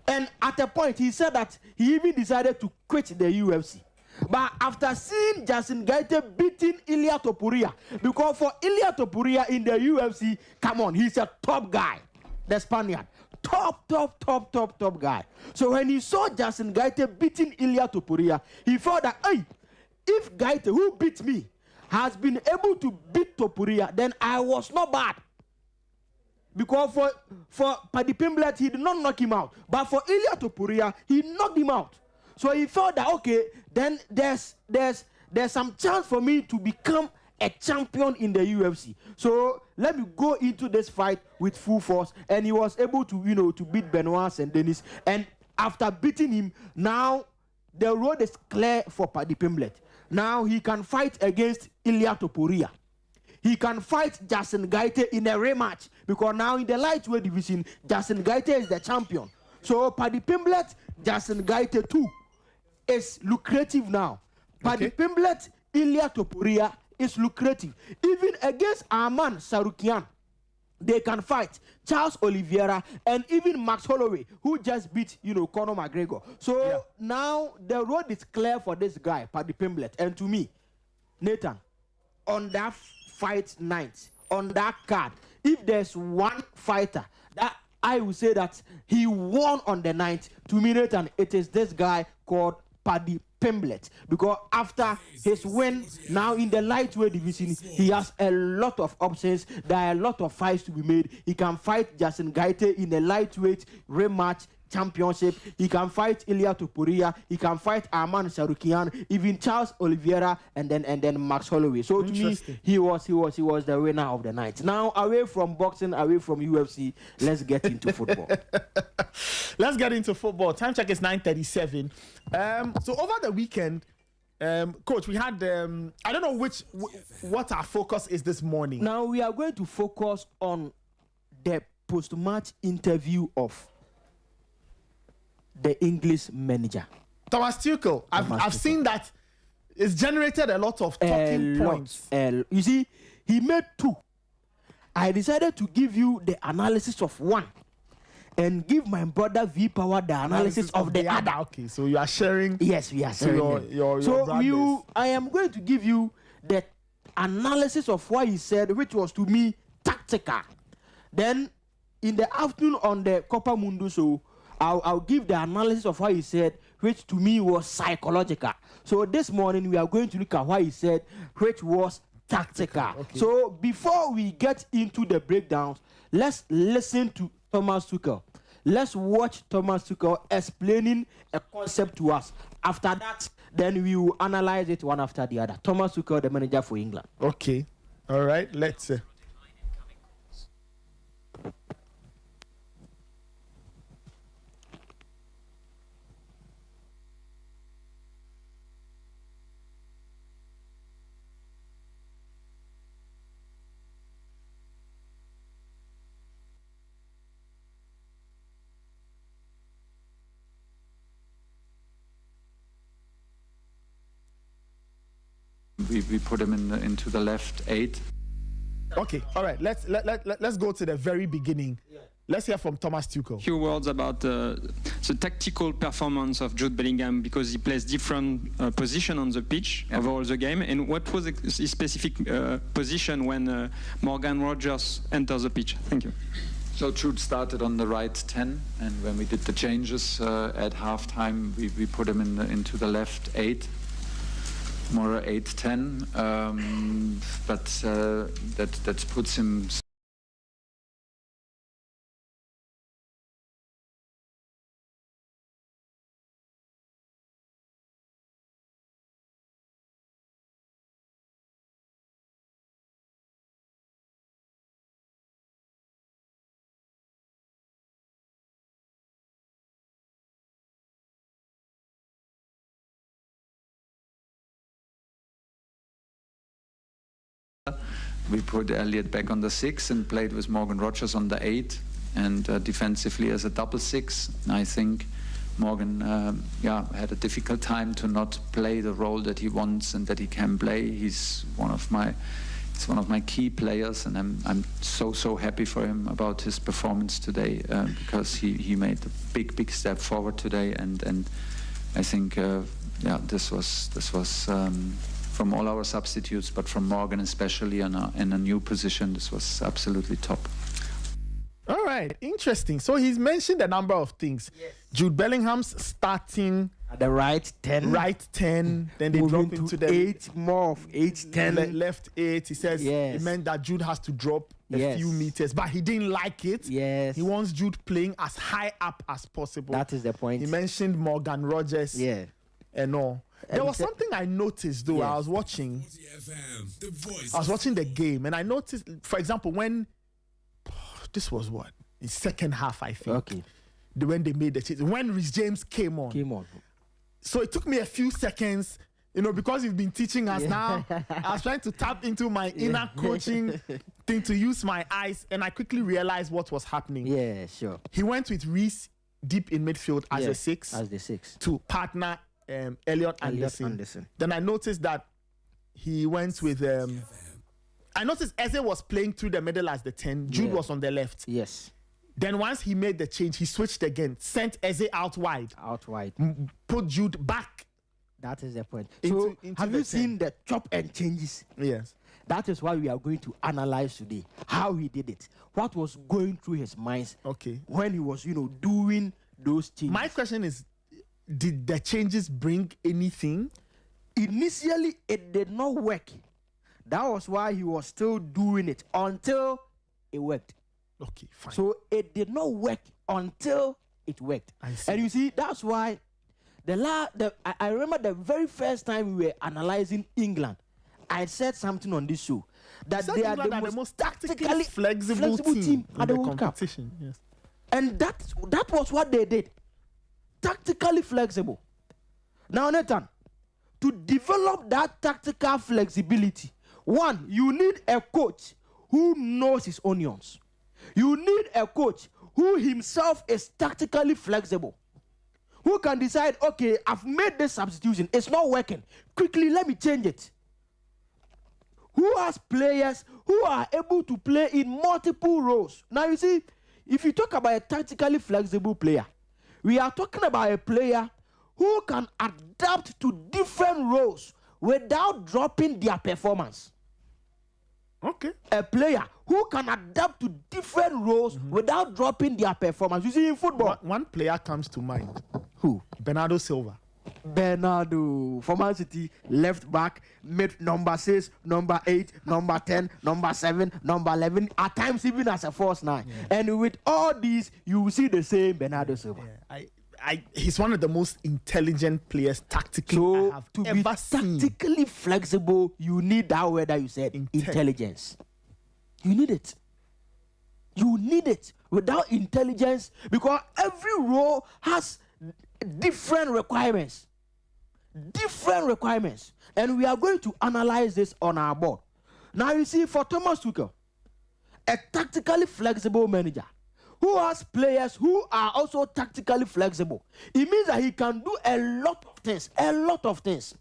And at a point, he said that he even decided to quit the UFC. But after seeing Justin Gaethje beating Ilia Topuria, because for Ilia Topuria in the UFC, come on, he's a top guy, the Spaniard. Top guy. So when he saw Justin Gaethje beating Ilia Topuria, he felt that, hey, if Gaethje, who beat me, has been able to beat Topuria, then I was not bad. Because for Paddy Pimblett, he did not knock him out. But for Ilia Topuria, he knocked him out. So he felt that, okay, then there's some chance for me to become a champion in the UFC. So let me go into this fight with full force. And he was able to, to beat Benoit Saint Denis. And after beating him, now the road is clear for Paddy Pimblett. Now he can fight against Ilia Topuria. He can fight Justin Gaethje in a rematch, because now in the lightweight division, Justin Gaethje is the champion. So Paddy Pimblett, Justin Gaethje too is lucrative now. Paddy Pimblett, Ilia Topuria is lucrative. Even against Arman Sarukian, they can fight. Charles Oliveira and even Max Holloway, who just beat, Conor McGregor. So now the road is clear for this guy, Paddy Pimblett. And to me, Nathan, on that fight night, on that card, if there's one fighter that I would say that he won on the night, to me, Nathan, it is this guy called Paddy Pimblett, because after his win, now in the lightweight division, he has a lot of options. There are a lot of fights to be made. He can fight Justin Gaethje in a lightweight rematch championship. He can fight Ilia Topuria. He can fight Arman Sarukian, even Charles Oliveira, and then Max Holloway. So to me, he was the winner of the night. Now, away from boxing, away from UFC, let's get into football.
Let's get into football. Time check is 9:37. So over the weekend, Coach, we had I don't know what our focus is this morning.
Now we are going to focus on the post-match interview of the English manager.
Thomas Tuchel. I've seen that it's generated a lot of talking points.
You see, he made 2. I decided to give you the analysis of one and give my brother V Power the analysis of the other.
Okay, so you are sharing.
Yes, we are sharing.
Your
I am going to give you the analysis of what he said, which was to me tactical. Then in the afternoon on the Copa Mundo show, I'll give the analysis of what he said, which to me was psychological. So this morning we are going to look at what he said, which was tactical. Okay. So before we get into the breakdowns, let's listen to Thomas Tuchel. Let's watch Thomas Tuchel explaining a concept to us. After that, then we will analyze it one after the other. Thomas Tuchel, the manager for England.
Okay. All right. Let's
We put him into the left 8.
Okay, all right. Let's go to the very beginning. Yeah. Let's hear from Thomas Tuchel.
A few words about the tactical performance of Jude Bellingham, because he plays different position on the pitch overall the game. And what was his specific position when Morgan Rogers enters the pitch? Thank you.
So Jude started on the right 10, and when we did the changes at halftime, we put him into the left 8. More 8-10, but that puts him. We put Elliott back on the 6 and played with Morgan Rogers on the 8, and defensively as a double 6. I think Morgan had a difficult time to not play the role that he wants and that he can play. He's one of my key players, and I'm so happy for him about his performance today, because he made a big step forward today, and I think this was from all our substitutes, but from Morgan especially in a new position, this was absolutely top.
All right, interesting. So he's mentioned a number of things. Yes. Jude Bellingham's starting
at the right 10.
Right 10. Then they drop into the
8, more of 8-10.
Left 8. He says it meant that Jude has to drop a few meters, but he didn't like it.
Yes.
He wants Jude playing as high up as possible.
That is the point.
He mentioned Morgan Rogers.
Yeah.
And all. There was something I noticed though. I was watching the game, and I noticed, for example, when this was in second half, I think.
Okay.
When they made the change, when Rhys James came on. So it took me a few seconds, because you've been teaching us now. I was trying to tap into my inner coaching thing to use my eyes, and I quickly realized what was happening.
Yeah, sure.
He went with Rhys deep in midfield as a 6.
As the 6.
To partner Elliot Anderson. Then I noticed that he went with. I noticed Eze was playing through the middle as the 10. Jude was on the left.
Yes.
Then once he made the change, he switched again, sent Eze out wide. Put Jude back.
That is the point. So have you seen the chop and changes?
Yes.
That is why we are going to analyze today how he did it. What was going through his mind when he was, doing those changes.
My question is, did the changes bring anything?
Initially, it did not work. That was why he was still doing it until it worked.
Okay, fine.
So it did not work until it worked.
I see.
And you see, that's why I remember the very first time we were analyzing England, I said something on this show that they are the most tactically flexible team at the World Cup.
Yes.
And that was what they did. Tactically flexible. Now, Nathan, to develop that tactical flexibility, one, you need a coach who knows his onions. You need a coach who himself is tactically flexible. who can decide, okay, I've made this substitution, it's not working. Quickly, let me change it. Who has players who are able to play in multiple roles? Now, you see, if you talk about a tactically flexible player, we are talking about a player who can adapt to different roles without dropping their performance.
Okay.
A player who can adapt to different roles without dropping their performance. You see, in football,
one player comes to mind.
Who?
Bernardo Silva.
Bernardo, for Man City, left back, mid number 6, number 8, number 10, number 7, number 11, at times even as a false 9. Yeah. And with all these, you will see the same Bernardo Silva.
Yeah. He's one of the most intelligent players tactically I have
to
ever
be
seen.
Tactically flexible, you need that word that you said, intelligence. You need it. You need it. Without intelligence, because every role has different requirements. Different requirements. And we are going to analyze this on our board. Now you see, for Thomas Tuchel, a tactically flexible manager who has players who are also tactically flexible, it means that he can do a lot of things. A lot of things.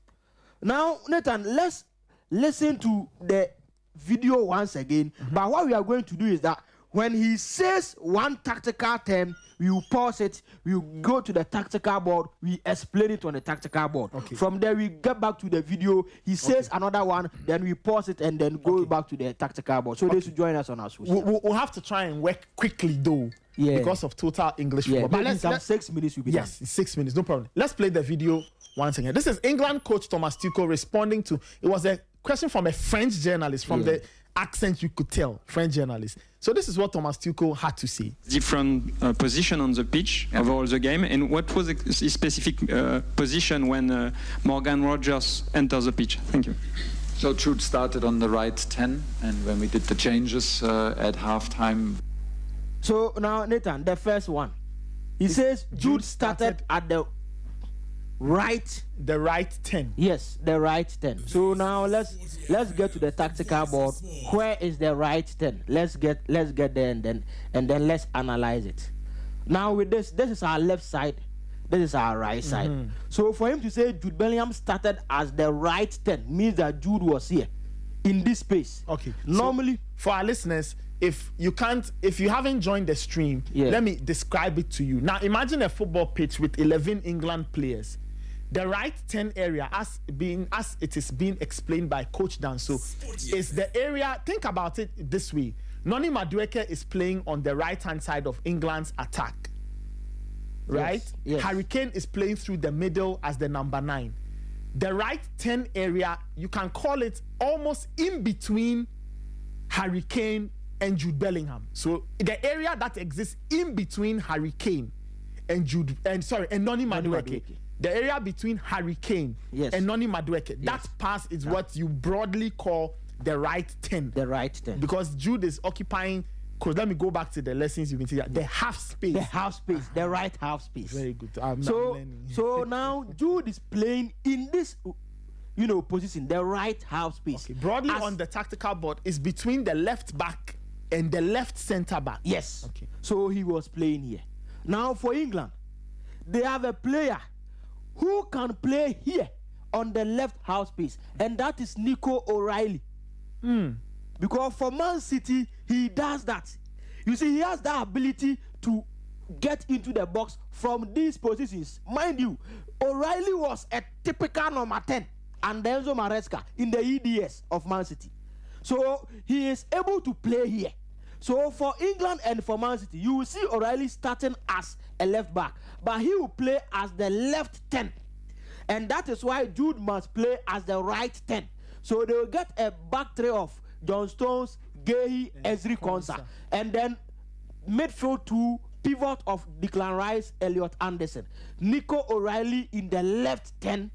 Now, Nathan, let's listen to the video once again. But what we are going to do is that when he says one tactical term, we will pause it, we will go to the tactical board, we explain it on the tactical board.
Okay.
From there, we get back to the video, he says another one, then we pause it and then go back to the tactical board. So they should join us on our social.
We'll have to try and work quickly though, because of total English football.
But let's 6 minutes will be done.
Yes, 6 minutes, no problem. Let's play the video once again. This is England coach Thomas Tuchel responding to, it was a question from a French journalist, from the accent you could tell, French journalist. So this is what Thomas Tuchel had to say.
Different position on the pitch overall the game, and what was his specific position when Morgan Rogers enters the pitch? Thank you.
So Jude started on the right 10, and when we did the changes at halftime.
So now, Nathan, the first one. He says Jude started at the right.
The right 10.
Yes, the right 10. So now let's get to the tactical board. Where is the right 10? Let's get there and then let's analyze it. Now with this is our left side. This is our right side. So for him to say Jude Bellingham started as the right 10 means that Jude was here in this space.
Okay.
Normally,
so for our listeners, if you haven't joined the stream, let me describe it to you. Now imagine a football pitch with 11 England players. The right 10 area, as it is being explained by Coach Danso, is the area. Think about it this way: Noni Madueke is playing on the right-hand side of England's attack, right?
Yes.
Harry Kane is playing through the middle as the number 9. The right 10 area, you can call it almost in between Harry Kane and Jude Bellingham. So the area that exists in between Harry Kane and Noni Madueke. The area between Harry Kane and Noni Madueke, that pass is what you broadly call the right 10.
The right 10.
Because Jude is occupying, because let me go back to the lessons you can see that the half space.
The half space, the right half space.
Very good.
So now Jude is playing in this position, the right half space.
Okay. Broadly on the tactical board is between the left back and the left centre back.
Yes.
Okay.
So he was playing here. Now for England, they have a player who can play here on the left half space, and that is Nico O'Reilly. Because for Man City, he does that. You see, he has that ability to get into the box from these positions. Mind you, O'Reilly was a typical number 10 and Enzo Maresca in the EDS of Man City. So he is able to play here. So for England and for Man City, you will see O'Reilly starting as a left back, but he will play as the left 10. And that is why Jude must play as the right 10. So they will get a back three of John Stones, Gehi, Ezri Konsa. And then midfield 2, pivot of Declan Rice, Elliot Anderson. Nico O'Reilly in the left 10,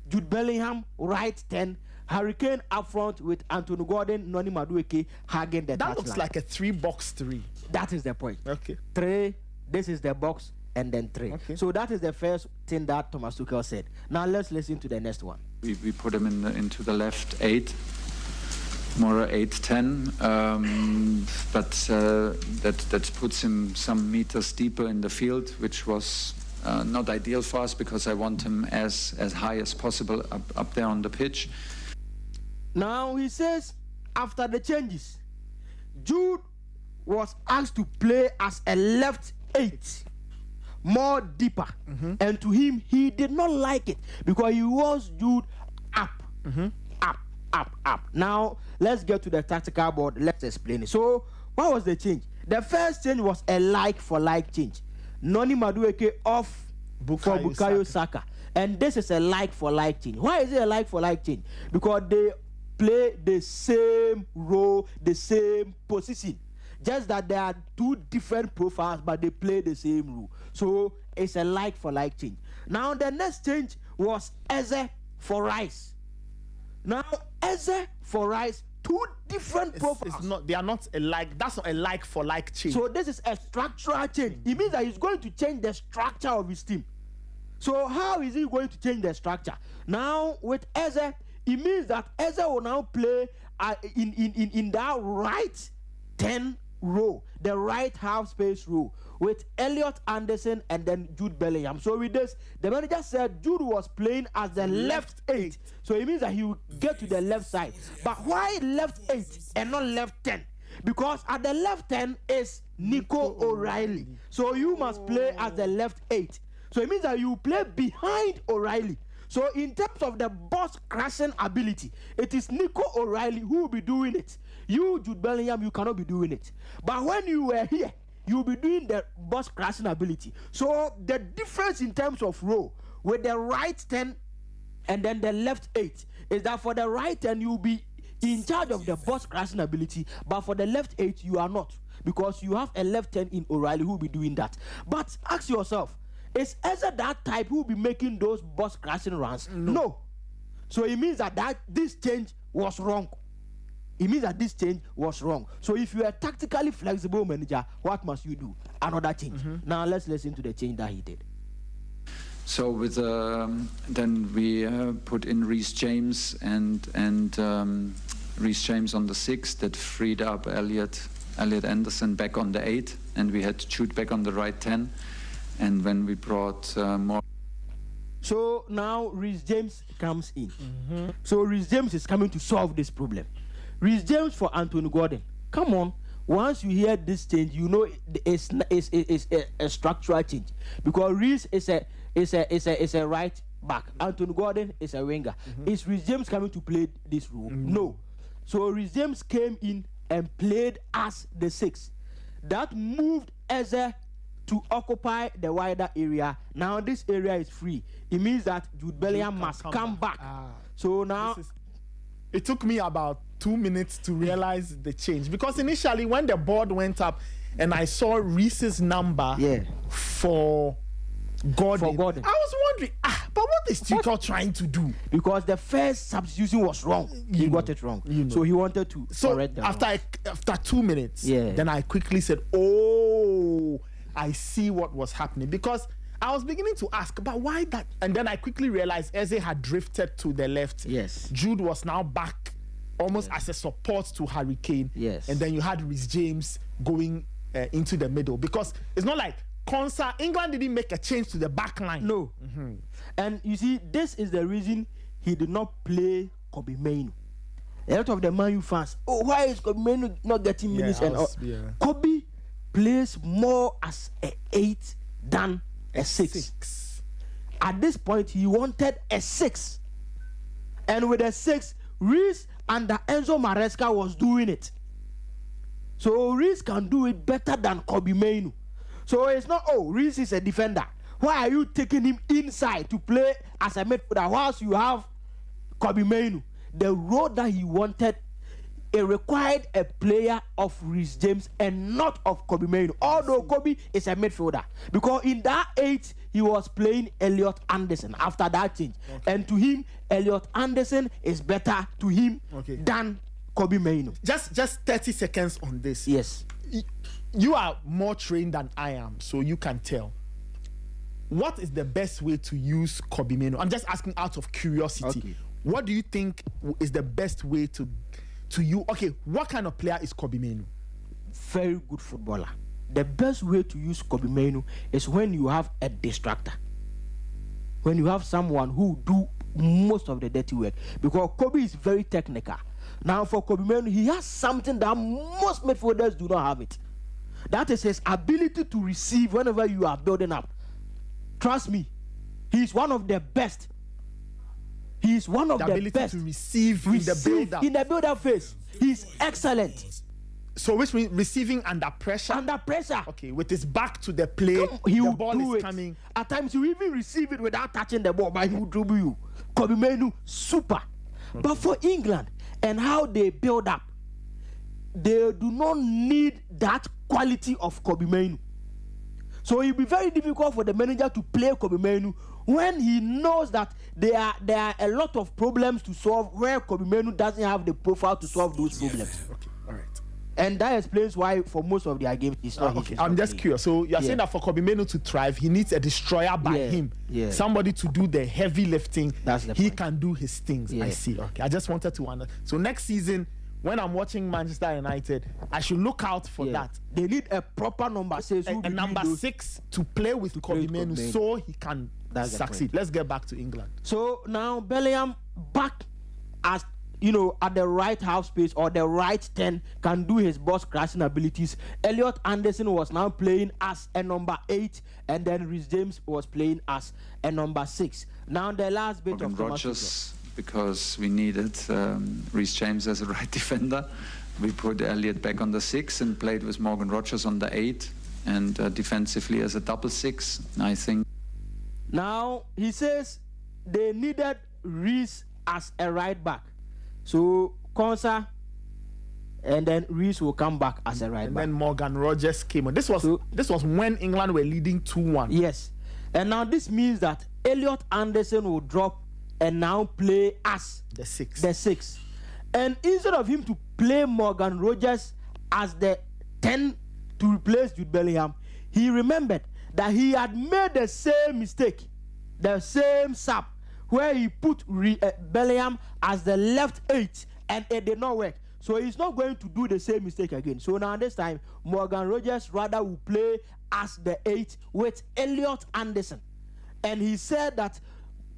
Jude Bellingham right 10, Harry Kane up front with Anthony Gordon, Noni Madueke, Hagen the
That looks
touchline.
like a 3-box-3.
That is the point.
Okay.
3, this is the box, and then 3.
Okay.
So that is the first thing that Thomas Tuchel said. Now let's listen to the next one.
We put him into the left 8, more 8-10, but that puts him some meters deeper in the field, which was not ideal for us because I want him as high as possible up there on the pitch.
Now he says after the changes, Jude was asked to play as a left 8, more deeper, and to him he did not like it because he wants Jude up, up. Now let's get to the tactical board. Let's explain it. So what was the change? The first change was a like for like change. Noni Madueke off for Bukayo Saka. And this is a like for like change. Why is it a like for like change? Because they play the same role, the same position. Just that there are two different profiles, but they play the same role. So it's a like for like change. Now the next change was Eze for Rice. Now Eze for Rice, two different profiles.
They are not alike. That's not a like for like change.
So this is a structural change. It means that he's going to change the structure of his team. So how is he going to change the structure? Now with Eze, it means that Eze will now play in that right 10 row, the right half space row, with Elliot Anderson and then Jude Bellingham. So with this, the manager said Jude was playing as the left 8. So it means that he will get to the left side. But why left 8 and not left 10? Because at the left 10 is Nico O'Reilly. So you must play as the left 8. So it means that you play behind O'Reilly. So in terms of the boss crashing ability, it is Nico O'Reilly who will be doing it. You, Jude Bellingham, you cannot be doing it. But when you were here, you'll be doing the boss crashing ability. So the difference in terms of row with the right 10 and then the left 8 is that for the right 10 you'll be in charge of the boss crashing ability, but for the left 8 you are not, because you have a left 10 in O'Reilly who will be doing that. But ask yourself, is Eze that type who will be making those boss crashing runs? No. So it means that this change was wrong. It means that this change was wrong. So if you are a tactically flexible manager, what must you do? Another change. Now let's listen to the change that he did.
So with then we put in Reece James and Reece James on the 6. That freed up Elliot Anderson back on the 8, and we had Jude back on the right 10. And when we brought more.
So now Reece James comes in. So Reece James is coming to solve this problem. Reece James for Anthony Gordon. Come on. Once you hear this change, you know it's a structural change, because Reece is a right back. Anthony Gordon is a winger. Is Reece James coming to play this role? No. So Reece James came in and played as the 6. That moved Eze to occupy the wider area. Now this area is free. It means that Jude Bellingham must come back. So now
it took me about 2 minutes to realize the change, because initially when the board went up and I saw Reece's number for Gordon, I was wondering, but what is Tuchel trying to do?
Because the first substitution was wrong. He got it wrong. So he wanted to correct that.
After 2 minutes, then I quickly said, oh, I see what was happening, because I was beginning to ask, but why that? And then I quickly realized Eze had drifted to the left.
Yes.
Jude was now back almost as a support to Harry Kane.
Yes.
And then you had Reece James going into the middle, because it's not like England didn't make a change to the back line.
No. And you see, this is the reason he did not play Kobe Mainoo. A lot of the Man U fans, why is Kobe Mainoo not getting minutes? Kobe plays more as an 8 than a 6. At this point, he wanted a 6. And with a 6, Reece under Enzo Maresca was doing it. So Reece can do it better than Kobe Mainoo. So it's not, Reece is a defender. Why are you taking him inside to play as a midfielder whilst you have Kobe Mainoo? The role that he wanted, it required a player of Reece James and not of Kobe Mainoo. Although Kobe is a midfielder, because in that 8 he was playing Elliot Anderson after that change, and to him Elliot Anderson is better to him than Kobe Mainoo.
Just 30 seconds on this.
Yes.
You are more trained than I am, so you can tell. What is the best way to use Kobe Mainoo? I'm just asking out of curiosity. What do you think is the best way to you? Okay, what kind of player is Kobe Mainoo?
Very good footballer. the best way to use Kobe Mainoo is when you have a distractor. When you have someone who do most of the dirty work. Because Kobe is very technical. Now for Kobe Mainoo, he has something that most midfielders do not have it. That is his ability to receive whenever you are building up. Trust me, he's one of the best. He's one of the
ability
best
to receive in the build-up.
In the build-up phase. He's excellent.
So which means receiving under pressure?
Under pressure.
Okay, with his back to the play,
He
the
will
ball
do
is
it.
coming.
At times you even receive it without touching the ball, but he will dribble you. Kobe Mainoo, super. But for England and how they build up, they do not need that quality of Kobe Mainoo. So it will be very difficult for the manager to play Kobe Mainoo when he knows that there are a lot of problems to solve where Kobe Mainoo doesn't have the profile to solve those problems.
Okay, all right.
And that explains why for most of their games he's not.
Okay, I'm just curious. So you're saying that for Kobe Mainoo to thrive, he needs a destroyer by him.
Yeah.
Somebody to do the heavy lifting.
That's the
he
point.
can do his things.
Yeah.
I see. Okay, I just wanted to understand. So next season, when I'm watching Manchester United, I should look out for that.
They need a proper number 6.
A number 6 to play with Kobe Mainoo so he can succeed. Let's get back to England.
So now Bellingham back as at the right half space or the right 10 can do his boss crashing abilities. Elliot Anderson was now playing as a number 8, and then Reece James was playing as a number 6. Now the last bit of
Rodgers, because we needed Reece James as a right defender. We put Elliot back on the 6 and played with Morgan Rodgers on the 8 and defensively as a double 6, I think.
Now he says they needed Reece as a right back. So Konsa and then Reece will come back as a right back.
And then Morgan Rodgers came on. This was when England were leading 2-1.
Yes. And now this means that Elliot Anderson will drop and now play as
the 6.
The 6. And instead of him to play Morgan Rodgers as the 10 to replace Jude Bellingham, he remembered that he had made the same mistake, the same sap, where he put Bellingham as the left 8 and it did not work. So he's not going to do the same mistake again. So now this time, Morgan Rodgers rather will play as the 8 with Elliot Anderson. And he said that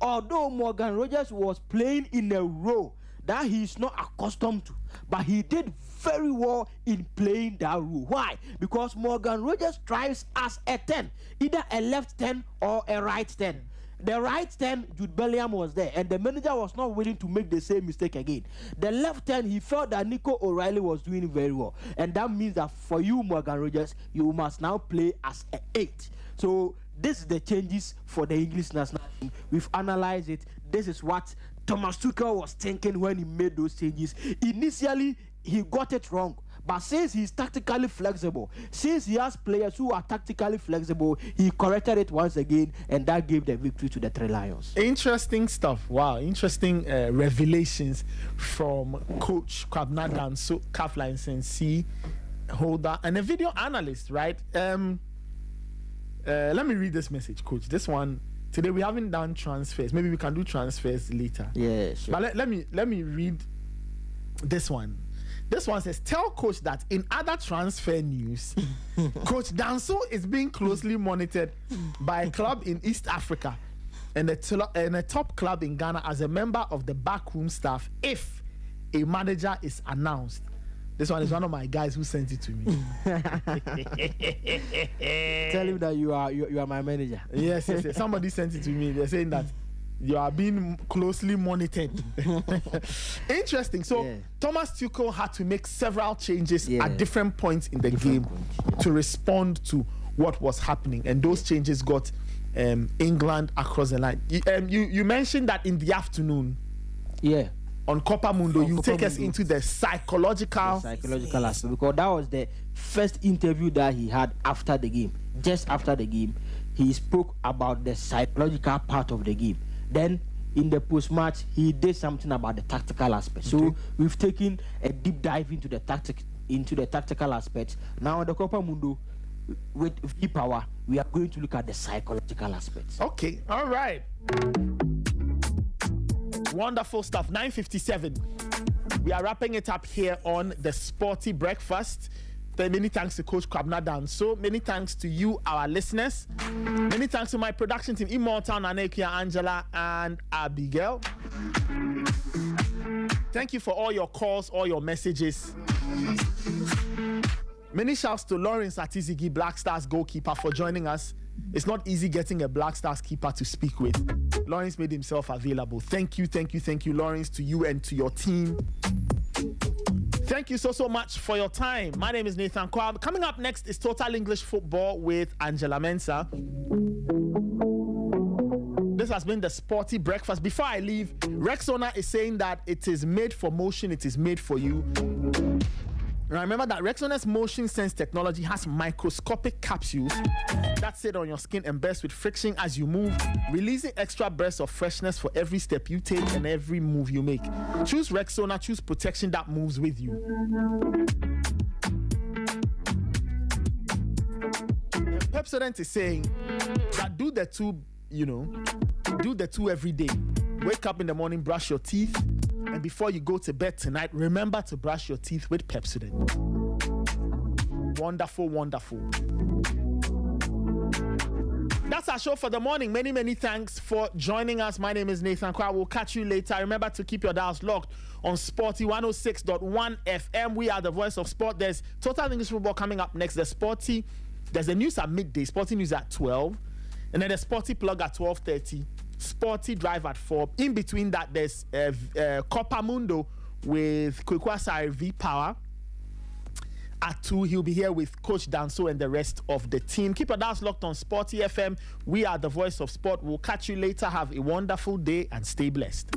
although Morgan Rodgers was playing in a role that he's not accustomed to, but he did very well in playing that role. Why? Because Morgan Rodgers thrives as a 10, either a left 10 or a right 10. The right 10, Jude Bellingham was there, and the manager was not willing to make the same mistake again. The left 10, he felt that Nico O'Reilly was doing very well, and that means that for you, Morgan Rodgers, you must now play as an 8. So this is the changes for the English national team. We've analyzed it. This is what Thomas Tuchel was thinking when he made those changes. Initially, he got it wrong. But since he's tactically flexible, since he has players who are tactically flexible, he corrected it once again, and that gave the victory to the Three Lions.
Interesting stuff. Wow, interesting revelations from Coach Kwabena Danso, CAF licensee holder, and a video analyst, right? Let me read this message, Coach. This one, today we haven't done transfers. Maybe we can do transfers later.
Yeah, sure.
But let me read this one. This one says, tell Coach that in other transfer news, Coach Danso is being closely monitored by a club in East Africa and a top club in Ghana as a member of the backroom staff if a manager is announced. This one is one of my guys who sent it to me.
Tell him that you are my manager.
Yes. Somebody sent it to me. They're saying that you are being closely monitored. Interesting. So Thomas Tuchel had to make several changes at different points in the game to respond to what was happening, and those changes got England across the line. You mentioned that in the afternoon.
Yeah.
On Copa Mundo, you take us into the psychological
aspect, because that was the first interview that he had after the game. Just after the game, he spoke about the psychological part of the game. Then in the post-match, he did something about the tactical aspect. Okay. So we've taken a deep dive into the tactical aspect. Now on the Copa Mundo, with V-Power, we are going to look at the psychological aspects.
Okay, all right. Wonderful stuff. 9:57. We are wrapping it up here on the Sporty Breakfast. Many thanks to Coach Kwabena Danso. Many thanks to you, our listeners. Many thanks to my production team, Immortal, Nanekia, Angela, and Abigail. Thank you for all your calls, all your messages. Many shouts to Lawrence Ati Zigi, Black Stars goalkeeper, for joining us. It's not easy getting a Black Stars keeper to speak with. Lawrence made himself available. Thank you, Lawrence, to you and to your team. Thank you so much for your time. My name is Nathan Kwab. Coming up next is Total English Football with Angela Mensah. This has been the Sporty Breakfast. Before I leave, Rexona is saying that it is made for motion, it is made for you. Now remember that Rexona's motion sense technology has microscopic capsules that sit on your skin and burst with friction as you move, releasing extra bursts of freshness for every step you take and every move you make. Choose Rexona, choose protection that moves with you. Pepsodent is saying that do the two every day. Wake up in the morning, brush your teeth, and before you go to bed tonight, remember to brush your teeth with Pepsodent. Wonderful. That's our show for the morning. Many thanks for joining us. My name is Nathan Kwa. We'll catch you later. Remember to keep your dials locked on Sporty 106.1 FM. We are the voice of sport. There's Total English Football coming up next. There's the news at midday. Sporty News at 12. And then the Sporty Plug at 12:30. Sporty Drive at 4. In between that, there's Copa Mundo with Kwekwasari V Power. At 2, he'll be here with Coach Danso and the rest of the team. Keep your dials locked on Sporty FM. We are the voice of sport. We'll catch you later. Have a wonderful day and stay blessed.